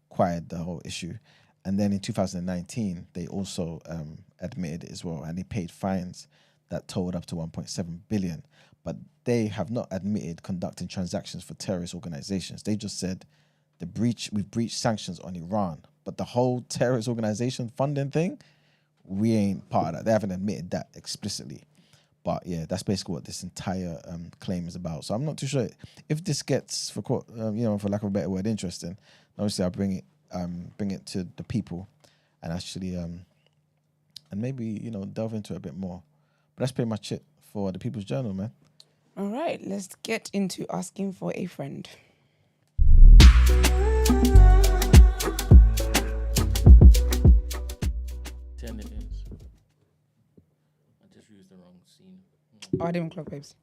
quieted the whole issue. And then in 2019, they also admitted it as well, and they paid fines that totaled up to 1.7 billion. But they have not admitted conducting transactions for terrorist organizations. They just said we've breached sanctions on Iran, but the whole terrorist organization funding thing, we ain't part of that. They haven't admitted that explicitly. But yeah, that's basically what this entire claim is about. So I'm not too sure if this gets, for lack of a better word, interesting. Obviously, I'll bring it to the people, and actually, and maybe delve into it a bit more. But that's pretty much it for the People's Journal, man. All right, let's get into asking for a friend. 10 it is. I just used the wrong scene. Oh, I didn't clock, babes.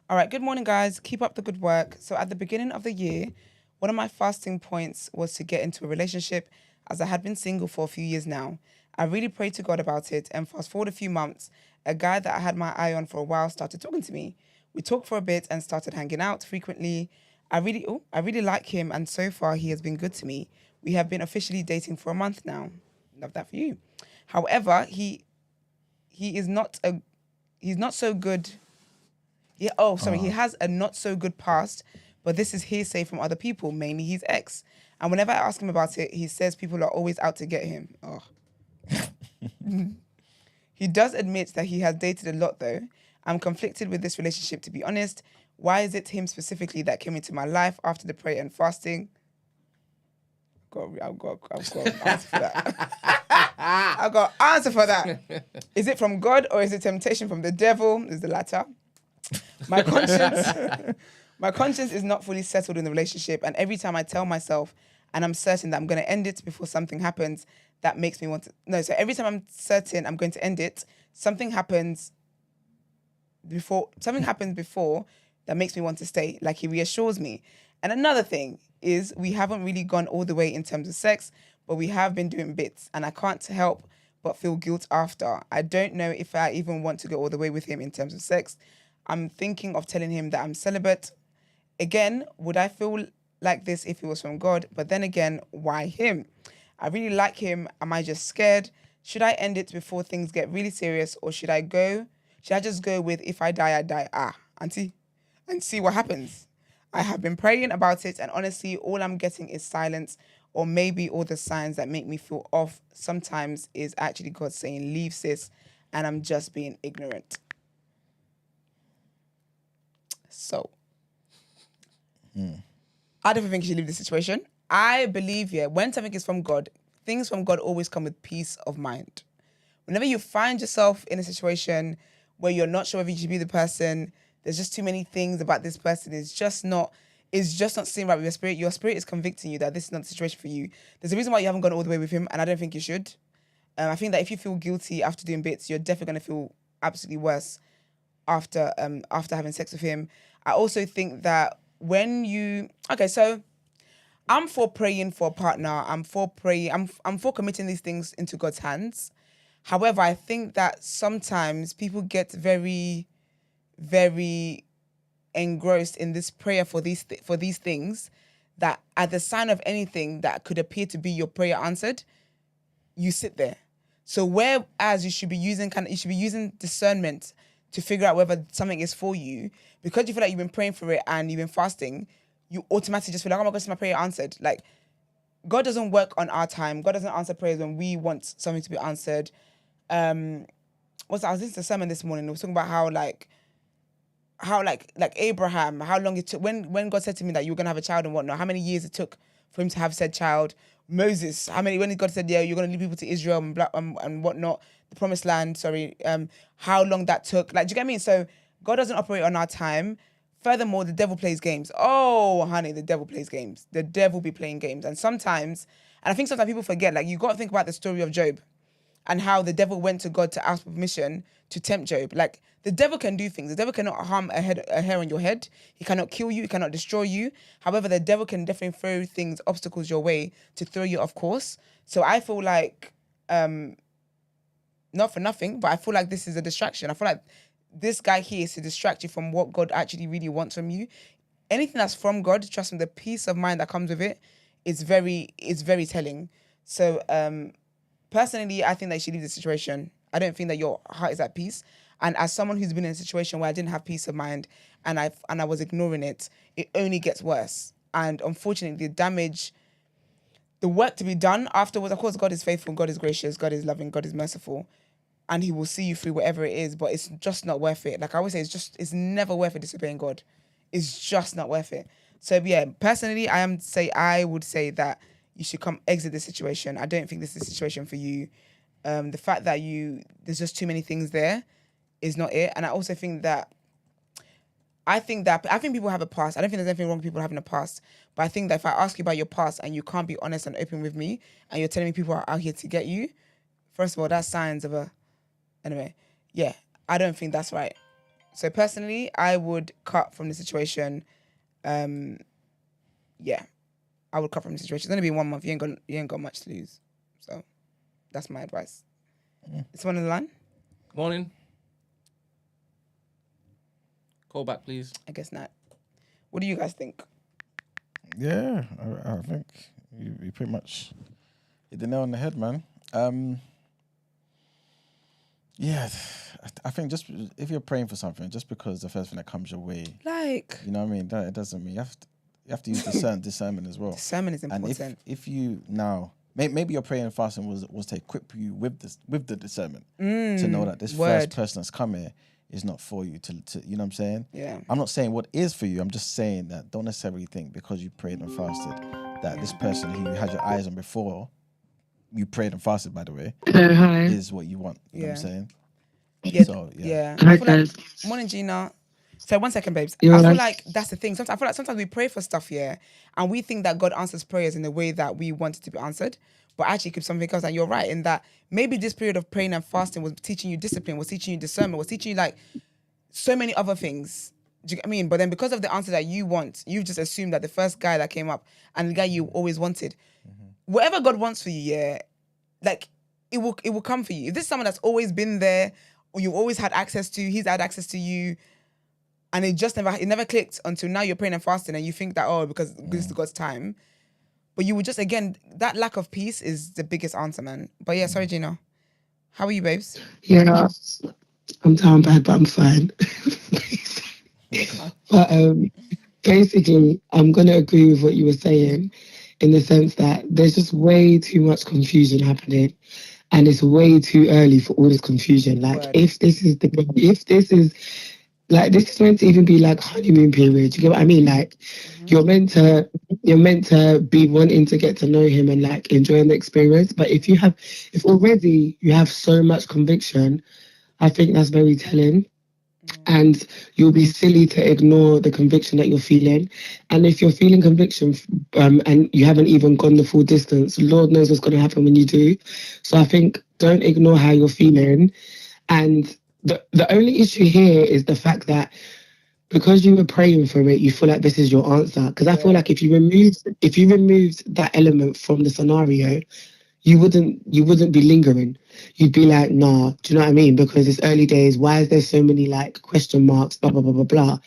All right, good morning, guys. Keep up the good work. So at the beginning of the year, one of my fasting points was to get into a relationship, as I had been single for a few years now. I really prayed to God about it, and fast forward a few months, a guy that I had my eye on for a while started talking to me. We talked for a bit and started hanging out frequently. I really like him, and so far he has been good to me. We have been officially dating for a month now. Love that for you. However, he's not so good. He has a not so good past, but this is hearsay from other people, mainly his ex. And whenever I ask him about it, he says people are always out to get him. Oh. He does admit that he has dated a lot, though. I'm conflicted with this relationship, to be honest. Why is it him specifically that came into my life after the prayer and fasting? I've got answer for that. I've got answer for that. Is it from God or is it temptation from the devil? Is the latter. My conscience is not fully settled in the relationship, and every time I tell myself, and I'm certain that I'm going to end it before something happens, that makes me want to... No, so every time I'm certain I'm going to end it, something happens before that makes me want to stay. Like, he reassures me. And another thing is we haven't really gone all the way in terms of sex, but we have been doing bits, and I can't help but feel guilt after. I don't know if I even want to go all the way with him in terms of sex. I'm thinking of telling him that I'm celibate. Again, would I feel like this if it was from God? But then again, why him? I really like him. Am I just scared? Should I end it before things get really serious, or should I just go with if I die, I die? Auntie, and see what happens. I have been praying about it, and honestly, all I'm getting is silence, or maybe all the signs that make me feel off sometimes is actually God saying, leave, sis, and I'm just being ignorant. So, I don't think you should leave the situation. I believe, when something is from God, things from God always come with peace of mind. Whenever you find yourself in a situation where you're not sure if you should be the person, there's just too many things about this person, it's just not sitting right with your spirit. Your spirit is convicting you that this is not the situation for you. There's a reason why you haven't gone all the way with him, and I don't think you should. I think that if you feel guilty after doing bits, you're definitely going to feel absolutely worse after having sex with him. I also think that so I'm for praying for a partner. I'm for committing these things into God's hands. However, I think that sometimes people get very, very engrossed in this prayer for these things that at the sign of anything that could appear to be your prayer answered, you sit there. So whereas you should be using discernment to figure out whether something is for you, because you feel like you've been praying for it and you've been fasting, you automatically just feel like, oh my gosh, my prayer answered. Like, God doesn't work on our time. God doesn't answer prayers when we want something to be answered. I was listening to a sermon this morning. It was talking about how Abraham, how long it took when God said to me that you were gonna have a child and whatnot, how many years it took for him to have said child. Moses, when God said, yeah, you're gonna lead people to Israel and whatnot, the promised land, how long that took. Like, do you get what I mean? So God doesn't operate on our time. Furthermore, the devil plays games. Oh, honey, the devil plays games. The devil be playing games. And I think sometimes people forget, like, you got to think about the story of Job and how the devil went to God to ask for permission to tempt Job. Like, the devil can do things. The devil cannot harm a hair on your head. He cannot kill you. He cannot destroy you. However, the devil can definitely throw obstacles your way to throw you off course. So I feel like, not for nothing, but I feel like this is a distraction. I feel like this guy here is to distract you from what God actually really wants from you. Anything that's from God, trust me, the peace of mind that comes with it is very telling. So personally, I think that you should leave the situation. I don't think that your heart is at peace. And as someone who's been in a situation where I didn't have peace of mind and I was ignoring it, it only gets worse. And unfortunately, the work to be done afterwards, of course, God is faithful, God is gracious, God is loving, God is merciful. And he will see you through whatever it is, but it's just not worth it. Like I always say, it's never worth it disobeying God. It's just not worth it. So yeah, personally, I would say that you should exit this situation. I don't think this is a situation for you. The fact that there's just too many things there is not it. And I also think I think people have a past. I don't think there's anything wrong with people having a past. But I think that if I ask you about your past and you can't be honest and open with me, and you're telling me people are out here to get you, first of all, that's signs of anyway, yeah, I don't think that's right. So personally, I would cut from the situation. Yeah, I would cut from the situation. It's only been 1 month. You ain't got much to lose. So that's my advice. Is someone on the line? Morning. Call back, please. I guess not. What do you guys think? Yeah, I think you pretty much hit the nail on the head, man. Yeah, I think just if you're praying for something, just because the first thing that comes your way, like, you know what I mean, that it doesn't mean you have to use discernment as well. Discernment is important. And if you now maybe your prayer and fasting was to equip you with the discernment to know that this first person that's come here is not for you to you know what I'm saying? Yeah. I'm not saying what is for you. I'm just saying that don't necessarily think because you prayed and fasted that this person who you had your eyes on before you prayed and fasted, by the way, is what you want. You know what I'm saying? Yeah. So, yeah. Hi, I feel like, guys. morning, Gina. So 1 second, babes. You're I feel right. like that's the thing. I feel like sometimes we pray for stuff here, and we think that God answers prayers in the way that we want it to be answered, but actually it could be something else. And you're right in that maybe this period of praying and fasting was teaching you discipline, was teaching you discernment, was teaching you like so many other things. Do you get what I mean? But then because of the answer that you want, you've just assumed that the first guy that came up and the guy you always wanted, whatever God wants for you, yeah, like it will come for you. If this is someone that's always been there, or you've always had access to, he's had access to you, and it never clicked until now you're praying and fasting and you think that, because this is God's time. But you would just, again, that lack of peace is the biggest answer, man. But yeah, sorry, Gina. How are you, babes? Yeah, I'm down bad, but I'm fine. But basically, I'm going to agree with what you were saying in the sense that there's just way too much confusion happening. And it's way too early for all this confusion. Like, if this is like, this is meant to even be like honeymoon period. You get what I mean? Like, you're meant to be wanting to get to know him and like enjoying the experience. But if already you have so much conviction, I think that's very telling. And you'll be silly to ignore the conviction that you're feeling. And if you're feeling conviction and you haven't even gone the full distance, Lord knows what's going to happen when you do. So I think don't ignore how you're feeling. And the only issue here is the fact that because you were praying for it, you feel like this is your answer. Because I feel like if you removed that element from the scenario, you wouldn't be lingering. You'd be like, nah, do you know what I mean? Because it's early days. Why is there so many like question marks, blah, blah, blah, blah, blah.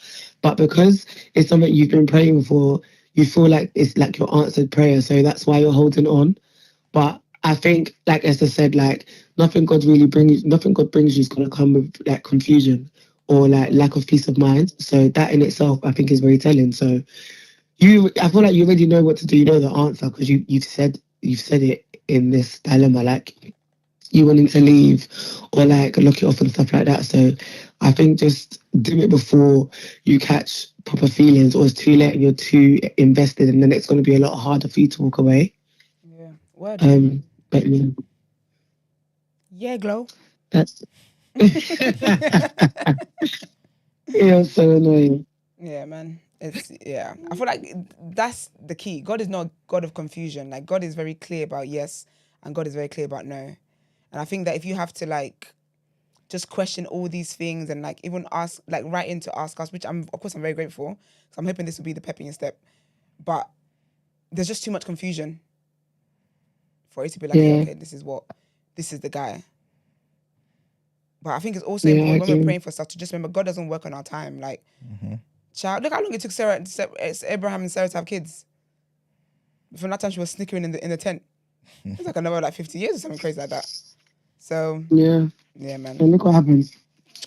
But because it's something you've been praying for, you feel like it's like your answered prayer, so that's why you're holding on. But I think, like Esther said, like nothing God brings you is gonna come with like confusion or like lack of peace of mind. So that in itself, I think, is very telling. So I feel like you already know what to do. You know the answer because you've said it in this dilemma, like you wanting to leave or like lock it off and stuff like that. So I think just do it before you catch proper feelings, or it's too late and you're too invested, and then it's going to be a lot harder for you to walk away. Yeah. Word. But Yeah, glow. that's yeah, so annoying. Yeah, man. I feel like that's the key. God is not a God of confusion. Like God is very clear about yes, and God is very clear about no. And I think that if you have to like just question all these things and like even ask, like write in to ask us, which I'm very grateful. So I'm hoping this will be the pep in your step. But there's just too much confusion for it to be like, yeah, okay, this is the guy. But I think it's also important when we're praying for stuff to just remember God doesn't work on our time. Like, child, look how long it took Abraham and Sarah to have kids. From that time she was snickering in the tent. It's like another like 50 years or something crazy like that. So yeah, man. And look what happens.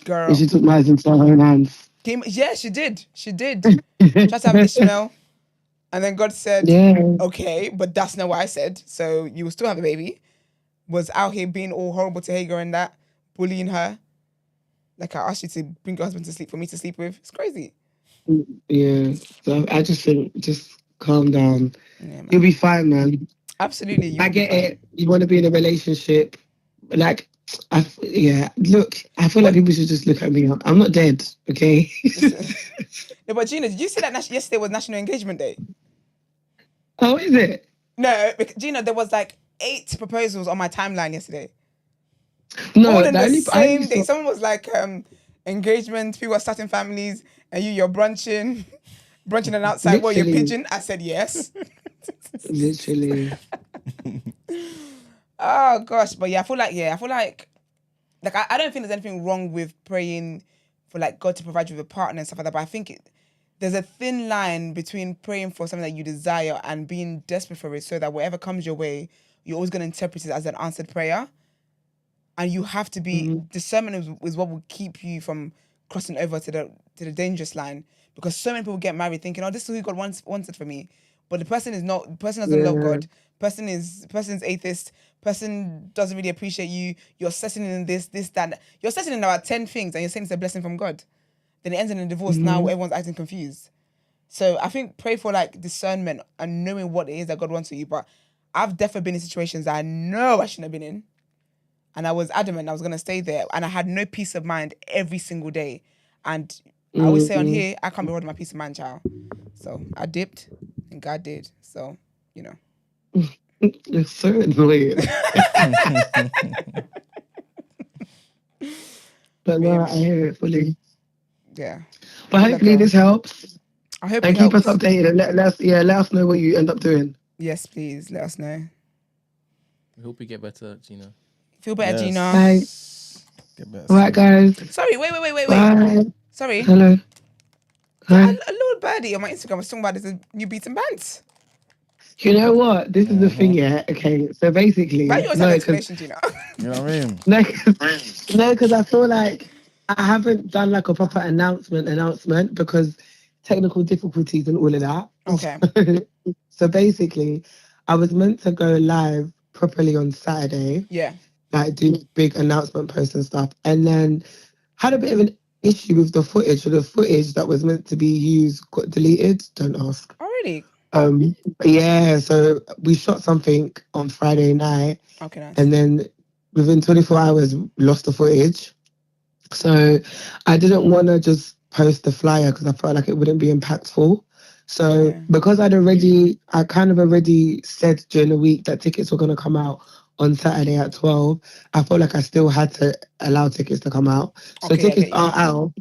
Girl. And she took matters into her own hands. Yeah, she did. Tried to have Ishmael. And then God said, okay, but that's not what I said. So you will still have a baby. Was out here being all horrible to Hagar and that, bullying her. Like I asked you to bring your husband to sleep for me to sleep with. It's crazy. Yeah. So I just think, just calm down. Yeah, you'll be fine, man. Absolutely. I get it. You want to be in a relationship. Like, look, I feel like people should just look at me. I'm not dead, okay? No, but Gina, did you see that yesterday was National Engagement Day? Oh, is it? No, Gina, there was like 8 proposals on my timeline yesterday. No, all in the same day. Someone was like, engagement, people are starting families, and you're brunching and outside. Literally. What, you're pigeon? I said yes. Literally. Oh gosh, but I feel like I don't think there's anything wrong with praying for like God to provide you with a partner and stuff like that. But I think there's a thin line between praying for something that you desire and being desperate for it, so that whatever comes your way, you're always going to interpret it as an answered prayer. And you have to be discernment is what will keep you from crossing over to the dangerous line, because so many people get married thinking, oh, this is who God wanted for me, but the person is not. The person doesn't love God. Person's atheist. Person doesn't really appreciate you. You're settling in this, that. You're settling in about 10 things, and you're saying it's a blessing from God. Then it ends in a divorce. Now everyone's acting confused. So I think pray for like discernment and knowing what it is that God wants for you. But I've definitely been in situations that I know I shouldn't have been in. And I was adamant I was going to stay there. And I had no peace of mind every single day. And I always say on here, I can't be holding my peace of mind, child. So I dipped and God did. So, you know. It's so annoying. But no, I hear it fully. Yeah. But hopefully this helps. I hope and keep us updated and let us know what you end up doing. Yes, please. Let us know. We hope you get better, Gina. Feel better, Gina. Bye. Get better. All right, guys. Sorry, wait. Bye. Sorry. Hello. Hi. A little birdie on my Instagram was talking about this new beats and bands. You know what? This is the thing, yeah? Okay, so basically... Why you always have explanation, Gina? You know what I mean? No, because I feel like I haven't done like a proper announcement because technical difficulties and all of that. Okay. So basically, I was meant to go live properly on Saturday. Yeah. Like do big announcement posts and stuff. And then had a bit of an issue with the footage. So the footage that was meant to be used got deleted. Don't ask. Oh, really? Yeah, so we shot something on Friday night. Okay, nice. And then within 24 hours, lost the footage. So I didn't want to just post the flyer because I felt like it wouldn't be impactful. So because I kind of already said during the week that tickets were going to come out on Saturday at 12, I felt like I still had to allow tickets to come out. So tickets are out.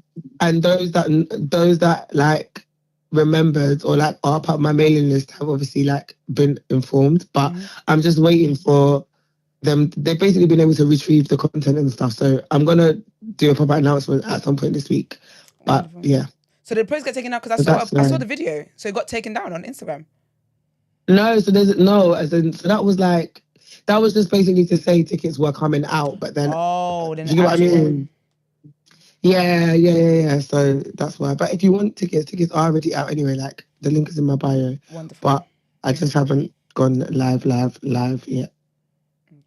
And those that like remembered or like are part of my mailing list have obviously like been informed, but I'm just waiting for them. They've basically been able to retrieve the content and stuff, so I'm gonna do a proper announcement at some point this week. But Wonderful. yeah, So did the post get taken down? Because I saw the video. So it got taken down on Instagram. No, so there's no, as in, so that was just basically to say tickets were coming out, but then Then you get what I mean? Yeah. So that's why. But if you want tickets are already out anyway. Like the link is in my bio. Wonderful. But I just haven't gone live yet.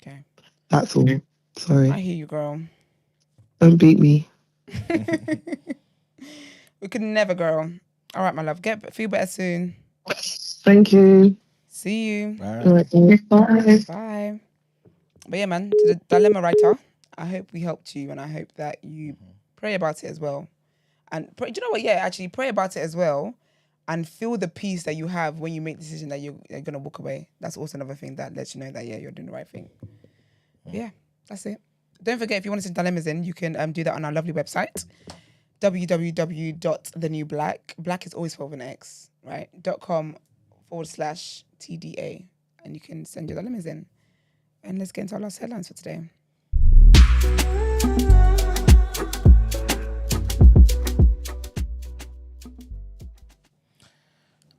Okay. That's all. Sorry. I hear you, girl. Don't beat me. We could never, girl. All right, my love. Feel better soon. Thank you. See you. Bye. Bye. But yeah, man, to the dilemma writer, I hope we helped you, and I hope that you pray about it as well. And do you know what? Yeah, actually, pray about it as well, and feel the peace that you have when you make the decision that you're gonna walk away. That's also another thing that lets you know that you're doing the right thing. Yeah, that's it. Don't forget, if you want to send dilemmas in, you can do that on our lovely website, www.thenewblack. Black is always spelled with an X, right? .com/TDA, and you can send your dilemmas in. And let's get into our last headlines for today.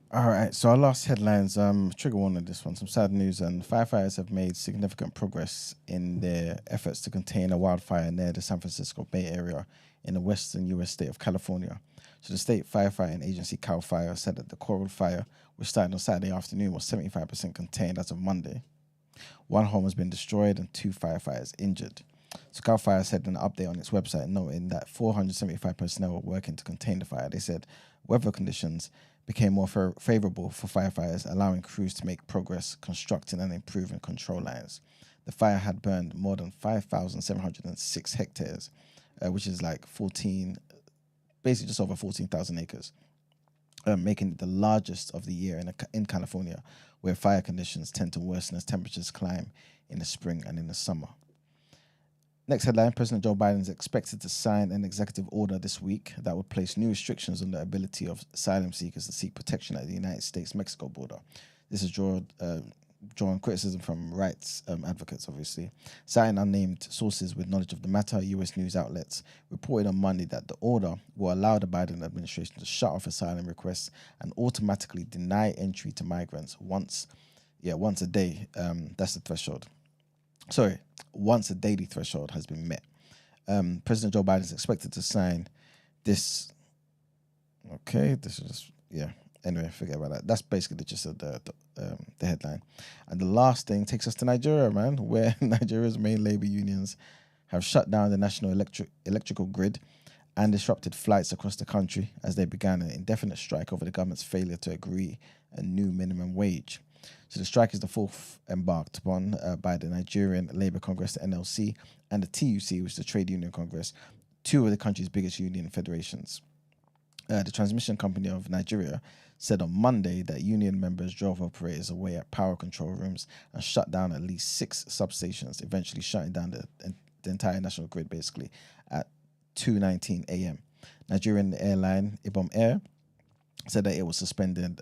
All right, so our last headlines, trigger warning this one, some sad news, and firefighters have made significant progress in their efforts to contain a wildfire near the San Francisco Bay Area in the western U.S. state of California. So the state firefighting agency CAL FIRE said that the Coral Fire, which started on Saturday afternoon, was 75% contained as of Monday. One home has been destroyed and 2 firefighters injured. So CAL FIRE said in an update on its website, noting that 475 personnel were working to contain the fire. They said weather conditions became more favorable for firefighters, allowing crews to make progress constructing and improving control lines. The fire had burned more than 5,706 hectares, which is like basically just over 14,000 acres, making it the largest of the year in California, where fire conditions tend to worsen as temperatures climb in the spring and in the summer. Next headline, President Joe Biden is expected to sign an executive order this week that would place new restrictions on the ability of asylum seekers to seek protection at the United States-Mexico border. This has drawn criticism from rights advocates, obviously. Citing unnamed sources with knowledge of the matter, U.S. news outlets reported on Monday that the order will allow the Biden administration to shut off asylum requests and automatically deny entry to migrants once a day. That's the threshold. Once a daily threshold has been met. President Joe Biden is expected to sign this. Okay, this is Anyway, forget about that. That's basically the gist of the headline. And the last thing takes us to Nigeria, man, where Nigeria's main labor unions have shut down the national electrical grid and disrupted flights across the country as they began an indefinite strike over the government's failure to agree a new minimum wage. So the strike is the fourth embarked upon by the Nigerian Labour Congress, the NLC, and the TUC, which is the Trade Union Congress, two of the country's biggest union federations. The Transmission Company of Nigeria said on Monday that union members drove operators away at power control rooms and shut down at least 6 substations, eventually shutting down the entire national grid, basically, at 2:19 a.m. Nigerian airline Ibom Air said that it was suspended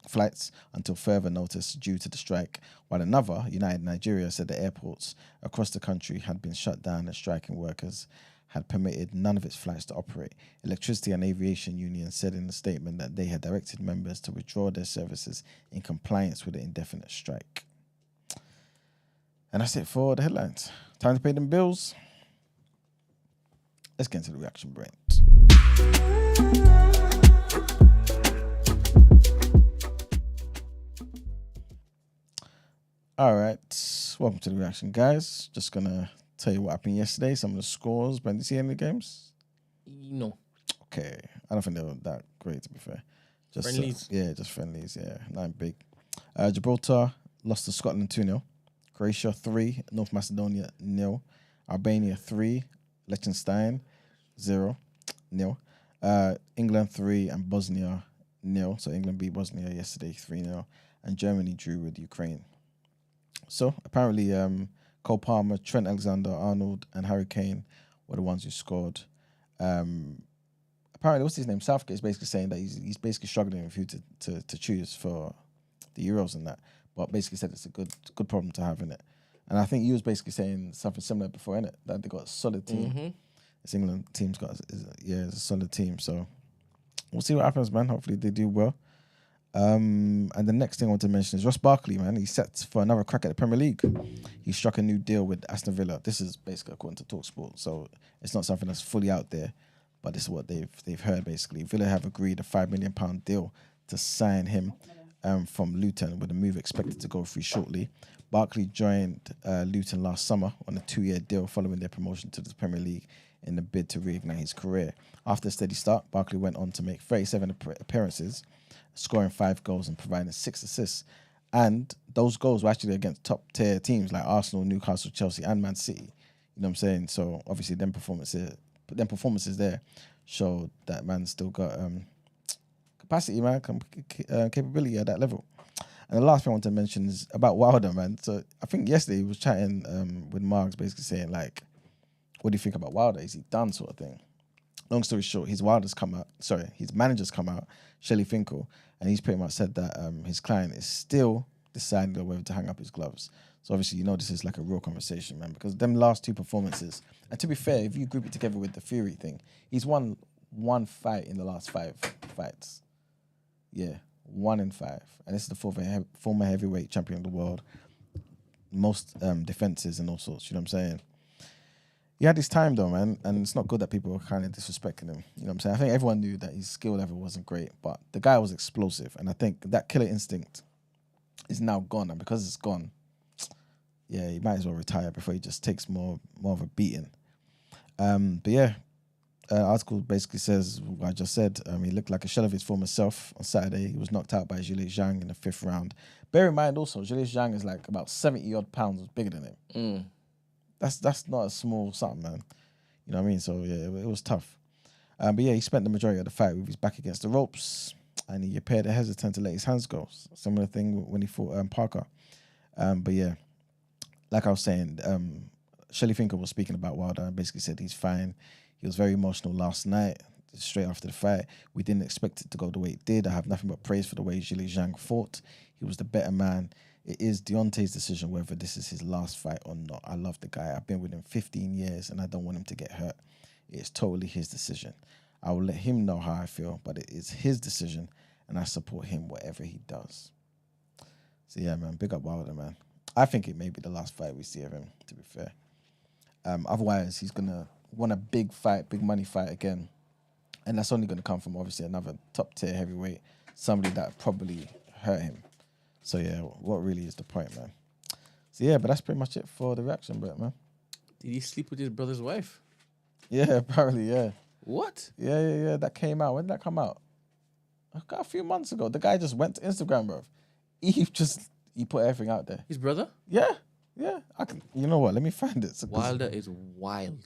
flights until further notice due to the strike, while another, United Nigeria, said the airports across the country had been shut down and striking workers had permitted none of its flights to operate. Electricity and Aviation Union said in a statement that they had directed members to withdraw their services in compliance with the indefinite strike. And that's it for the headlines. Time to pay them bills. Let's get into the reaction brains. All right, welcome to the reaction, guys. Just gonna tell you what happened yesterday, some of the scores. Ben, did you see any of the games? No. Okay, I don't think they were that great, to be fair. Just friendlies? Just friendlies, nothing big. Gibraltar lost to Scotland 2-0. Croatia 3, North Macedonia 0. Albania 3, Liechtenstein 0-0. England 3 and Bosnia 0. So England beat Bosnia yesterday 3-0. And Germany drew with Ukraine. So apparently Cole Palmer, Trent Alexander-Arnold and Harry Kane were the ones who scored. Apparently, what's his name? Southgate is basically saying that he's basically struggling with who to choose for the Euros and that. But basically said it's a good problem to have, in it. And I think he was basically saying something similar before, innit? That they got a solid team. Mm-hmm. This England team's got it's a solid team. So we'll see what happens, man. Hopefully they do well. And the next thing I want to mention is Ross Barkley, man. He's set for another crack at the Premier League. He struck a new deal with Aston Villa. This is basically according to TalkSport, so it's not something that's fully out there, but this is what they've heard basically. Villa have agreed a £5 million deal to sign him from Luton, with the move expected to go through shortly. Barkley joined Luton last summer on a 2-year deal following their promotion to the Premier League in the bid to reignite his career. After a steady start, Barkley went on to make 37 appearances, scoring 5 goals and providing 6 assists. And those goals were actually against top-tier teams like Arsenal, Newcastle, Chelsea, and Man City. You know what I'm saying? So obviously, them performances there show that man still got capacity, man, capability at that level. And the last thing I want to mention is about Wilder, man. So I think yesterday he was chatting with Marks, basically saying like, "What do you think about Wilder? Is he done?" sort of thing. Long story short, his manager's come out, Shelley Finkel, and he's pretty much said that his client is still deciding on whether to hang up his gloves. So obviously, you know, this is like a real conversation, man, because them last 2 performances, and to be fair, if you group it together with the Fury thing, he's won 1 fight in the last 5 fights. Yeah, 1 in 5. And this is the former heavyweight champion of the world. Most defenses and all sorts, you know what I'm saying? He had his time though, man, and it's not good that people are kind of disrespecting him. You know what I'm saying? I think everyone knew that his skill level wasn't great, but the guy was explosive, and I think that killer instinct is now gone, and because it's gone, yeah, he might as well retire before he just takes more of a beating. But yeah, article basically says what I just said. He looked like a shell of his former self on Saturday. He was knocked out by Julius Zhang in the 5th round. Bear in mind also, Julius Zhang is like about 70 odd pounds bigger than him. That's not a small something, man. You know what I mean? So yeah, it was tough. But yeah, he spent the majority of the fight with his back against the ropes, and he appeared hesitant to let his hands go. Similar thing when he fought Parker. But yeah, like I was saying, Shelley Finkel was speaking about Wilder and basically said he's fine. He was very emotional last night, straight after the fight. We didn't expect it to go the way it did. I have nothing but praise for the way Julius Zhang fought. He was the better man. It is Deontay's decision whether this is his last fight or not. I love the guy. I've been with him 15 years and I don't want him to get hurt. It's totally his decision. I will let him know how I feel, but it is his decision and I support him whatever he does. So yeah, man, big up Wilder, man. I think it may be the last fight we see of him, to be fair. Otherwise, he's going to want a big fight, big money fight again. And that's only going to come from, obviously, another top-tier heavyweight, somebody that probably hurt him. So, yeah, what really is the point, man? So, yeah, but that's pretty much it for the reaction, Brett, man. Did he sleep with his brother's wife? Yeah, apparently, yeah. What? Yeah. That came out. When did that come out? A few months ago. The guy just went to Instagram, bro. He put everything out there. His brother? Yeah. You know what? Let me find it. Wilder is wild.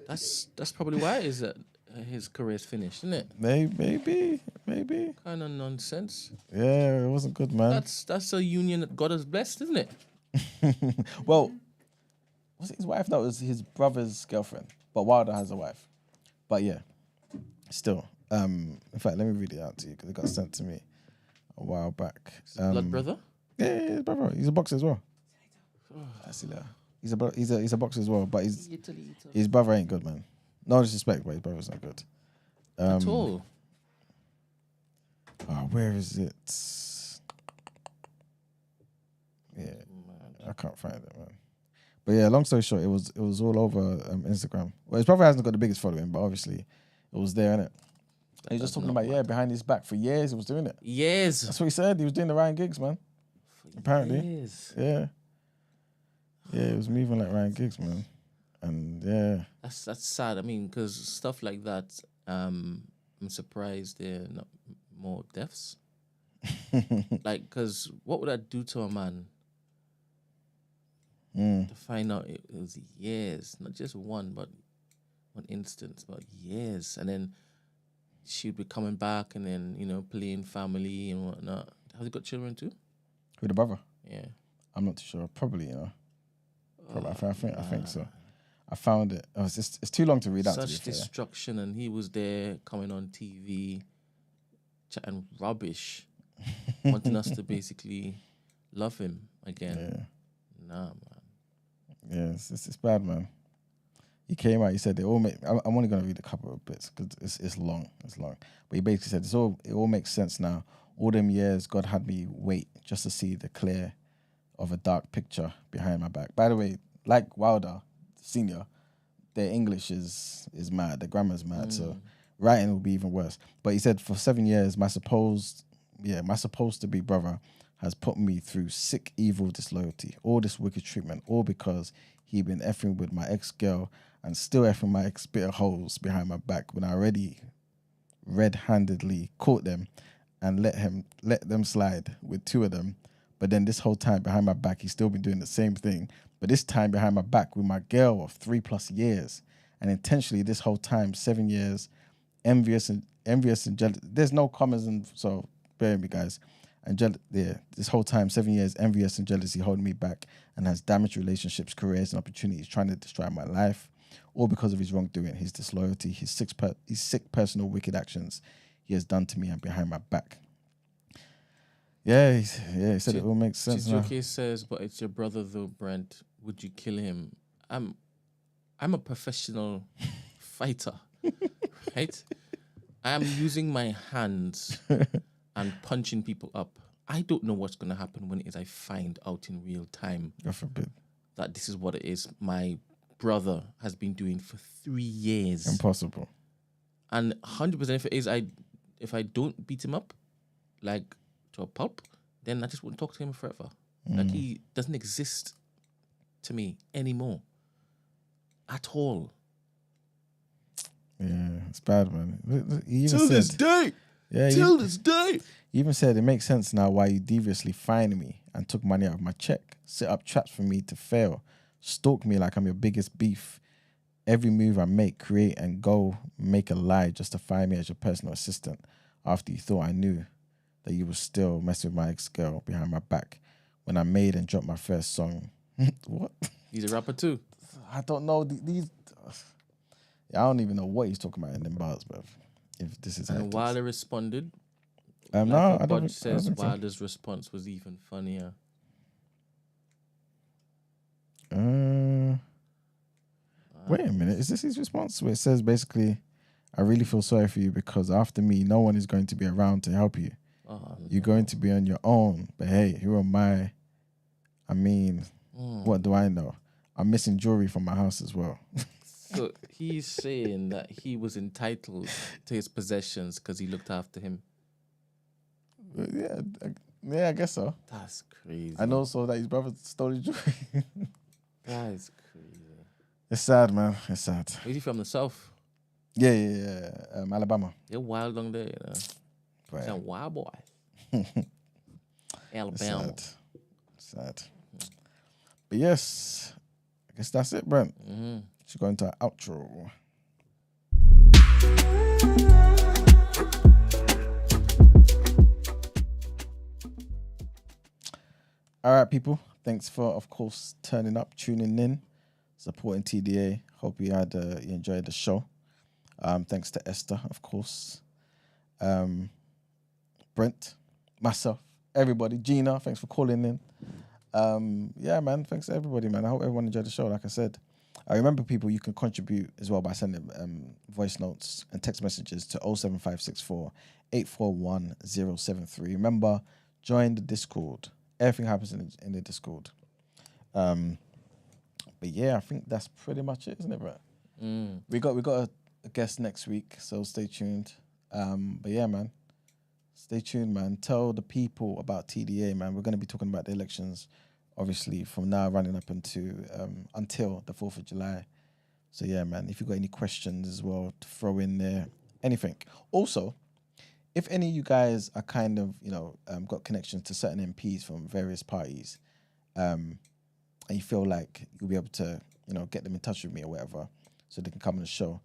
That's probably why is that his career's finished, isn't it? Maybe. Kind of nonsense. Yeah, it wasn't good, man. That's a union that God has blessed, isn't it? Well, was it his wife? No, it was his brother's girlfriend. But Wilder has a wife. But yeah, still. In fact, let me read it out to you because it got sent to me a while back. Blood brother? Yeah, his brother. He's a boxer as well. I see that. He's a boxer as well, but his brother ain't good, man. No disrespect, but his brother's not good. At all. Where is it? Yeah, I can't find it, man. But yeah, long story short, it was all over Instagram. Well, his brother hasn't got the biggest following, but obviously it was there, innit? And he's just talking about behind his back for years. He was doing it. Years. That's what he said. He was doing the Ryan Giggs, man. Apparently. Years. Yeah. Yeah, it was moving like Ryan Giggs, man. And yeah. That's sad. I mean, because stuff like that, I'm surprised there are not more deaths. Like, because what would that do to a man? To find out it was years, not just one instance, but years. And then she'd be coming back and then, playing family and whatnot. Have they got children too? With the brother? Yeah. I'm not too sure. Probably, Probably, I think so. I found it. It's too long to read out. Such destruction, and he was there coming on TV, chatting rubbish, wanting us to basically love him again. Yeah. Nah, man. Yeah, it's bad, man. He came out. He said they all make. I'm only gonna read a couple of bits because it's long. It's long. But he basically said it all makes sense now. All them years, God had me wait just to see the clear of a dark picture behind my back. By the way, like Wilder Senior, their English is mad. The grammar's mad. So writing will be even worse. But he said for 7 years, my supposed to be brother has put me through sick, evil disloyalty, all this wicked treatment, all because he been effing with my ex-girl and still effing my ex-bitter holes behind my back when I already red-handedly caught them and let them slide with 2 of them. But then this whole time behind my back, he's still been doing the same thing. But this time behind my back with my girl of 3+ years. And intentionally this whole time, 7 years, envious and jealous. There's no commas, and so bear with me, guys. And this whole time, 7 years, envious and jealousy holding me back and has damaged relationships, careers, and opportunities, trying to destroy my life, all because of his wrongdoing, his disloyalty, his sick personal wicked actions he has done to me and behind my back. Yeah, he said it all makes sense now. Chijoke says, but it's your brother though, Brent. Would you kill him? I'm a professional fighter, right? I am using my hands and punching people up. I don't know what's going to happen when it is I find out in real time God forbid. that this is what it is my brother has been doing for 3 years. Impossible. And 100% if I don't beat him up, like to a pulp, then I just wouldn't talk to him forever. Like he doesn't exist to me anymore. At all. Yeah, it's bad, man. He even Till said, this day. Yeah, Till this day. He even said it makes sense now why you deviously fined me and took money out of my check, set up traps for me to fail, stalk me like I'm your biggest beef. Every move I make, create, and go make a lie just to find me as your personal assistant after you thought I knew that you were still messing with my ex-girl behind my back when I made and dropped my first song. What? He's a rapper too. I don't know. These. I don't even know what he's talking about in them bars, but if this is And Wilder responded. no, I don't. Budge says think so. Wilder's response was even funnier. Wait a minute. Is this his response? Where it says basically, I really feel sorry for you because after me, no one is going to be around to help you. You're going to be on your own. But hey, who am I? I mean, what do I know? I'm missing jewelry from my house as well. So he's saying that he was entitled to his possessions because he looked after him. Yeah, I guess so. That's crazy. And also that his brother stole his jewelry. That is crazy. It's sad, man. It's sad. Is he from the south? Yeah. Alabama. You're wild down there, you know. Right. He's a wild boy. Alabama. Sad. But yes, I guess that's it, Brent. Should go into our outro. All right, people. Thanks for, of course, turning up, tuning in, supporting TDA. Hope you enjoyed the show. Thanks to Esther, of course. Brent, myself, everybody. Gina, thanks for calling in. Yeah, man. Thanks to everybody, man. I hope everyone enjoyed the show. Like I said, I remember people you can contribute as well by sending voice notes and text messages to 07564 841 073. Remember, join the Discord. Everything happens in the Discord. But yeah, I think that's pretty much it, isn't it, bro? We got a guest next week, so stay tuned. But yeah, man. Stay tuned, man. Tell the people about TDA, man. We're going to be talking about the elections, obviously, from now running up until the 4th of July. So, yeah, man, if you've got any questions as well to throw in there, anything. Also, if any of you guys are kind of, got connections to certain MPs from various parties, and you feel like you'll be able to, get them in touch with me or whatever so they can come on the show,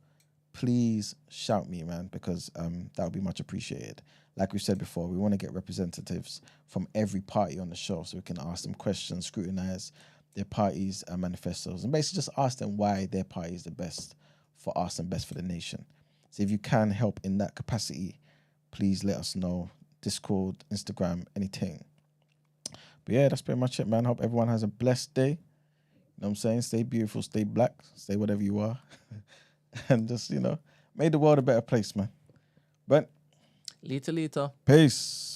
please shout me, man, because that would be much appreciated. Like we said before, we want to get representatives from every party on the show so we can ask them questions, scrutinize their parties' manifestos, and basically just ask them why their party is the best for us and best for the nation. So if you can help in that capacity, please let us know. Discord, Instagram, anything. But yeah, that's pretty much it, man. Hope everyone has a blessed day. what I'm saying? Stay beautiful, stay black, stay whatever you are. And just, made the world a better place, man. But Later. peace.